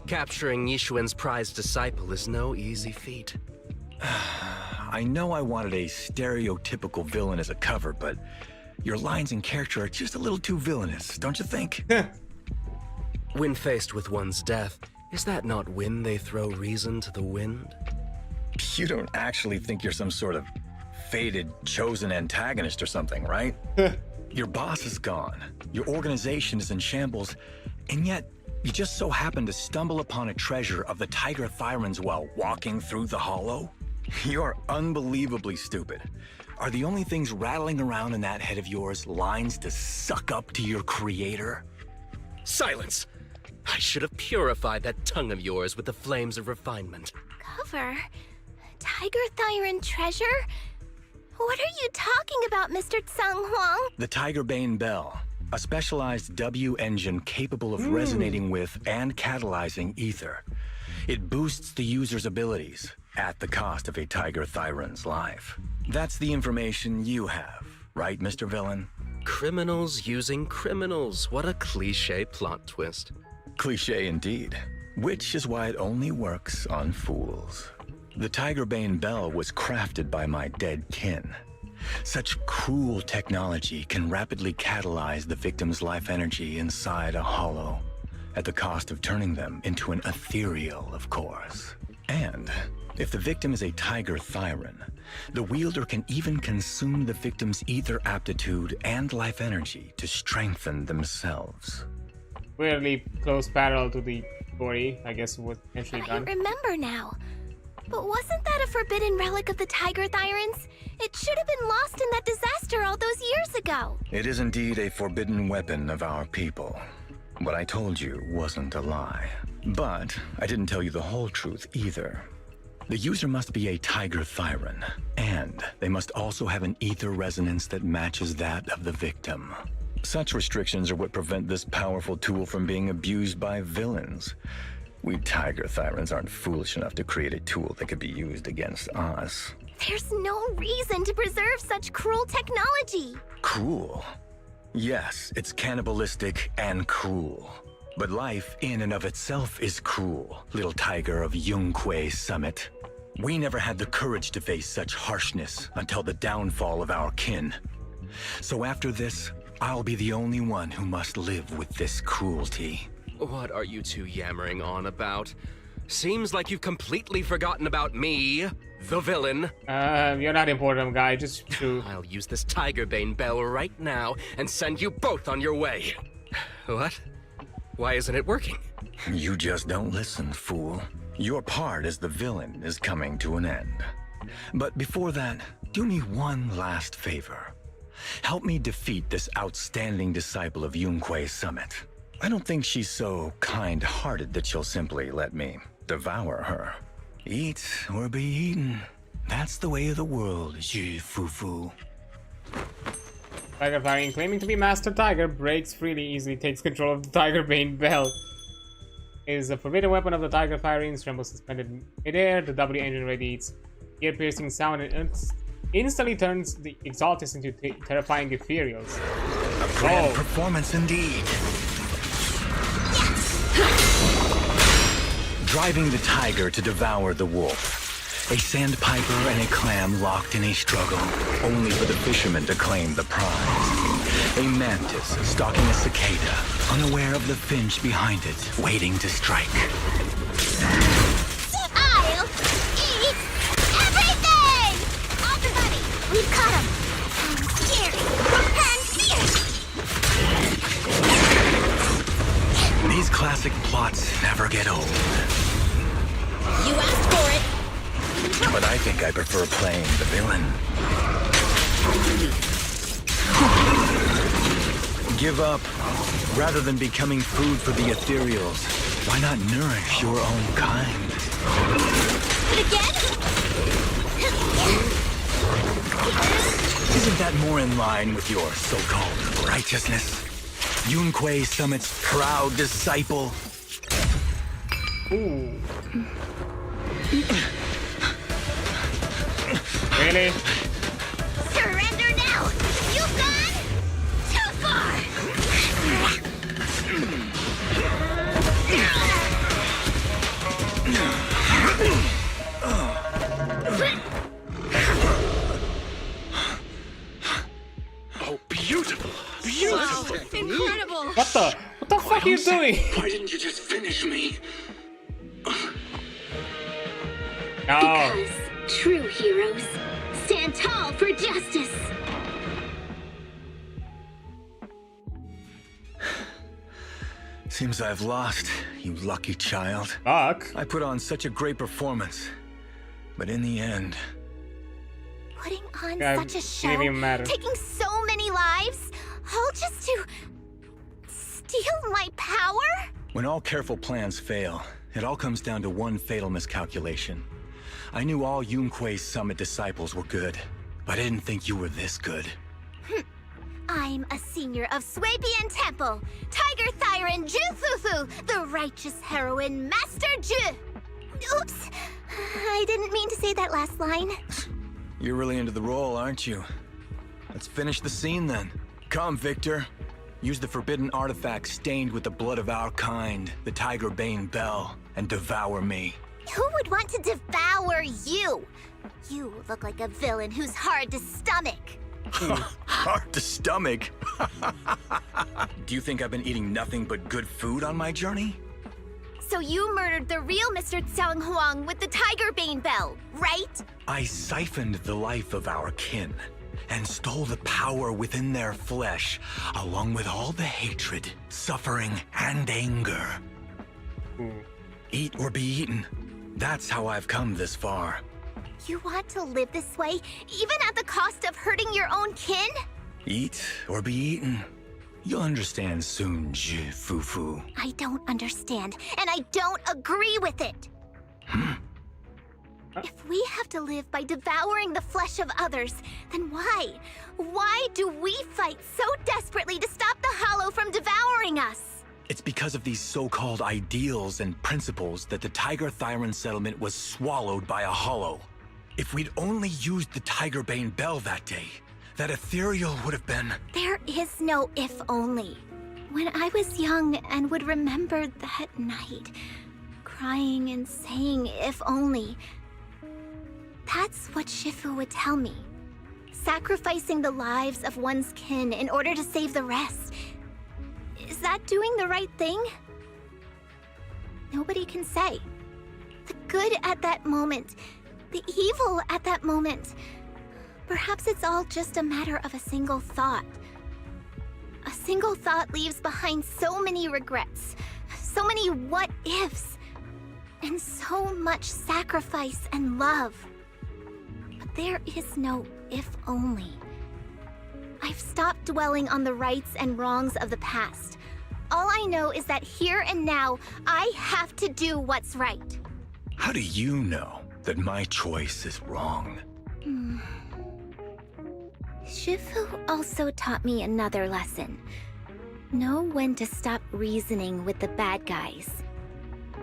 Capturing Yishuan's prized disciple is no easy feat. I know I wanted a stereotypical villain as a cover, but your lines and character are just a little too villainous, don't you think? When faced with one's death, is that not when they throw reason to the wind? You don't actually think you're some sort of fated, chosen antagonist or something, right? Your boss is gone, your organization is in shambles, and yet you just so happen to stumble upon a treasure of the Tiger Thyrans while walking through the hollow? You're unbelievably stupid. Are the only things rattling around in that head of yours lines to suck up to your creator? Silence! I should have purified that tongue of yours with the flames of refinement. Cover? Tiger Thyran treasure? What are you talking about, Mr. Tsang Huang? The Tiger Bane Bell, a specialized W engine capable of resonating with and catalyzing ether. It boosts the user's abilities at the cost of a Tiger Thyran's life. That's the information you have, right, Mr. Villain? Criminals using criminals. What a cliché plot twist. Cliché indeed, which is why it only works on fools. The Tiger Bane Bell was crafted by my dead kin. Such cruel technology can rapidly catalyze the victim's life energy inside a hollow, at the cost of turning them into an ethereal, of course. And if the victim is a Tiger Thyran, the wielder can even consume the victim's ether aptitude and life energy to strengthen themselves. Weirdly close parallel to the story, I guess, was eventually done. I remember now. But wasn't that a forbidden relic of the Tiger Thyrans? It should have been lost in that disaster all those years ago. It is indeed a forbidden weapon of our people. What I told you wasn't a lie. But I didn't tell you the whole truth either. The user must be a Tiger Thyran, and they must also have an ether resonance that matches that of the victim. Such restrictions are what prevent this powerful tool from being abused by villains. We Tiger Thyrans aren't foolish enough to create a tool that could be used against us. There's no reason to preserve such cruel technology. Cruel? Yes, it's cannibalistic and cruel. But life in and of itself is cruel, little tiger of Yunque Summit. We never had the courage to face such harshness until the downfall of our kin. So after this, I'll be the only one who must live with this cruelty. What are you two yammering on about? Seems like you've completely forgotten about me, the villain. You're not important, guy, just to... I'll use this Tiger Bane Bell right now and send you both on your way. What? Why isn't it working? You just don't listen, fool. Your part as the villain is coming to an end. But before that, do me one last favor. Help me defeat this outstanding disciple of Yunque Summit. I don't think she's so kind-hearted that she'll simply let me devour her. Eat or be eaten. That's the way of the world, Zhi Fufu. Tiger Thyran, claiming to be Master Tiger, breaks freely, easily takes control of the Tiger Bane Bell. Is a forbidden weapon of the Tiger Thyrans, trembles suspended midair, the W engine radiates ear-piercing sound and instantly turns the Exaltus into terrifying ethereals. A grand performance indeed. Driving the tiger to devour the wolf. A sandpiper and a clam locked in a struggle, only for the fisherman to claim the prize. A mantis stalking a cicada, unaware of the finch behind it, waiting to strike. I'll eat everything! Everybody, we've caught him. And scary, and fierce. These classic plots never get old. You asked for it. But I think I prefer playing the villain. Give up. Rather than becoming food for the ethereals, why not nourish your own kind? Again? Isn't that more in line with your so-called righteousness? Yunquei Summit's proud disciple. Ooh. Really? Surrender now! You've gone too far! Oh, beautiful! Beautiful! Incredible! What the fuck are you doing? Why didn't you just finish me? No. Because true heroes stand tall for justice. Seems I've lost, you lucky child. Fuck. I put on such a great performance, but in the end... Putting on Yeah, such a it show, didn't even matter. taking so many lives, all just to steal my power? When all careful plans fail, it all comes down to one fatal miscalculation. I knew all Yunquei Summit disciples were good, but I didn't think you were this good. I'm a senior of Swabian Temple, Tiger Thyron Jufufu, the righteous heroine Master Ju. Oops, I didn't mean to say that last line. You're really into the role, aren't you? Let's finish the scene then. Come, Victor. Use the forbidden artifact stained with the blood of our kind, the Tiger Bane Bell, and devour me. Who would want to devour you? You look like a villain who's hard to stomach. Hard to stomach? Do you think I've been eating nothing but good food on my journey? So you murdered the real Mr. Tsang Huang with the Tiger Bane Bell, right? I siphoned the life of our kin and stole the power within their flesh, along with all the hatred, suffering, and anger. Eat or be eaten. That's how I've come this far. You want to live this way, even at the cost of hurting your own kin? Eat or be eaten. You'll understand soon, Fufu. I don't understand, and I don't agree with it. If we have to live by devouring the flesh of others, then why? Why do we fight so desperately to stop the Hollow from devouring us? It's because of these so-called ideals and principles that the Tiger Thyron settlement was swallowed by a Hollow. If we'd only used the Tiger Bane Bell that day, that ethereal would have been... There is no if only. When I was young and would remember that night, crying and saying if only, that's what Shifu would tell me. Sacrificing the lives of one's kin in order to save the rest. Is that doing the right thing? Nobody can say. The good at that moment, the evil at that moment. Perhaps it's all just a matter of a single thought. A single thought leaves behind so many regrets, so many what-ifs, and so much sacrifice and love. But there is no if only. I've stopped dwelling on the rights and wrongs of the past. All I know is that here and now, I have to do what's right. How do you know that my choice is wrong? Shifu also taught me another lesson. Know when to stop reasoning with the bad guys.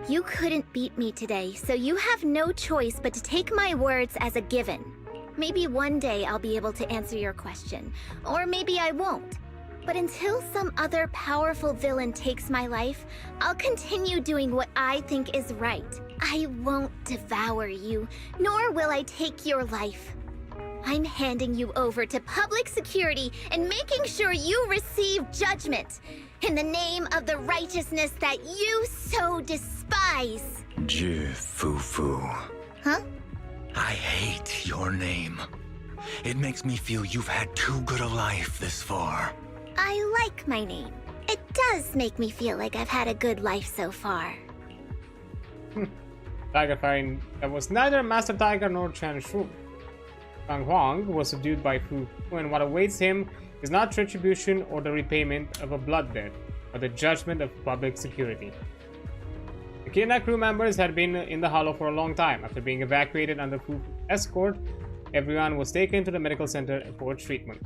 You couldn't beat me today, so you have no choice but to take my words as a given. Maybe one day I'll be able to answer your question, or maybe I won't. But until some other powerful villain takes my life, I'll continue doing what I think is right. I won't devour you, nor will I take your life. I'm handing you over to public security and making sure you receive judgment in the name of the righteousness that you so despise. Fufu. Huh? I hate your name. It makes me feel you've had too good a life this far. I like my name. It does make me feel like I've had a good life so far. Tiger Thyron, that was neither Master Tiger nor Chan Shu. Tsang Huang was subdued by Fu, and what awaits him is not retribution or the repayment of a blood debt, but the judgment of public security. The kidnapped crew members had been in the Hollow for a long time. After being evacuated under Fu's escort, everyone was taken to the medical center for treatment.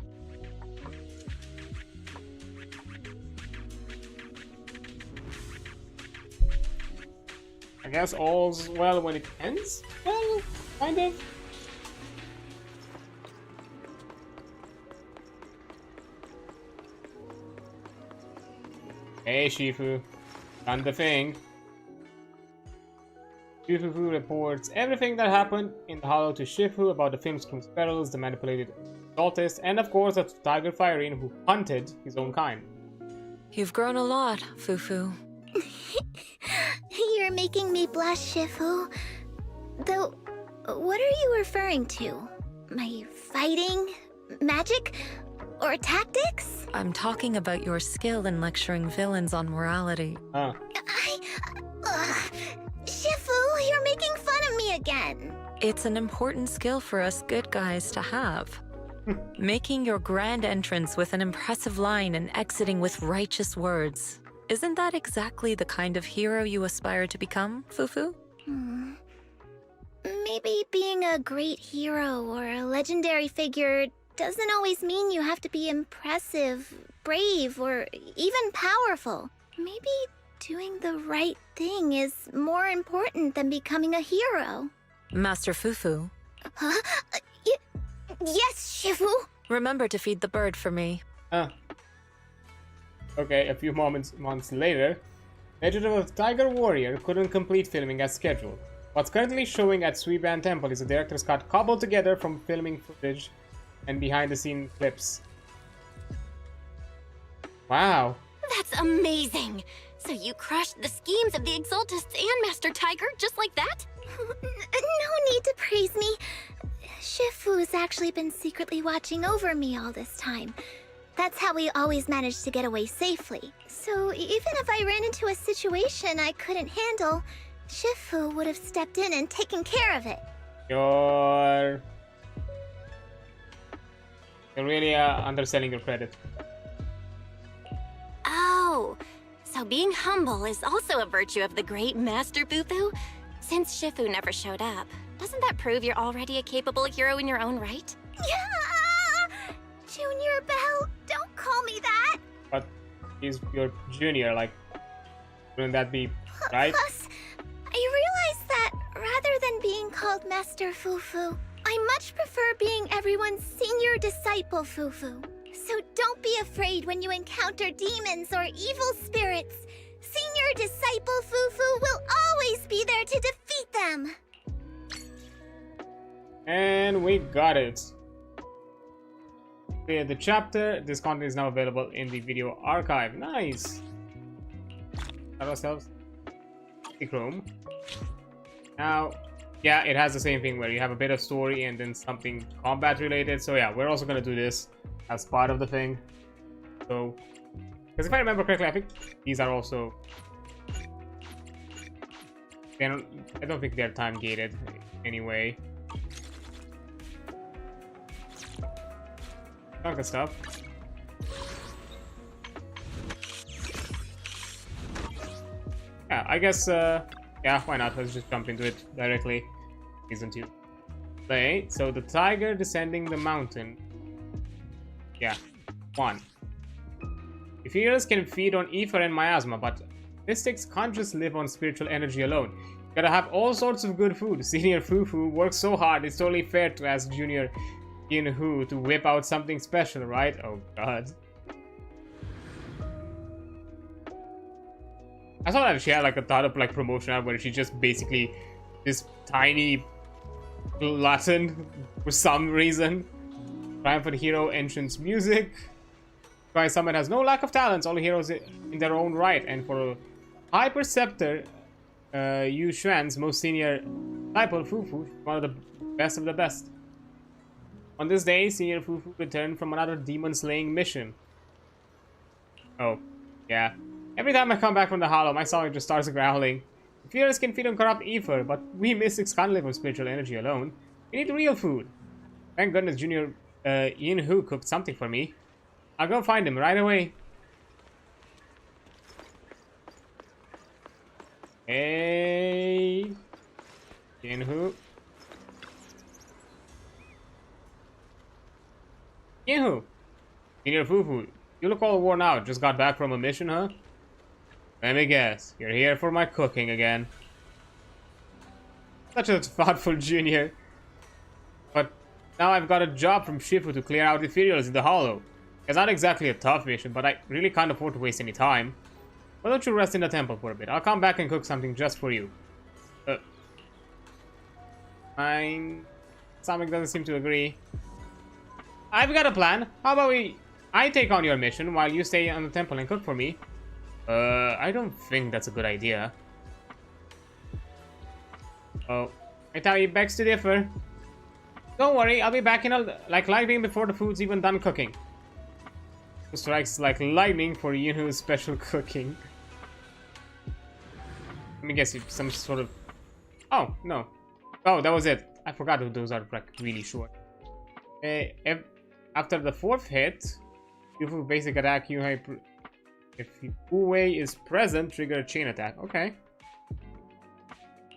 I guess all's well when it ends? Well, kind of. Hey, Shifu. Done the thing. Shifu reports everything that happened in the Hollow to Shifu about the film's crew's perils, the manipulated cultist, and of course the Tiger Firine who hunted his own kind. You've grown a lot, Fufu. You're making me blush, Shifu. Though, what are you referring to? My fighting? Magic? Or tactics? I'm talking about your skill in lecturing villains on morality. Shifu, you're making fun of me again. It's an important skill for us good guys to have. Making your grand entrance with an impressive line and exiting with righteous words. Isn't that exactly the kind of hero you aspire to become, Fufu? Maybe being a great hero or a legendary figure doesn't always mean you have to be impressive, brave, or even powerful. Maybe doing the right thing is more important than becoming a hero. Master Fufu. Huh? Yes, Shifu. Remember to feed the bird for me. Okay, a few months later, Legend of the Tiger Warrior couldn't complete filming as scheduled. What's currently showing at Suiban Temple is a director's cut cobbled together from filming footage and behind-the-scene clips. Wow. That's amazing! So you crushed the schemes of the Exaltists and Master Tiger just like that? No need to praise me. Shifu's actually been secretly watching over me all this time. That's how we always managed to get away safely. So even if I ran into a situation I couldn't handle, Shifu would have stepped in and taken care of it. You're really underselling your credit. Oh, so being humble is also a virtue of the great Master Fufu? Since Shifu never showed up, doesn't that prove you're already a capable hero in your own right? Yeah! Junior Belle, don't call me that! But he's your junior, like, wouldn't that be right? Plus, I realized that rather than being called Master Fufu, I much prefer being everyone's senior disciple Fufu. So don't be afraid when you encounter demons or evil spirits. Senior disciple Fufu will always be there to defeat them. And we got it. Clear the chapter. This content is now available in the video archive. Nice. Got ourselves the Chrome. Now, yeah, it has the same thing where you have a bit of story and then something combat related. So yeah, we're also gonna do this as part of the thing. So, because if I remember correctly, I think these are also. I don't think they're time gated anyway. Not good stuff. Yeah, I guess, yeah, why not? Let's just jump into it directly. Season 2. Okay, so the tiger descending the mountain. Yeah, 1. Ethereals can feed on ether and miasma, but mystics can't just live on spiritual energy alone. You gotta have all sorts of good food. Senior Fufu works so hard, it's totally fair to ask Junior Yin-Hu to whip out something special, right? Oh god. I saw that she had like a startup like promotion ad where she just basically this tiny glutton for some reason. Triumphant hero entrance music. Sky Summit has no lack of talents, all heroes in their own right, and for a high perceptor, Yu Xuan's most senior disciple, Fufu, one of the best. On this day, Senior Fufu returned from another demon-slaying mission. Oh, yeah. Every time I come back from the Hollow, my stomach just starts growling. The Fearless can feed on corrupt ether, but we mystics can't live on spiritual energy alone. We need real food. Thank goodness Junior Yin-Hu cooked something for me. I'll go find him right away. Hey, Yin-Hu. Yin-Hu. Senior Fufu, you look all worn out. Just got back from a mission, huh? Let me guess. You're here for my cooking again. Such a thoughtful junior. But now I've got a job from Shifu to clear out the ethereals in the hollow. It's not exactly a tough mission, but I really can't afford to waste any time. Why don't you rest in the temple for a bit? I'll come back and cook something just for you. Samik doesn't seem to agree. I've got a plan. How about I take on your mission while you stay on the temple and cook for me? I don't think that's a good idea. Oh, Itachi begs to differ. Don't worry, I'll be back in like lightning before the food's even done cooking. Strikes like lightning for Yunu's special cooking. Let me guess, some sort of... Oh, no. Oh, that was it. I forgot those are like really short. After the 4th hit, Yufu basic attack, if Uwei is present, trigger a chain attack. Okay.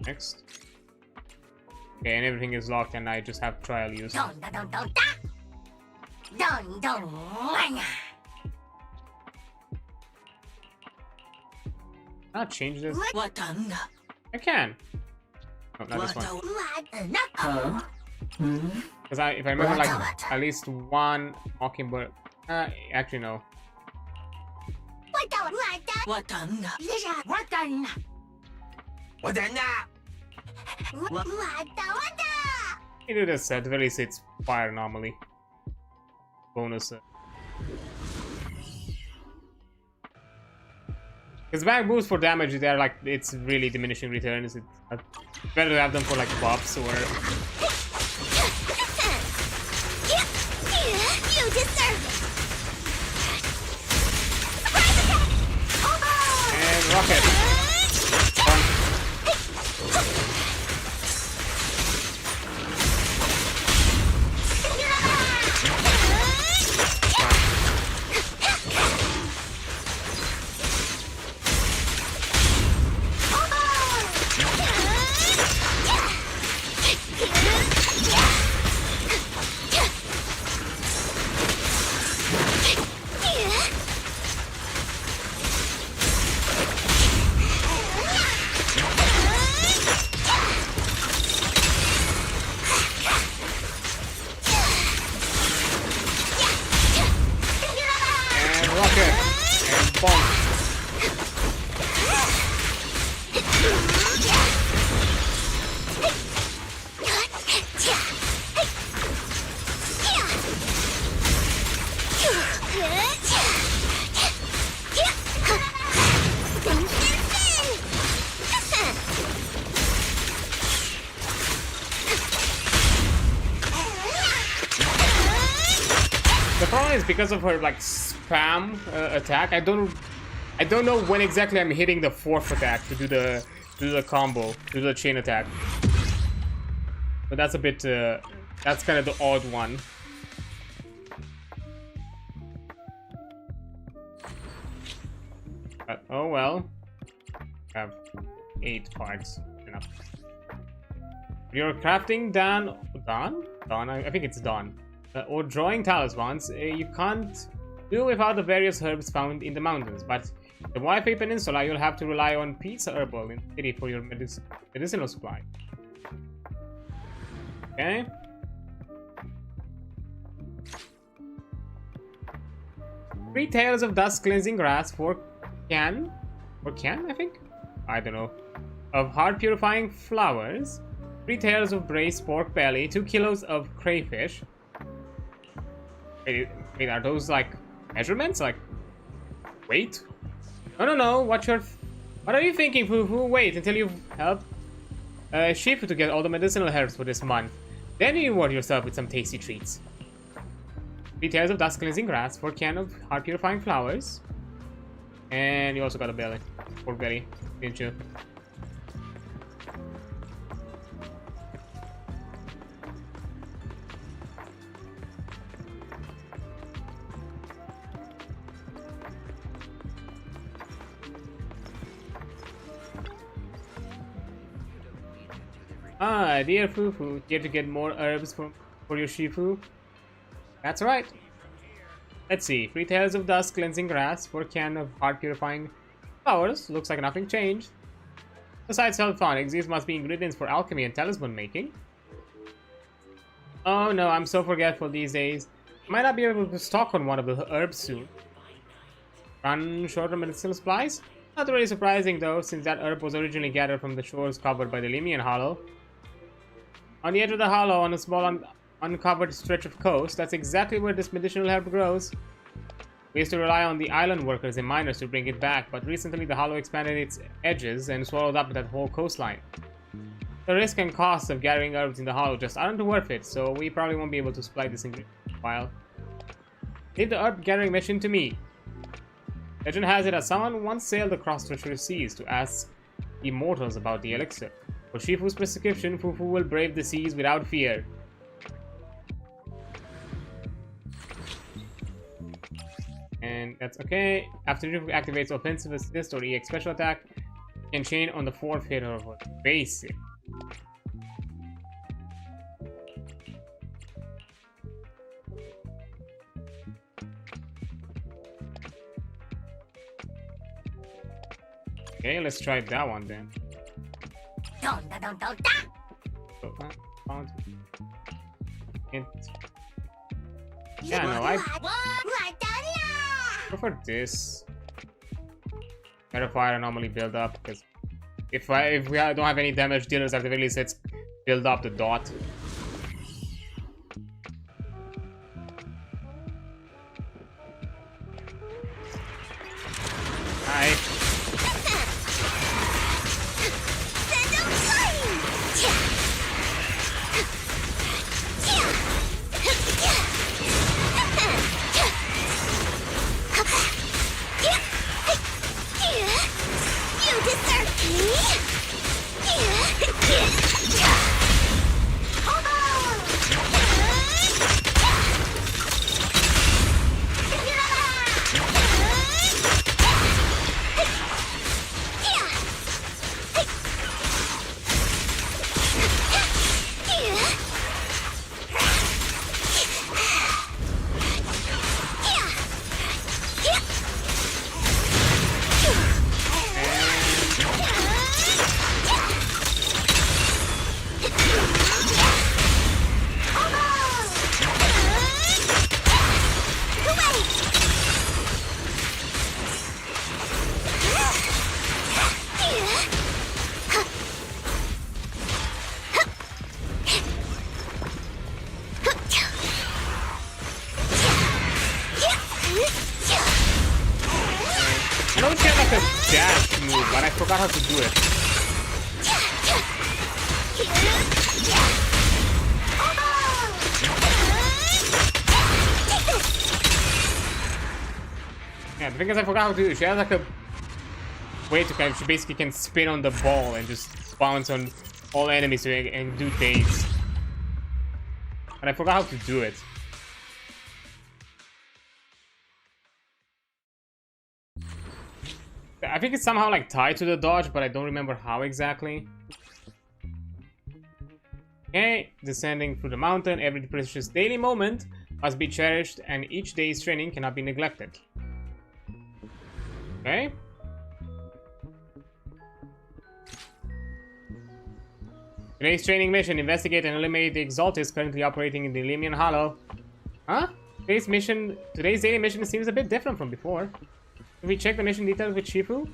Next. Okay, and everything is locked and I just have trial use. I'll change this. I can. No, not this one. Because if I remember, like at least one mockingbird. Actually no. You do this at very least it's fire normally. Bonus. Because back boosts for damage, they're like, it's really diminishing returns. It's better to have them for like buffs or... You deserve it! And rocket! Because of her like spam attack, I don't know when exactly I'm hitting the 4th attack to do the combo, to do the chain attack. But that's a bit that's kind of the odd one. But, oh well. I have 8 parts. Enough. You're crafting Dawn, I think it's Dawn. Or drawing talismans, you can't do without the various herbs found in the mountains, but the Waifei Peninsula you'll have to rely on Pizza Herbal in the city for your medicinal supply. Okay. Three tails of dust cleansing grass, 4 can, I think? I don't know. Of heart purifying flowers, 3 tails of braised pork belly, 2 kilos of crayfish. Wait, are those like measurements? Like weight? No. What are you thinking, Fufu? Wait until you've helped Shifu to get all the medicinal herbs for this month. Then you reward yourself with some tasty treats. 3 tails of dust cleansing grass, 4 cans of heart purifying flowers, and you also got a belly, pork belly, didn't you? Ah, dear Fufu, here to get more herbs for your Shifu? That's right. Let's see, 3 tails of dust cleansing grass, 4 cans of heart purifying flowers. Looks like nothing changed. Besides health tonics, these must be ingredients for alchemy and talisman making. Oh no, I'm so forgetful these days. I might not be able to stock on one of the herbs soon. Run short of medicinal supplies? Not really surprising though, since that herb was originally gathered from the shores covered by the Limian Hollow. On the edge of the hollow, on a small uncovered stretch of coast, that's exactly where this medicinal herb grows. We used to rely on the island workers and miners to bring it back, but recently the hollow expanded its edges and swallowed up that whole coastline. The risk and cost of gathering herbs in the hollow just aren't worth it, so we probably won't be able to supply this ingredient for a while. Leave the herb gathering mission to me. Legend has it that someone once sailed across treacherous seas to ask the immortals about the elixir. For Shifu's prescription, Fufu will brave the seas without fear. And that's okay. After Shifu activates offensive assist or EX special attack, you can chain on the fourth hit of a basic. Okay, let's try that one then. Yeah, no, I prefer this. Better fire anomaly build up, because if we don't have any damage dealers, at the very least, let's build up the dot. Alright. I know it's kind of like a dash move, but I forgot how to do it. Yeah, the thing is I forgot how to do it. She has like a way to kind of, she basically can spin on the ball and just bounce on all enemies and do daze. And I forgot how to do it. I think it's somehow like tied to the dodge, but I don't remember how exactly. Okay, descending through the mountain, every precious daily moment must be cherished and each day's training cannot be neglected. Okay. Today's training mission, investigate and eliminate the Exaltists currently operating in the Limian Hollow. Huh? Today's daily mission seems a bit different from before. Can we check the mission details with Shifu?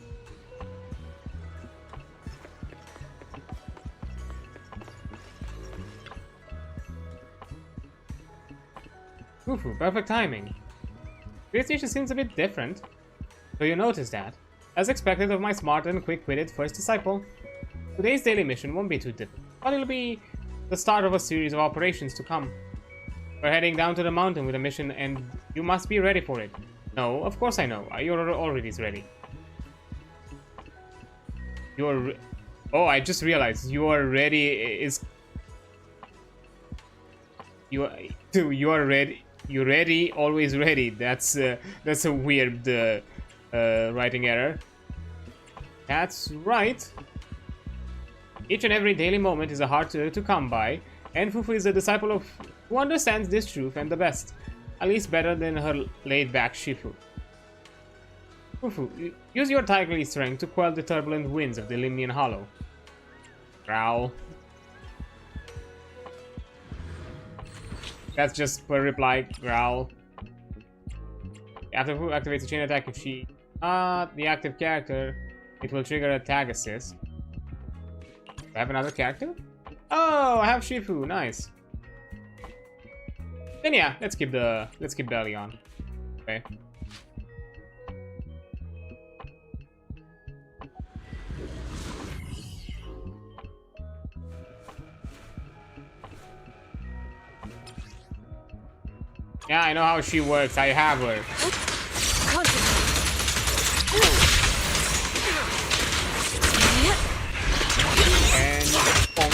Fufu, perfect timing. Today's mission seems a bit different. So you notice that. As expected of my smart and quick-witted first disciple, today's daily mission won't be too difficult, but it'll be the start of a series of operations to come. We're heading down to the mountain with a mission and you must be ready for it. No, of course I know. You're already ready. Oh, I just realized you are ready is... You are ready. You're ready, always ready. That's a weird writing error. That's right. Each and every daily moment is a hard to come by, and Fufu is a disciple who understands this truth and the best. At least better than her laid-back Shifu. Fufu, use your tigerly strength to quell the turbulent winds of the Limnian Hollow. Growl. That's just per reply, growl. After Fufu activates a chain attack, if she not the active character, it will trigger a tag assist. Do I have another character? Oh, I have Shifu, nice. Then yeah, let's keep Belly on. Okay. Yeah, I know how she works. I have her. And boom.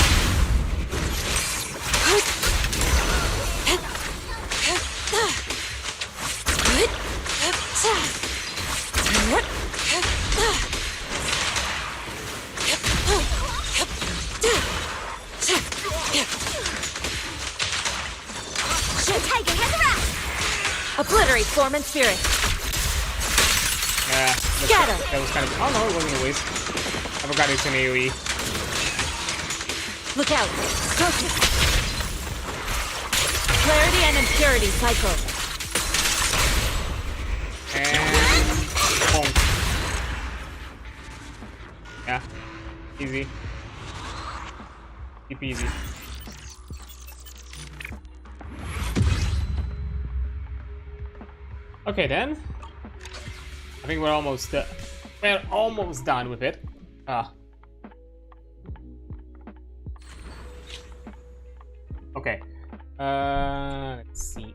Obliterate form and spirit. Yeah, that was kind of. Oh no, it wasn't a waste. I forgot it's an AoE. Look out! Clarity and impurity cycle. And boom. Yeah, easy. Keep easy. Okay then. I think we're almost done with it. Okay. Let's see.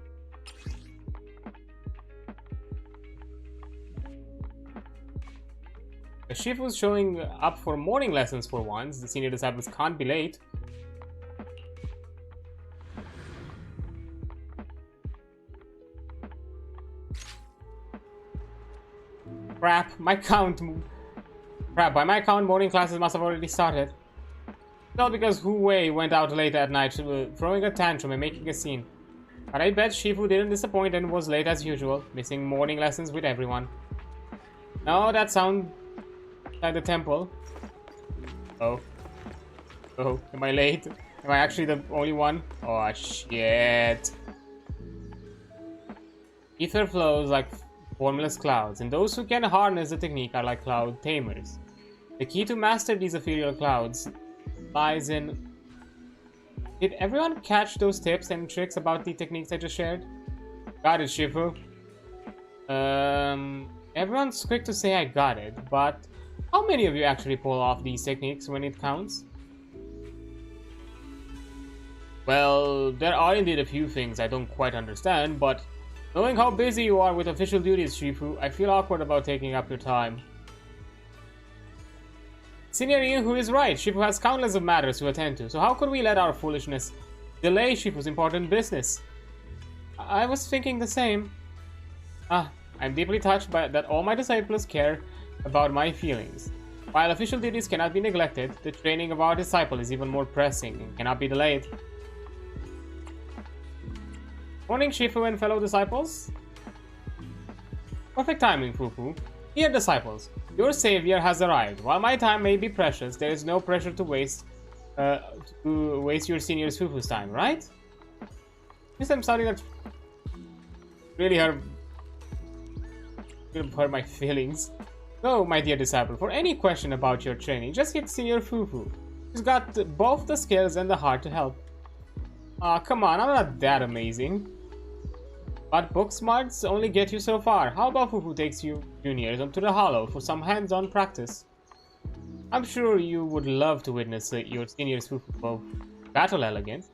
The Shifu's showing up for morning lessons for once. The senior disciples can't be late. Crap, by my count, morning classes must have already started. Not because Hu Wei went out late at night, throwing a tantrum and making a scene. But I bet Shifu didn't disappoint and was late as usual, missing morning lessons with everyone. No, that sound at the temple. Oh, am I late? Am I actually the only one? Oh shit. Ether flows like formless clouds, and those who can harness the technique are like cloud tamers. The key to master these ethereal clouds lies in... Did everyone catch those tips and tricks about the techniques I just shared? Got it, Shifu. Everyone's quick to say I got it, but how many of you actually pull off these techniques when it counts? Well, there are indeed a few things I don't quite understand, but knowing how busy you are with official duties, Shifu, I feel awkward about taking up your time. Senior Yin-Hu is right. Shifu has countless of matters to attend to, so how could we let our foolishness delay Shifu's important business? I was thinking the same. I'm deeply touched by that all my disciples care about my feelings. While official duties cannot be neglected, the training of our disciple is even more pressing and cannot be delayed. Morning, Shifu and fellow disciples. Perfect timing, Fufu. Dear disciples, your savior has arrived. While my time may be precious, there is no pressure to waste your senior's Fufu's time, right? Yes, I'm sorry that really hurt my feelings. No, my dear disciple, for any question about your training, just hit Senior Fufu. He's got both the skills and the heart to help. Aw, come on, I'm not that amazing. But book smarts only get you so far. How about Fufu takes you juniors onto the Hollow for some hands-on practice? I'm sure you would love to witness your senior's Fufu battle elegance.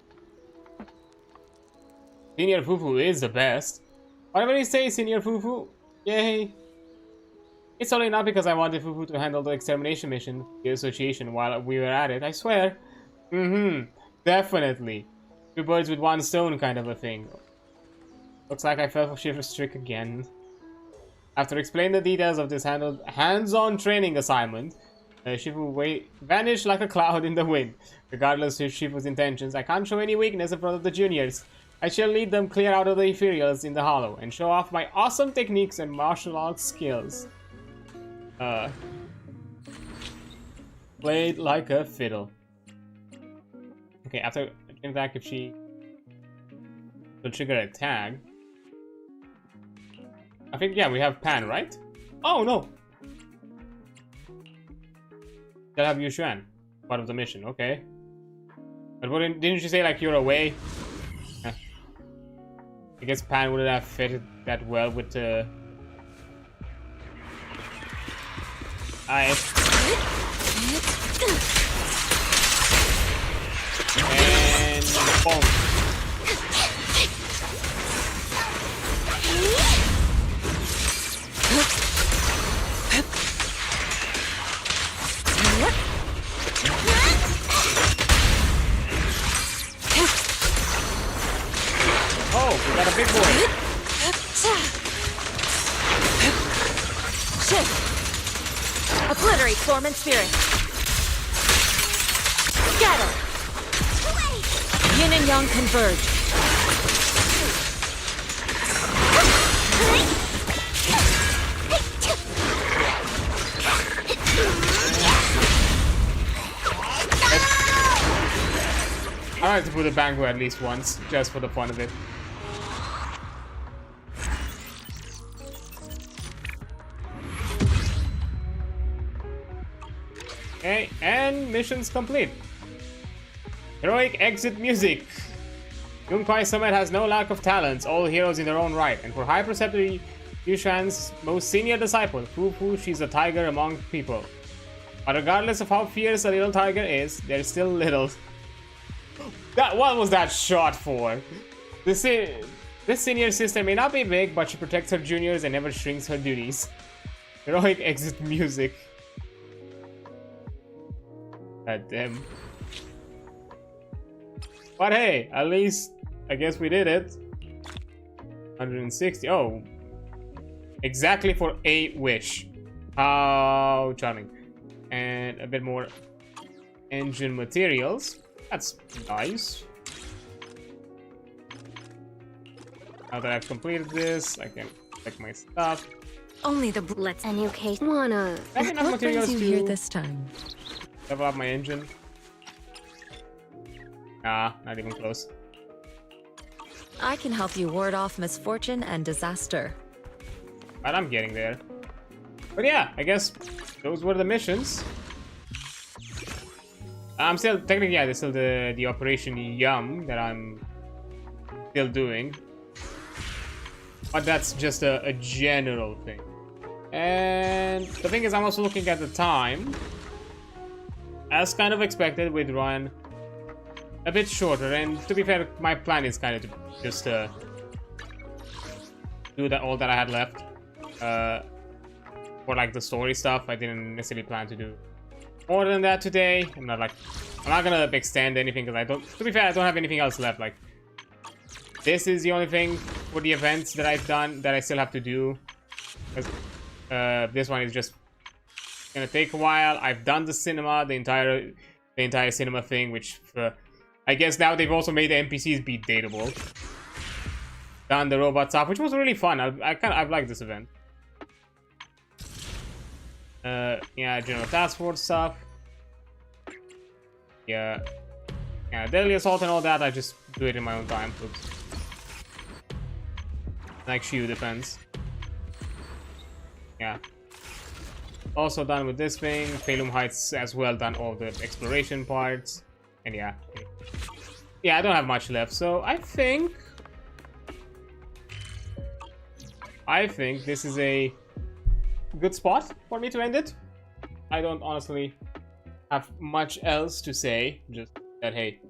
Senior Fufu is the best. Whatever you say, Senior Fufu. Yay. It's only not because I wanted Fufu to handle the extermination mission, the association, while we were at it, I swear. Definitely. Two birds with one stone kind of a thing. Looks like I fell for Shifu's trick again. After explaining the details of this hands-on training assignment, Shifu vanished like a cloud in the wind. Regardless of Shifu's intentions, I can't show any weakness in front of the juniors. I shall lead them clear out of the ethereals in the Hollow and show off my awesome techniques and martial arts skills. Played like a fiddle. Okay, after getting back, if she will trigger a tag. I think, yeah, we have Pan, right? Oh, no! They'll have Yushuan, part of the mission, okay. But didn't you say, like, you're away? I guess Pan wouldn't have fitted that well with the... And boom. Oh, we got a big boy. Shift. Obliterate form and spirit. Scatter. Yin and yang converge. I like to put a bango at least once, just for the fun of it. Okay, and mission's complete. Heroic exit music. Yunkwai Summit has no lack of talents, all heroes in their own right, and for High Preceptor Yushan's most senior disciple, Fu, she's a tiger among people. But regardless of how fierce a little tiger is, there's still little. What was that shot for? This senior sister may not be big, but she protects her juniors and never shrinks her duties. Heroic exit music. God damn. But hey, at least I guess we did it. 160. Oh, exactly for a wish. How charming. And a bit more engine materials. That's nice. Now that I've completed this, I can check my stuff. Only the let's a new case. Wanna? What brings you here this time? Level up my engine. Nah, not even close. I can help you ward off misfortune and disaster. But I'm getting there. But yeah, I guess those were the missions. I'm still technically, yeah, there's still the Operation Yum that I'm still doing. But that's just a general thing. And the thing is, I'm also looking at the time. As kind of expected, we'd run a bit shorter, and to be fair, my plan is kind of to just do all that I had left for like the story stuff. I didn't necessarily plan to do more than that today. I'm not gonna extend anything because to be fair, I don't have anything else left. Like, this is the only thing for the events that I've done that I still have to do. This one is just gonna take a while. I've done the cinema, the entire cinema thing, which I guess now they've also made the NPCs be dateable. Done the robot stuff, which was really fun. I've liked this event. Yeah, general task force stuff. Yeah, deadly assault and all that. I just do it in my own time. Oops. Like Shiu defense. Yeah. Also done with this thing. Phalum Heights as well. Done all the exploration parts. And yeah, I don't have much left. So I think this is a good spot for me to end it. I don't honestly have much else to say. Just that, hey,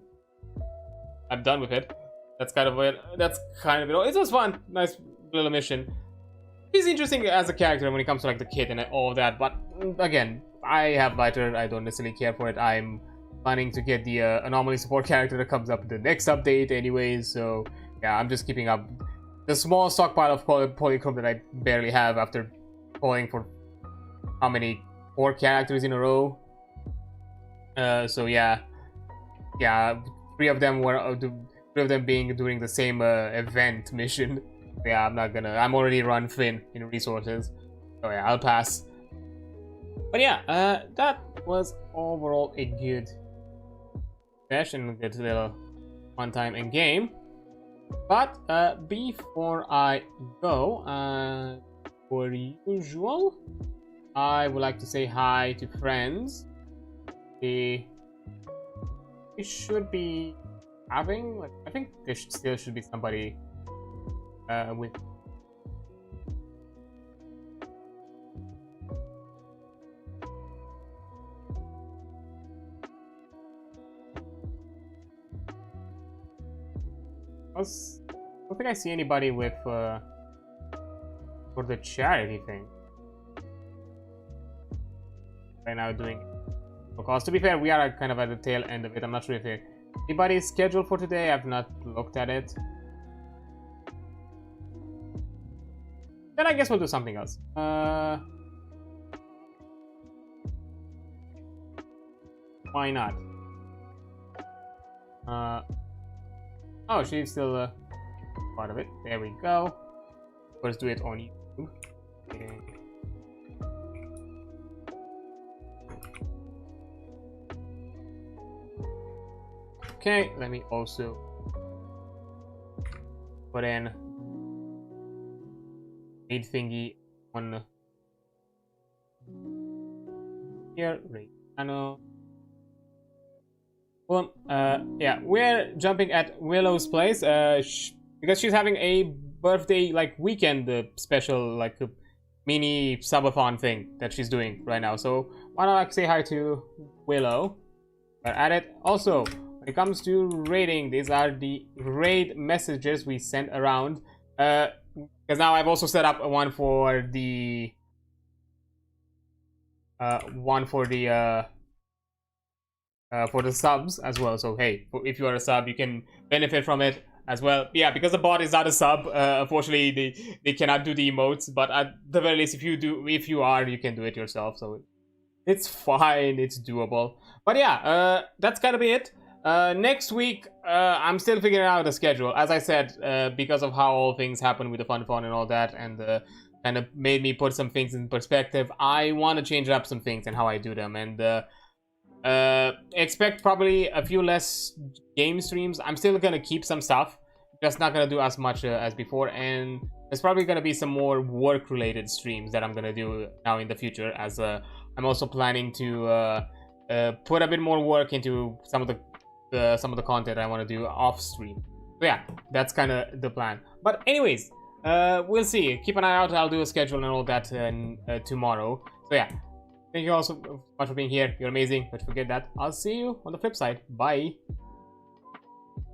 I'm done with it. That's kind of it. It was fun. Nice little mission. He's interesting as a character when it comes to like the kit and all that. But again, I have lighter. I don't necessarily care for it. I'm planning to get the anomaly support character that comes up in the next update anyways. So yeah, I'm just keeping up the small stockpile of polychrome that I barely have after pulling for how many 4 characters in a row. So yeah, 3 of them being during the same event mission. Yeah, I'm already run thin in resources. So yeah, I'll pass. But yeah, that was overall a good session, a good little fun time in game. But before I go, for usual, I would like to say hi to friends. We should be having, like, I think there still should be somebody with. I don't think I see anybody with for the charity thing right now doing it. Because to be fair, we are kind of at the tail end of it. I'm not sure if anybody is scheduled for today. I've not looked at it. Then I guess we'll do something else. Why not? Oh, she's still part of it. There we go. Let's do it on YouTube. Okay. Okay, let me also put in aid thingy on here, right? Channel. Well, yeah, we're jumping at Willow's place because she's having a birthday like weekend special, like a mini subathon thing that she's doing right now. So why not like say hi to Willow? We're at it. Also, when it comes to raiding, these are the raid messages we sent around. Because now I've also set up one for the subs as well. So hey, if you are a sub, you can benefit from it as well. Yeah, because the bot is not a sub, unfortunately they cannot do the emotes, but at the very least, if you are, you can do it yourself. So it's fine, it's doable. But yeah, that's gotta be it. Next week, I'm still figuring out the schedule. As I said, because of how all things happen with the fun and all that, and kind of made me put some things in perspective. I want to change up some things and how I do them, and expect probably a few less game streams. I'm still gonna keep some stuff, just not gonna do as much as before, and there's probably gonna be some more work related streams that I'm gonna do now in the future, as I'm also planning to put a bit more work into some of the content I want to do off stream. So yeah, that's kind of the plan. But anyways, we'll see. Keep an eye out. I'll do a schedule and all that tomorrow. So yeah, thank you all so much for being here. You're amazing. Don't forget that. I'll see you on the flip side. Bye.